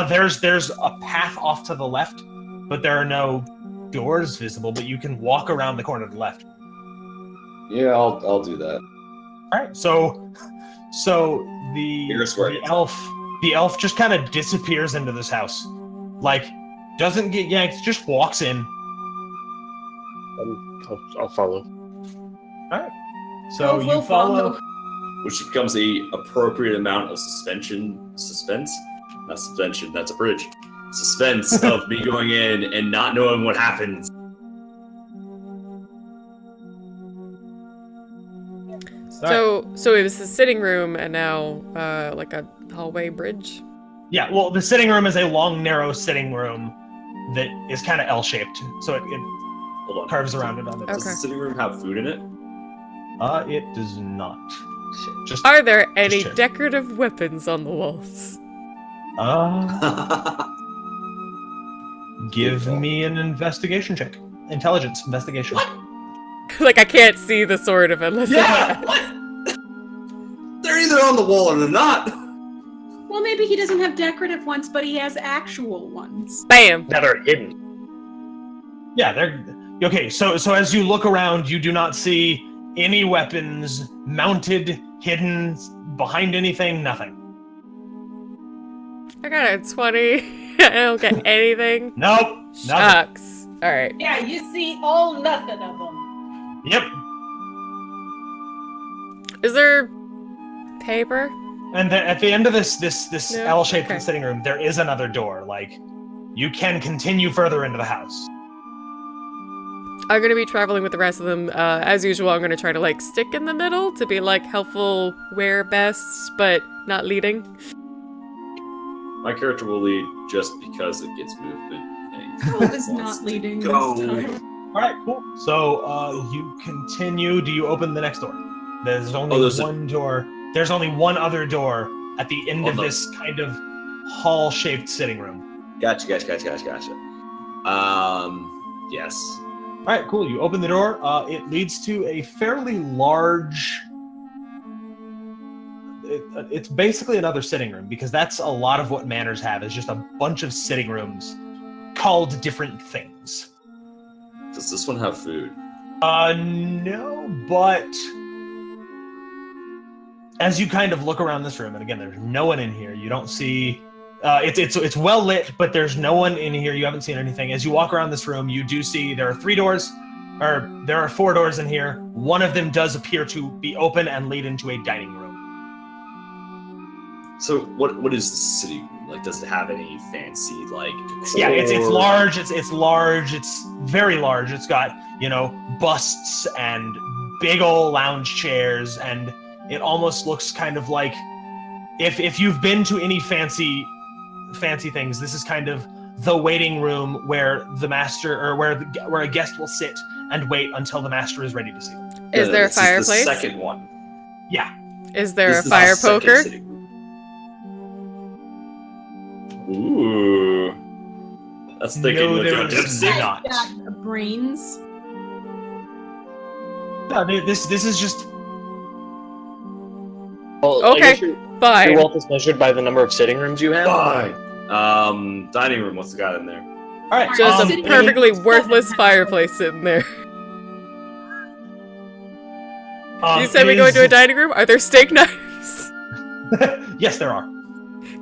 There's a path off to the left, but there are no doors visible. But you can walk around the corner to the left. Yeah, I'll do that. All right. So the elf just kind of disappears into this house, like doesn't get yanked, just walks in. I'll follow. All right. So We'll you follow. Which becomes the appropriate amount of suspense? Not suspension, that's a bridge. Suspense of me going in and not knowing what happens. So it was the sitting room and now like a hallway bridge. Yeah, well, the sitting room is a long, narrow sitting room that is kind of L-shaped, so it Hold on. curves around it on it. Does the sitting room have food in it? It does not. Just Are there any chairs. decorative weapons on the walls? Give me an investigation check. Intelligence investigation. Like I can't see the sword of it unless Yeah! What? They're either on the wall or they're not. Well, maybe he doesn't have decorative ones, but he has actual ones. Bam! That are hidden. Yeah, they're okay. So as you look around, you do not see any weapons mounted, hidden behind anything. Nothing. I got a 20. I don't get anything. Nope. Nothing. Shucks. Alright. Yeah, you see all nothing of them. Yep. Is there paper? And at the end of this No? L-shaped Okay. sitting room, there is another door. Like, you can continue further into the house. I'm gonna be traveling with the rest of them. As usual, I'm gonna try to like stick in the middle to be like helpful where best, but not leading. My character will lead just because it gets movement. and he Cove is wants not to leading this go. time. All right, cool. So you continue. Do you open the next door? There's only there's one door. There's only one other door at the end of no. this kind of hall-shaped sitting room. Gotcha. Yes. All right, cool. You open the door. It leads to a fairly large. It's basically another sitting room because that's a lot of what manors have is just a bunch of sitting rooms called different things. Does this one have food? No, but as you kind of look around this room, and again, there's no one in here. You don't see. It's well lit, but there's no one in here. You haven't seen anything. As you walk around this room, you do see there are 3 doors, or there are 4 doors in here. One of them does appear to be open and lead into a dining room. So what is the city room? Like, does it have any fancy like? Yeah, it's decor? large. It's large. It's very large. It's got busts and big old lounge chairs, and it almost looks kind of like if you've been to any fancy things, this is kind of the waiting room where the master or where a guest will sit and wait until the master is ready to see them. Is there a this is fireplace? the second one. Yeah. Is there This a is the fire second poker? sitting room. Ooh. That's thinking No, like there a is dipstick. not. Brains. No, this is just Well, I Okay, guess your fine. wealth is measured by the number of sitting rooms you have. Fine. Dining room. What's the got in there? all right. Just a Sitting perfectly room. worthless fireplace sitting there. You said we go into a dining room? Are there steak knives? Yes, there are.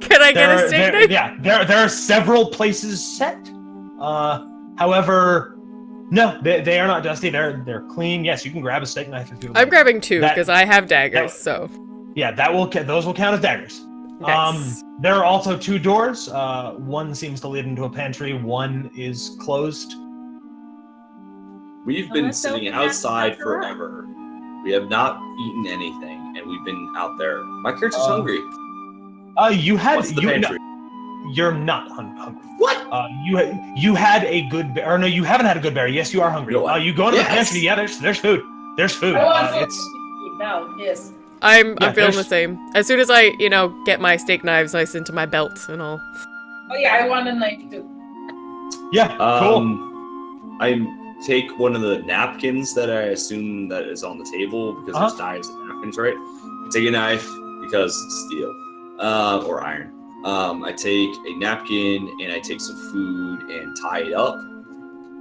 Can I get a steak knife? Yeah, there are several places set. However, no, they are not dusty. They're clean. Yes, you can grab a steak knife if you would. I'm grabbing 2 because I have daggers. So yeah, those will count as daggers. nice. There are also 2 doors. One seems to lead into a pantry. One is closed. We've been let's sitting open that outside sucker up. forever. We have not eaten anything, and we've been out there. My character's Um, hungry. You had What's the you. pantry? No, you're not hungry. What? You had a good or no, you haven't had a good berry. Yes, you are hungry. No, You go into yes. the pantry. Yeah, there's food. There's food. I want It's food now. Yes. I'm yeah, feeling the there's- same. As soon as I, get my steak knives nice into my belt and all. Oh yeah, I want a knife too. yeah, cool. I take one of the napkins that I assume that is on the table because there's knives and napkins, right? I take a knife because steel, or iron. I take a napkin and I take some food and tie it up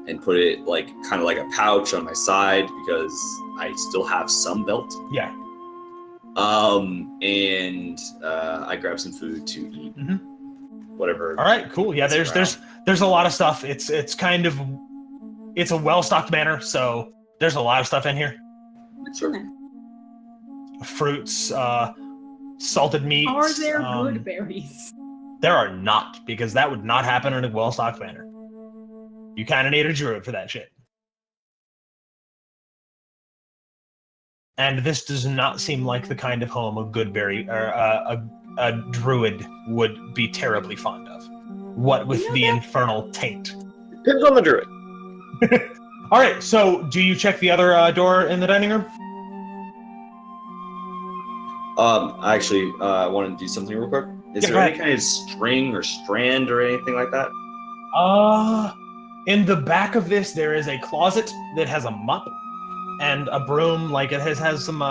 and put it kind of like a pouch on my side because I still have some belt. Yeah. And I grab some food to eat. Mhm. Whatever. All right, cool. Yeah, there's a lot of stuff. It's a well-stocked manor, so there's a lot of stuff in here. What's in there? Fruits, salted meats. Are there good berries? There are not, because that would not happen in a well-stocked manor. You kind of need a druid for that shit. And this does not seem like the kind of home a goodberry or a druid would be terribly fond of. What with the infernal taint. Depends on the druid. All right, so do you check the other door in the dining room? Actually, I want to do something real quick. Is Yeah, there go any ahead. kind of string or strand or anything like that? In the back of this, there is a closet that has a mop and a broom. Like it has some.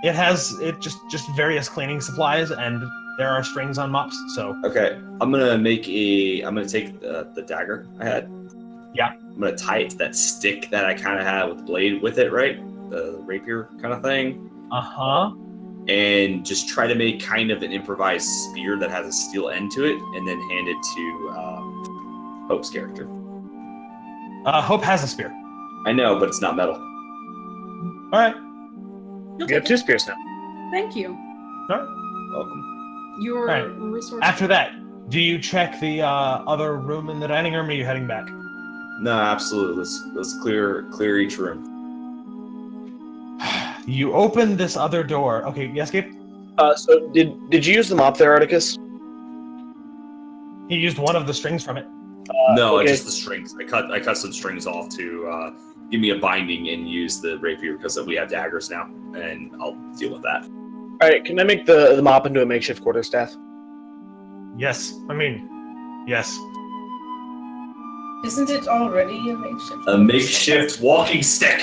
It has just various cleaning supplies, and there are strings on mops. So Okay, I'm gonna take the dagger I had. Yeah. I'm gonna tie it to that stick that I kind of had with the blade with it, right? The rapier kind of thing. And just try to make kind of an improvised spear that has a steel end to it, and then hand it to Hope's character. Hope has a spear. I know, but it's not metal. All right. You have 2 spears now. Thank you. All right. Welcome. Your Right. resource. After that, do you check the other room in the dining room, or are you heading back? No, absolutely. Let's clear each room. You open this other door. Okay, yes, Gabe? So did you use the mop there, Articus? He used one of the strings from it. No, okay. just the strings. I cut some strings off to give me a binding and use the rapier because we have daggers now, and I'll deal with that. All right, can I make the mop into a makeshift quarterstaff? Yes. Yes. Isn't it already a makeshift? A makeshift walking stick.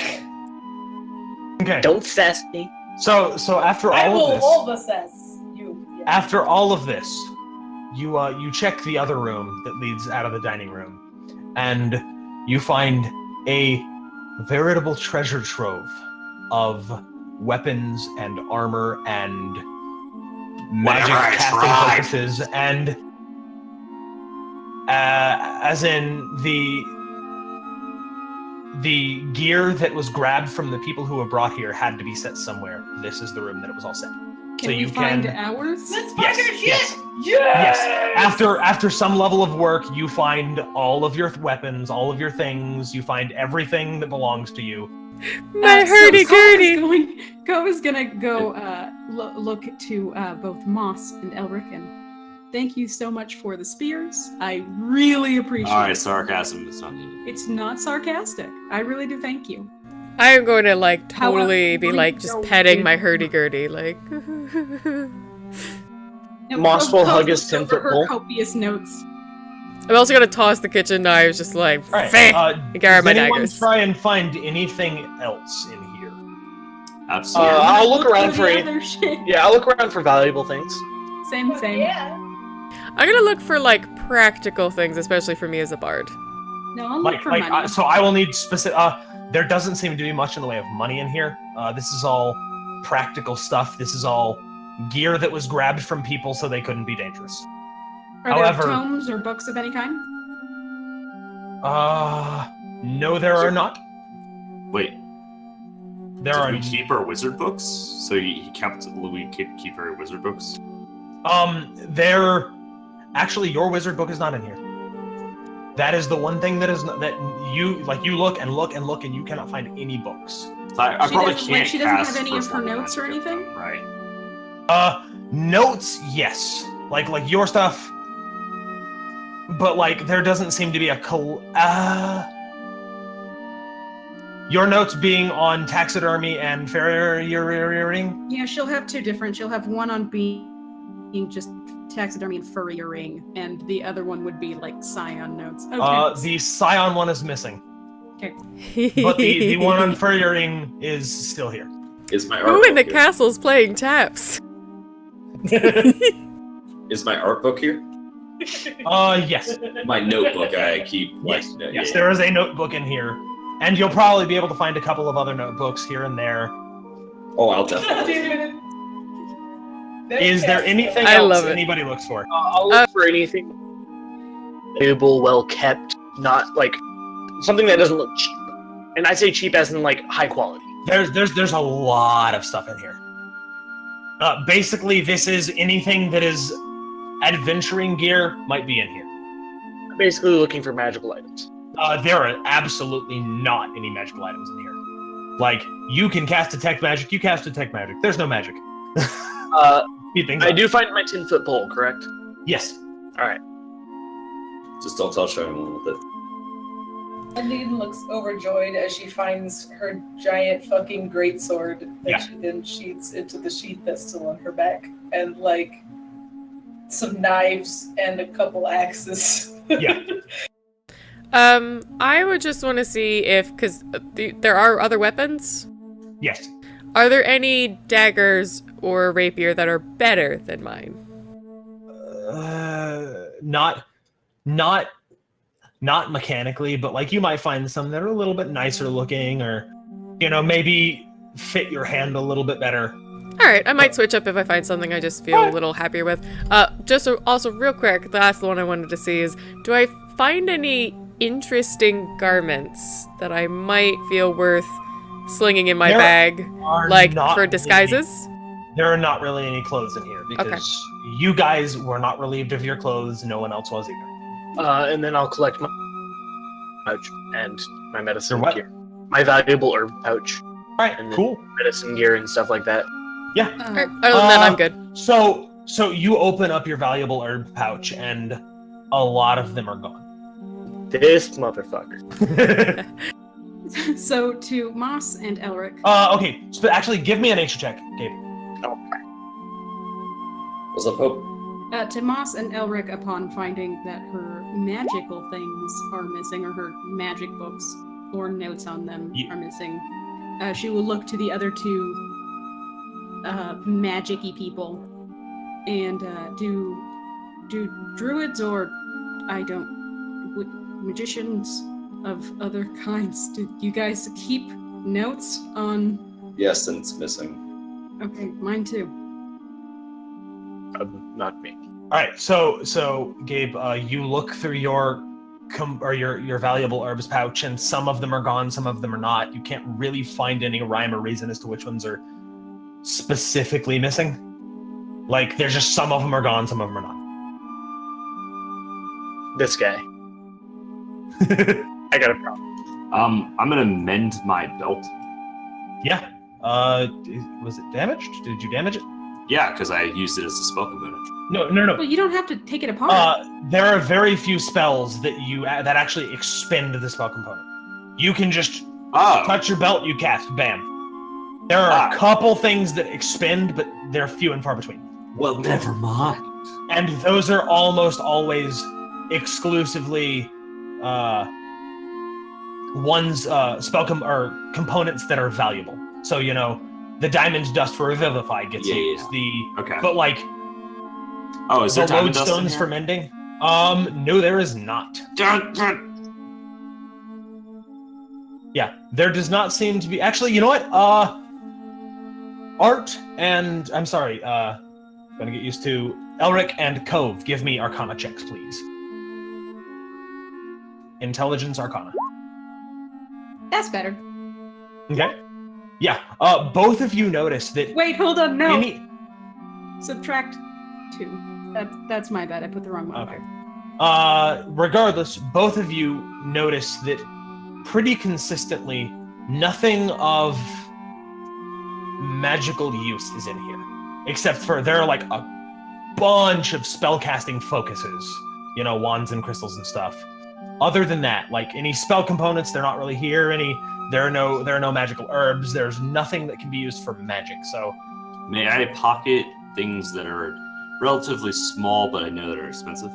Okay. Don't sass me. So after I all will of this, all assess you. Yeah. after all of this, you check the other room that leads out of the dining room, and you find a veritable treasure trove of weapons and armor and magic Whatever I casting tried. focuses, and as in the gear that was grabbed from the people who were brought here had to be set somewhere. This is the room that it was all set. Can so we you find can- ours? Let's find Yes, our shit. yes. Yes. Yes. After some level of work, you find all of your weapons, all of your things. You find everything that belongs to you. My So hurdy-gurdy! Ko is gonna go look to both Moss and Elrican. Thank you so much for the spears. I really appreciate All right, it. sarcasm is not needed. It's not sarcastic. I really do thank you. I am going to How totally about be we just go petting with- my hurdy-gurdy, like. Now, Moss Ko will hug looks his over 10-foot her pole. copious notes. I'm also gonna toss the kitchen knives, just like, All right. "Feh!" Does grab my anyone daggers. try and find anything else in here? Absolutely. I'll look around the for any- other shit. Yeah, I'll look around for valuable things. Same. Yeah. I'm gonna look for practical things, especially for me as a bard. No, I'll look for money. So I will need specific. There doesn't seem to be much in the way of money in here. This is all practical stuff. This is all gear that was grabbed from people so they couldn't be dangerous. Are there tomes or books of any kind? No, there are not. Wait, There did are. we keep our wizard books? So he kept Louis keep our wizard books? There. Actually, your wizard book is not in here. That is the one thing that is not, that you look and look and look and you cannot find any books. So I probably can't She doesn't cast have any of first her level notes or magic, anything? right? Notes, yes. Like your stuff. But there doesn't seem to be a your notes being on taxidermy and farriering? Yeah, she'll have two different. She'll have one on being just taxidermy and furriering, and the other one would be scion notes. Okay. The scion one is missing. Okay. But the one on furriering is still here. Is my art Who in the book here? castle's playing taps? Is my art book here? Yes. My notebook I keep. Yes, yeah, yes, yeah. there is a notebook in here. And you'll probably be able to find a couple of other notebooks here and there. Oh, I'll definitely. Is there anything I else love it. anybody looks for? I'll look for anything valuable, well kept, not something that doesn't look cheap. And I say cheap as in high quality. There's a lot of stuff in here. Basically, this is anything that is adventuring gear might be in here. I'm basically looking for magical items. There are absolutely not any magical items in here. You can cast detect magic, you cast detect magic. There's no magic. I do find my 10-foot pole, correct? Yes. Alright. Just don't touch anyone with it. Aline looks overjoyed as she finds her giant fucking greatsword that Yeah. she then sheaths into the sheath that's still on her back, and some knives and a couple axes. Yeah. I would just want to see if, because there are other weapons. Yes. Are there any daggers or rapier that are better than mine? Not mechanically, but you might find some that are a little bit nicer looking, or maybe fit your hand a little bit better. All right, I might switch up if I find something I just feel a little happier with. Also real quick, the last one I wanted to see is, do I find any interesting garments that I might feel worth slinging in my bag, Not for disguises? There are not really any clothes in here because you guys were not relieved of your clothes. No one else was either. And then I'll collect my pouch and my medicine Your what? gear. My valuable herb pouch. All right, And then cool. medicine gear and stuff like that. Yeah. All right, other than that, I'm good. So you open up your valuable herb pouch, and a lot of them are gone. This motherfucker. So to Moss and Elric. Okay. So actually, give me a nature check, Gabe. What's up, Hope? To Moss and Elric, upon finding that her magical things are missing, or her magic books or notes on them are missing, she will look to the other two magic-y people and do druids or magicians of other kinds. Do you guys keep notes on? Yes, and it's missing. Okay, mine too. Not me. All right. So Gabe, you look through your valuable herbs pouch, and some of them are gone, some of them are not. You can't really find any rhyme or reason as to which ones are specifically missing. There's just some of them are gone, some of them are not. This guy. I got a problem. I'm gonna mend my belt. Yeah. Was it damaged? Did you damage it? Yeah, because I used it as a spell component. No. Well, you don't have to take it apart. There are very few spells that that actually expend the spell component. You can just touch your belt, you cast, bam. There are a couple things that expend, but they're few and far between. Well, never mind. And those are almost always exclusively or components that are valuable. So the diamond dust for Revivify gets used. Okay. But is the there diamond dust in lodestones here? for mending? No, there is not. Yeah, there does not seem to be. Actually, you know what? Art and I'm sorry. Gonna get used to Elric and Cove. Give me Arcana checks, please. Intelligence Arcana. That's better. Okay. Yeah. Both of you notice that. Wait, hold on. No. Subtract 2. That's my bad. I put the wrong modifier. Regardless, both of you notice that pretty consistently, nothing of magical use is in here. Except for, there are like a bunch of spellcasting focuses. You know, wands and crystals and stuff. Other than that, like any spell components, they're not really here. There are no magical herbs. There's nothing that can be used for magic, so... May I pocket things that are relatively small, but I know that are expensive?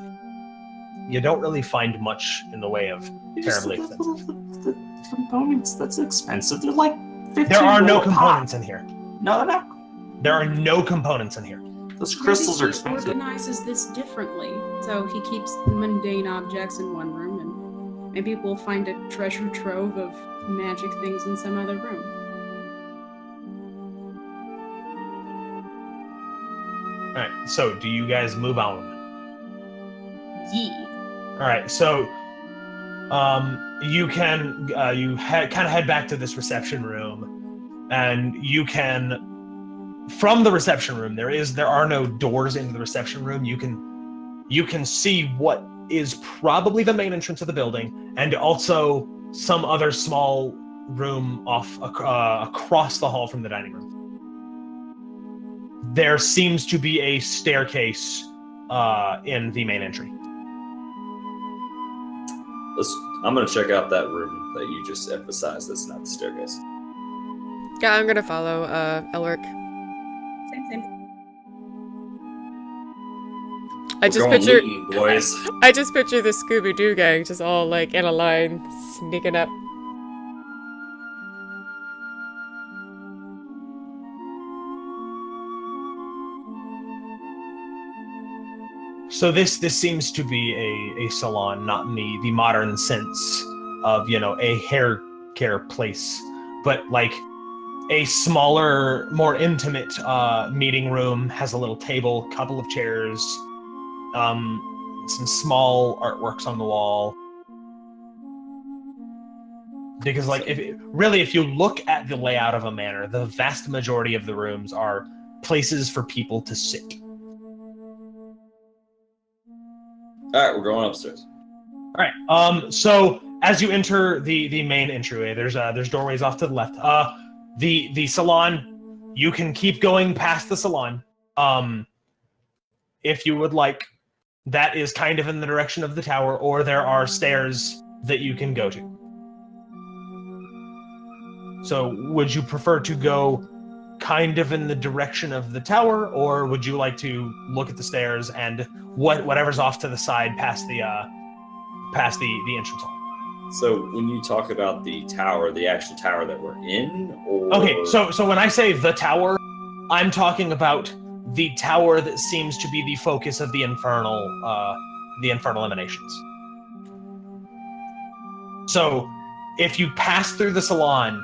You don't really find much in the way of terribly expensive. The components, that's expensive. They're like 15. There are no components in here. No, they're not. There are no components in here. Those crystals are Maybe he expensive. organizes this differently, so he keeps mundane objects in one room, and maybe we'll find a treasure trove of magic things in some other room. Alright, so do you guys move on? Yee. Alright, so you can kind of head back to this reception room, and you can, from the reception room, there are no doors into the reception room. You can see what is probably the main entrance of the building, and also some other small room off across the hall from the dining room. There seems to be a staircase in the main entry. I'm gonna check out that room that you just emphasized. That's not the staircase. Yeah, I'm gonna follow Elric. Same. I just Going picture looting, boys. I just picture the Scooby-Doo gang just all like in a line, sneaking up. So this seems to be a salon, not in the modern sense of, you know, a hair care place, but like a smaller, more intimate meeting room. Has a little table, couple of chairs, some small artworks on the wall. Because like if you look at the layout of a manor, the vast majority of the rooms are places for people to sit. All right, we're going upstairs. All right. So as you enter the main entryway, there's doorways off to the left. The salon, you can keep going past the salon. If you would like, that is kind of in the direction of the tower, or there are stairs that you can go to. So would you prefer to go kind of in the direction of the tower, or would you like to look at the stairs and whatever's off to the side past the entrance hall? So when you talk about the tower, the actual tower that we're in, or Okay, so when I say the tower, I'm talking about the tower that seems to be the focus of the infernal emanations. So if you pass through the salon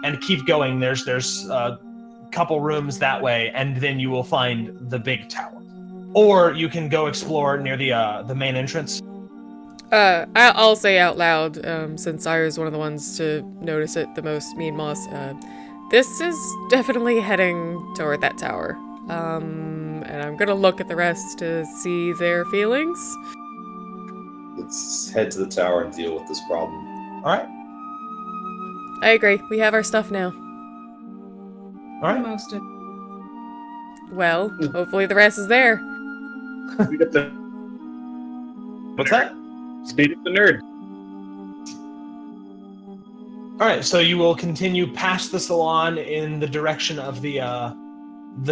and keep going, there's a couple rooms that way, and then you will find the big tower. Or you can go explore near the main entrance. I'll say out loud, since I was one of the ones to notice it the most, me and Moss, this is definitely heading toward that tower. And I'm gonna look at the rest to see their feelings. Let's head to the tower and deal with this problem. All right. I agree. We have our stuff now. All right. Most of Well, hopefully the rest is there. We got the What's that? speed of the nerd. All right. So you will continue past the salon in the direction of the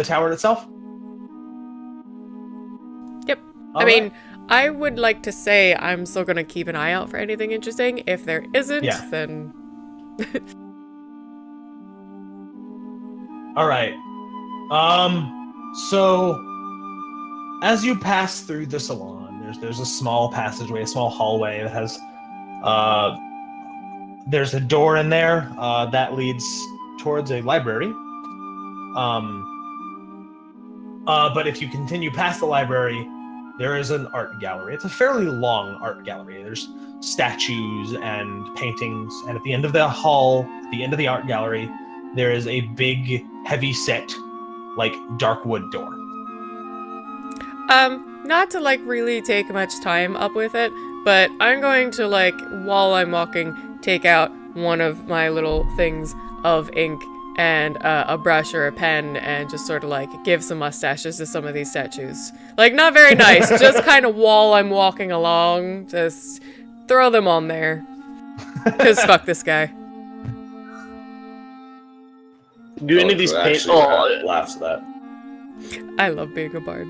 tower itself. Yep. All I mean, right. I would like to say I'm still gonna keep an eye out for anything interesting. If there isn't, Yeah. then... All right. So as you pass through the salon, there's a small passageway, a small hallway that has There's a door in there that leads towards a library. But if you continue past the library, there is an art gallery. It's a fairly long art gallery. There's statues and paintings, and at the end of the hall, at the end of the art gallery, there is a big, heavy-set, like, dark wood door. Not to, like, really take much time up with it, but I'm going to, like, while I'm walking, take out one of my little things of ink and a brush or a pen and just sort of, like, give some mustaches to some of these statues. Like, not very nice, just kind of while I'm walking along, just throw them on there. Because fuck this guy. Do any of these paint? Laughs at that. I love being a bard.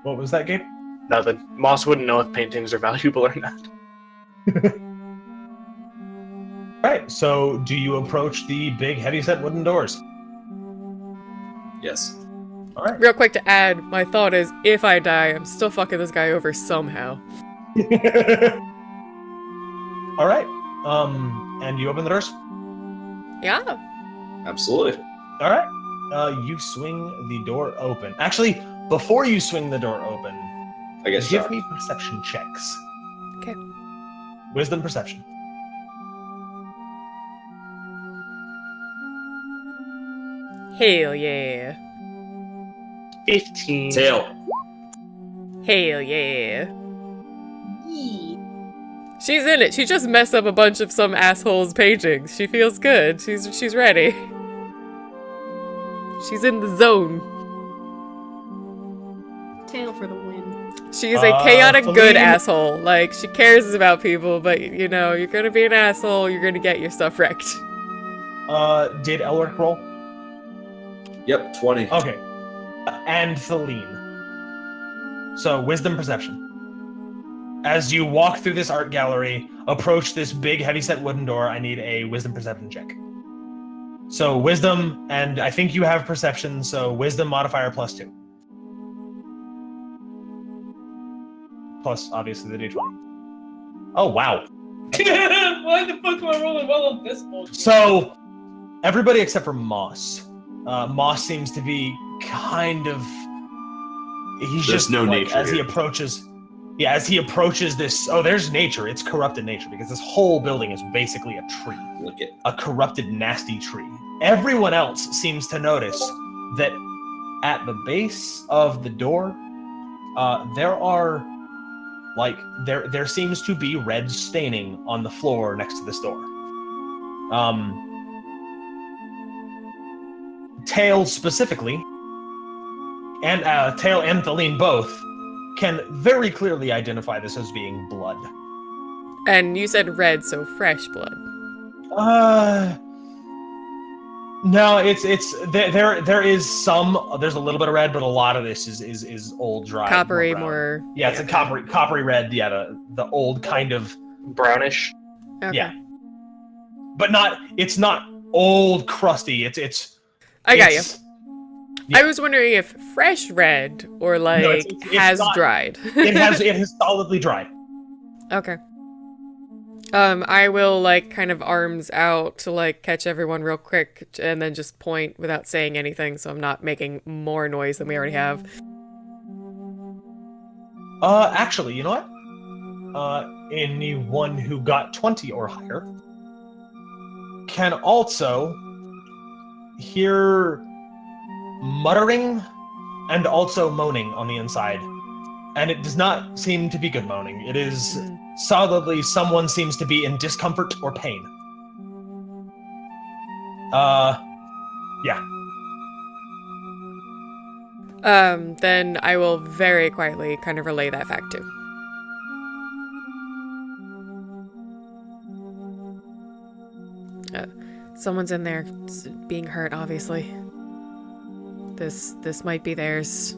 What was that, Gabe? Nothing. Moss wouldn't know if paintings are valuable or not. Right, so do you approach the big, heavy-set wooden doors? Yes. All right. Real quick to add, my thought is, if I die, I'm still fucking this guy over somehow. All right. And you open the doors? Yeah. Absolutely. All right. You swing the door open. Actually, before you swing the door open, I guess give me perception checks. Okay. Wisdom perception. Hell yeah. 15. Tail. Hell yeah. Yee. She's in it. She just messed up a bunch of some asshole's paintings. She feels good. She's ready. She's in the zone. Tail for the win. She is a chaotic Feline. good asshole. Like, she cares about people, but, you know, you're gonna be an asshole, you're gonna get your stuff wrecked. Did Elric roll? Yep, 20. Okay. And Feline. So, wisdom perception. As you walk through this art gallery, approach this big, heavy-set wooden door, I need a wisdom perception check. So, wisdom, and I think you have perception, so wisdom modifier +2. Plus, obviously, the d20. Oh, wow. Why the fuck am I rolling well on this bullshit? So, everybody except for Moss. Moss seems to be kind of... He's There's just no like, nature as he here. approaches... Yeah, as he approaches this... Oh, there's nature. It's corrupted nature, because this whole building is basically a tree. Look at A corrupted, nasty tree. Everyone else seems to notice that at the base of the door, there are... Like, there seems to be red staining on the floor next to this door. Tail specifically, and Tail and Feline both, can very clearly identify this as being blood. And you said red, so fresh blood. No, it's there is some. There's a little bit of red, but a lot of this is old, dry, Coppery, brown. more... Yeah, it's a coppery red. Yeah, the old kind of. Brownish. Okay. Yeah, but not. It's not old, crusty. It's. I got you. Yeah. I was wondering if fresh red or like No, it's has not- dried. it has solidly dried. Okay. I will like kind of arms out to like catch everyone real quick and then just point without saying anything so I'm not making more noise than we already have. Actually, you know what? Anyone who got 20 or higher can also hear muttering and also moaning on the inside. And it does not seem to be good moaning. It is solidly someone seems to be in discomfort or pain. Yeah. Then I will very quietly kind of relay that fact too. Someone's in there being hurt, obviously. This might be theirs.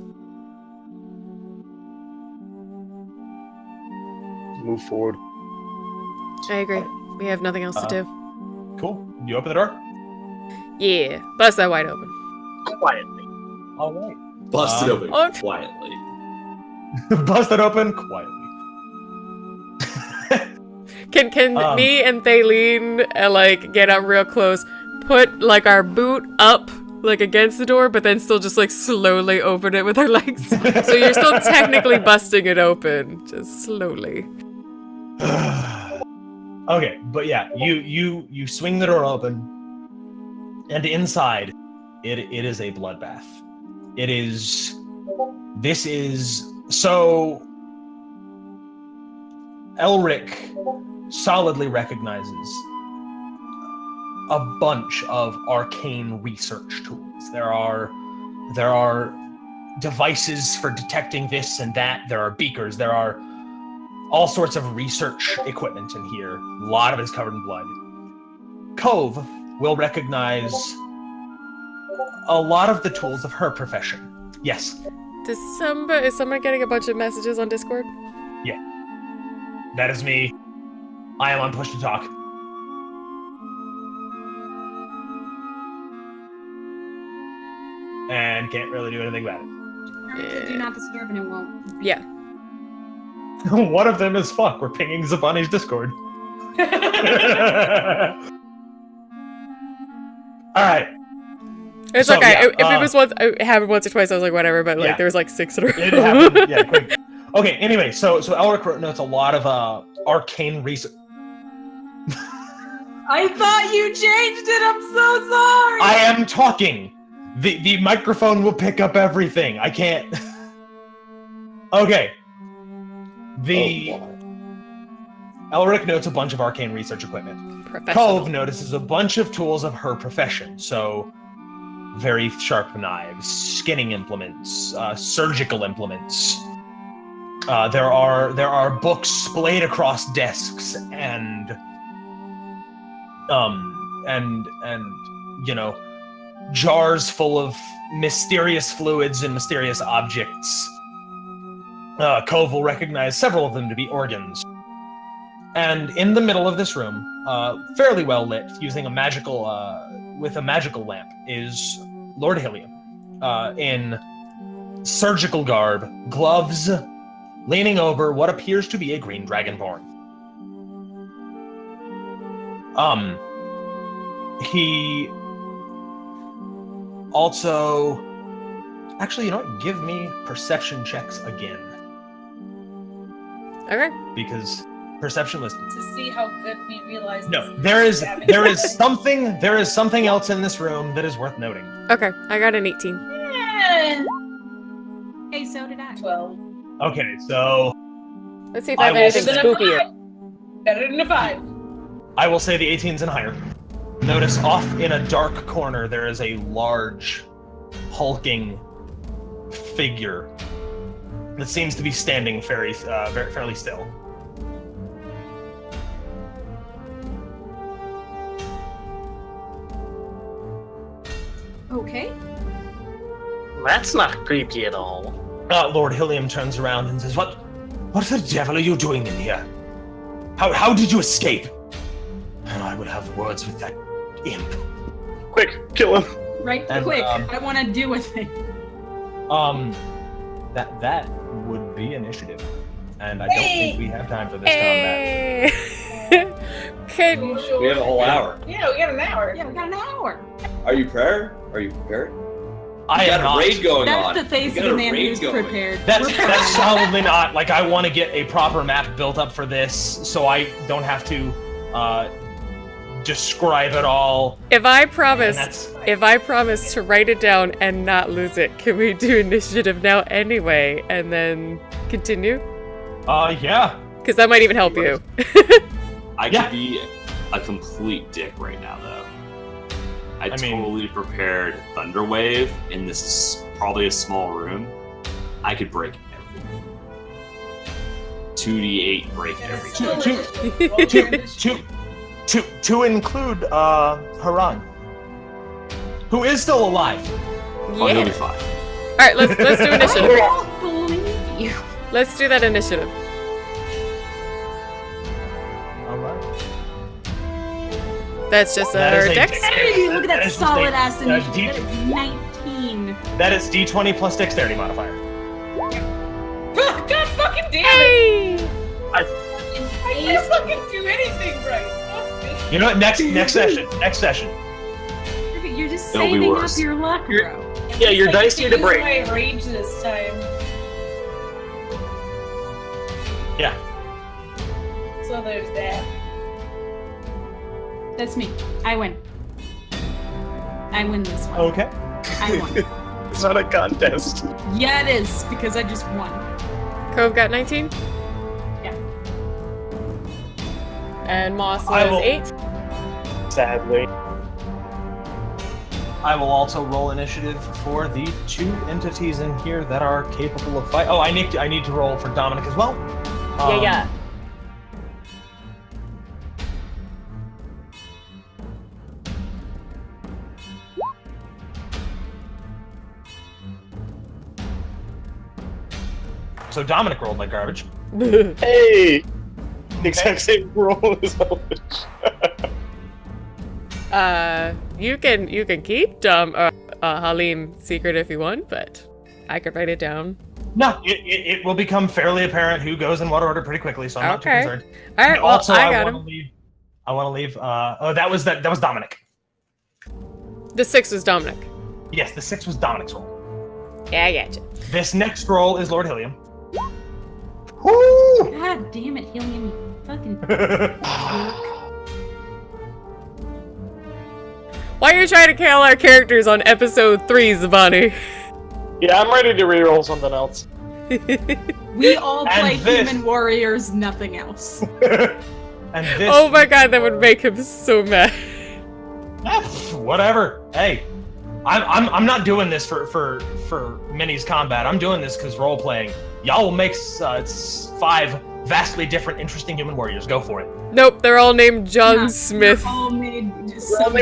Move forward. I agree. We have nothing else to do. Cool. You open the door? Yeah, bust that wide open. Quietly. All right. Bust it open oh. quietly. Bust it open quietly. Can me and Thaleen like get up real close, put like our boot up like against the door, but then still just like slowly open it with our legs. So you're still technically busting it open, just slowly. Okay, but yeah, you swing the door open, and inside, it is a bloodbath. This is so. Elric solidly recognizes a bunch of arcane research tools. There are devices for detecting this and that. There are beakers. There are all sorts of research equipment in here. A lot of it is covered in blood. Cove will recognize a lot of the tools of her profession. Yes. Is someone getting a bunch of messages on Discord? Yeah. That is me. I am on push to talk. And can't really do anything about it. Do not disturb and it won't. Yeah. One of them is fuck. We're pinging Zabani's Discord. Alright. It's So, okay. yeah, If it was once, it happened once or twice, I was like, whatever, but like Yeah. there was like 6 in a row. It happened. Yeah, quick. Okay, anyway, so Elric wrote notes a lot of arcane research. I thought you changed it. I'm so sorry. I am talking. The microphone will pick up everything. I can't. Okay. Elric notes a bunch of arcane research equipment. Cove notices a bunch of tools of her profession. So, very sharp knives, skinning implements, surgical implements. There are books splayed across desks and you know, jars full of mysterious fluids and mysterious objects. Cove will recognize several of them to be organs. And in the middle of this room, fairly well lit, using a magical lamp, is Lord Helium, in surgical garb, gloves, leaning over what appears to be a green dragonborn. He also... Actually, you know what? Give me perception checks again. Okay. Because perception was... To see how good we realize. No, there is something else in this room that is worth noting. Okay, I got an 18. Yeah. Hey, so did I. 12. Okay, so Let's see if I have anything spookier. Better than a 5. I will say the 18s and higher. Notice off in a dark corner there is a large, hulking figure that seems to be standing fairly still. Okay. That's not creepy at all. Lord Helium turns around and says, What the devil are you doing in here? How did you escape? And I would have words with that imp. Quick, kill him. Right, And, quick. I want to do a thing. That would be initiative. And I don't think we have time for this combat. We have a whole hour. Yeah, we got an hour. Yeah, we got an hour. Are you prepared? Are you prepared? I You am got not. a raid going That's on. the face You of got a a man raid who's going. prepared. That's solidly not. Like, I want to get a proper map built up for this, so I don't have to describe it all. If I promise to write it down and not lose it, can we do initiative now anyway, and then continue? Yeah. Because that might even help you. I Yeah. could be a complete dick right now, though. I mean- totally prepared Thunderwave, and this is probably a small room. I could break everything. 2d8 break everything. To include Haran, who is still alive. Oh, he'll be Yeah. fine. Alright, let's do I initiative. don't believe you. Let's do that initiative. All right. That's just That is our a dex. Hey, look at that is solid ass a initiative. deep- That is 19. That is D20 plus dexterity modifier. God fucking damn it! Hey! can't fucking do anything right. Fuck this. You know what? Next session. You're just It'll be saving up worse. your luck, bro. Yeah, your I dice get need to use break. my rage this time. Yeah. So there's that. That's me. I win. I win this one. Okay. I won. It's not a contest. Yeah, it is, because I just won. Cove got 19? Yeah. And Moss I was will- 8? Sadly. I will also roll initiative for the 2 entities in here that are capable of fight. Oh, I need to roll for Dominic as well. Yeah. So Dominic rolled like garbage. Hey! The exact same roll as Elvish. You can keep Halim secret if you want, but I could write it down. No, it will become fairly apparent who goes in what order pretty quickly, so I'm not too Okay. concerned. All right, And well, also, I got want him. to leave. I want to leave. That was Dominic. The 6 was Dominic. Yes, the 6 was Dominic's roll. Yeah, I got you. This next roll is Lord Helium. Woo! God damn it, Helium, you fucking Why are you trying to kill our characters on episode 3, Zabani? Yeah, I'm ready to reroll something else. We all And play this- human warriors, nothing else. And this. Oh my god, that would make him so mad. Whatever. Hey, I'm not doing this for minis combat. I'm doing this because role playing. Y'all will make 5 vastly different, interesting human warriors. Go for it. Nope, they're all named John Yeah, Smith. All made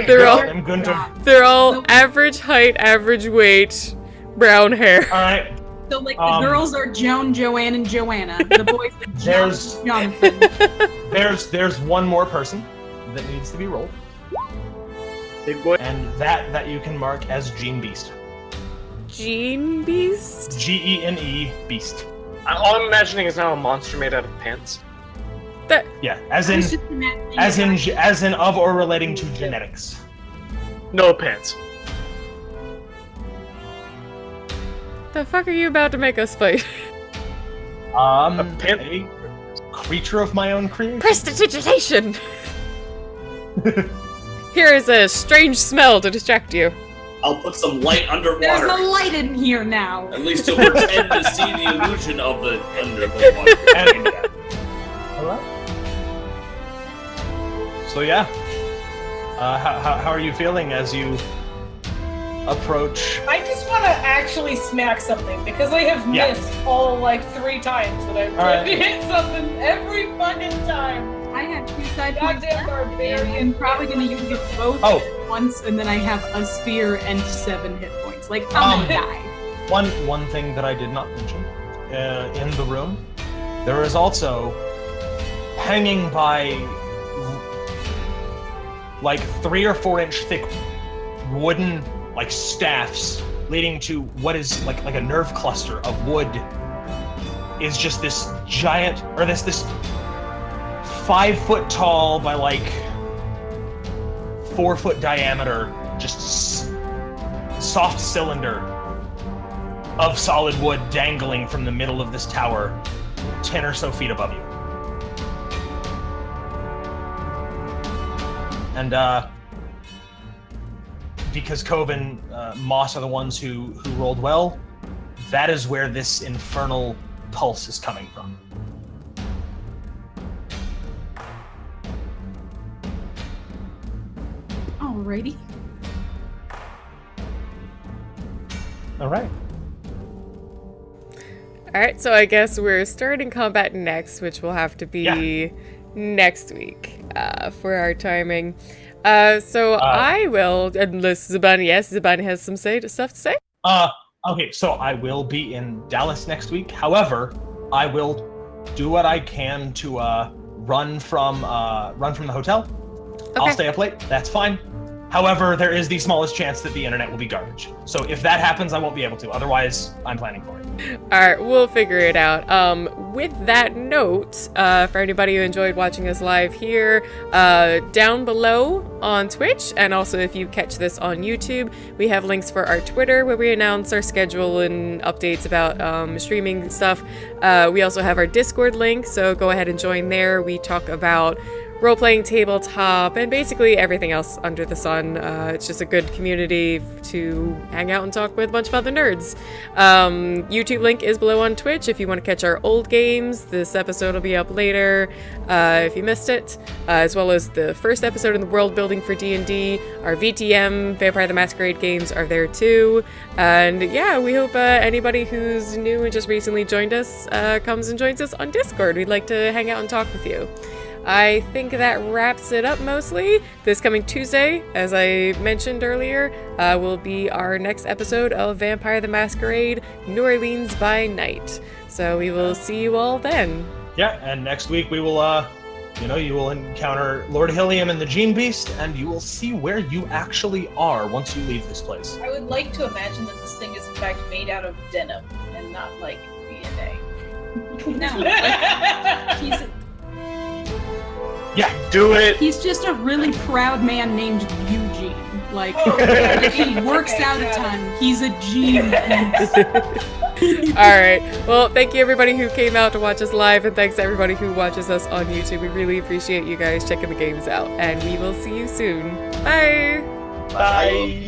They're all- I'm Gunter. They're all average height, average weight, brown hair. All right. So like the Um, girls are Joan, Joanne, and Joanna. The boys are There's- Jonathan. There's one more person that needs to be rolled, Big boy. and that you can mark as Gene Beast. Gene Beast? Gene Beast. All I'm imagining is now a monster made out of pants. That Yeah, as I in was just imagining as in of or relating to genetics. No pants. the fuck are you about to make us fight? A pimp. creature of my own creation. Prestidigitation! Here is a strange smell to distract you. I'll put some light there's underwater. a light in here now. At least you'll pretend to see the illusion of the under the water. And- Hello? So yeah, how are you feeling as you approach? I just want to actually smack something because I have Yeah. missed all like 3 times that I've tried to Alright. hit something every fucking time. I have 2 side points Goddamn left, and barbarian. I'm probably gonna use it both Oh. at once, and then I have a spear and 7 hit points. Like I'm gonna die. One thing that I did not mention in the room, there is also hanging by like 3 or 4 inch thick wooden like staffs leading to what is like a nerve cluster of wood is just this giant or this 5 foot tall by like 4 foot diameter just soft cylinder of solid wood dangling from the middle of this tower 10 or so feet above you. And because Cove and Moss are the ones who rolled well, that is where this infernal pulse is coming from. Alrighty. All right. Alright, so I guess we're starting combat next, which will have to be next week for our timing. I will, unless Zabani has some stuff to say. Okay, so I will be in Dallas next week. However, I will do what I can to run from the hotel. I'll Okay. stay up late. That's fine. However, there is the smallest chance that the internet will be garbage. So if that happens, I won't be able to. Otherwise, I'm planning for it. All right, we'll figure it out. With that note, for anybody who enjoyed watching us live here, down below on Twitch, and also if you catch this on YouTube, we have links for our Twitter where we announce our schedule and updates about streaming stuff. We also have our Discord link, so go ahead and join there. We talk about role-playing tabletop and basically everything else under the sun. It's just a good community to hang out and talk with a bunch of other nerds. YouTube link is below on Twitch if you want to catch our old games. This episode will be up later if you missed it, as well as the first episode in the world building for D&D. Our VTM, Vampire the Masquerade games are there too. And yeah, we hope anybody who's new and just recently joined us comes and joins us on Discord. We'd like to hang out and talk with you. I think that wraps it up mostly. This coming Tuesday, as I mentioned earlier, will be our next episode of Vampire the Masquerade, New Orleans by Night. So we will see you all then. Yeah, and next week we will, you will encounter Lord Helium and the Gene Beast, and you will see where you actually are once you leave this place. I would like to imagine that this thing is in fact made out of denim and not like DNA. No, he's Yeah, Do it. he's just a really proud man named Eugene. Like, Okay. if he works Okay, out a got ton, he's a genius. All right. Well, thank you everybody who came out to watch us live, and thanks to everybody who watches us on YouTube. We really appreciate you guys checking the games out, and we will see you soon. Bye. Bye.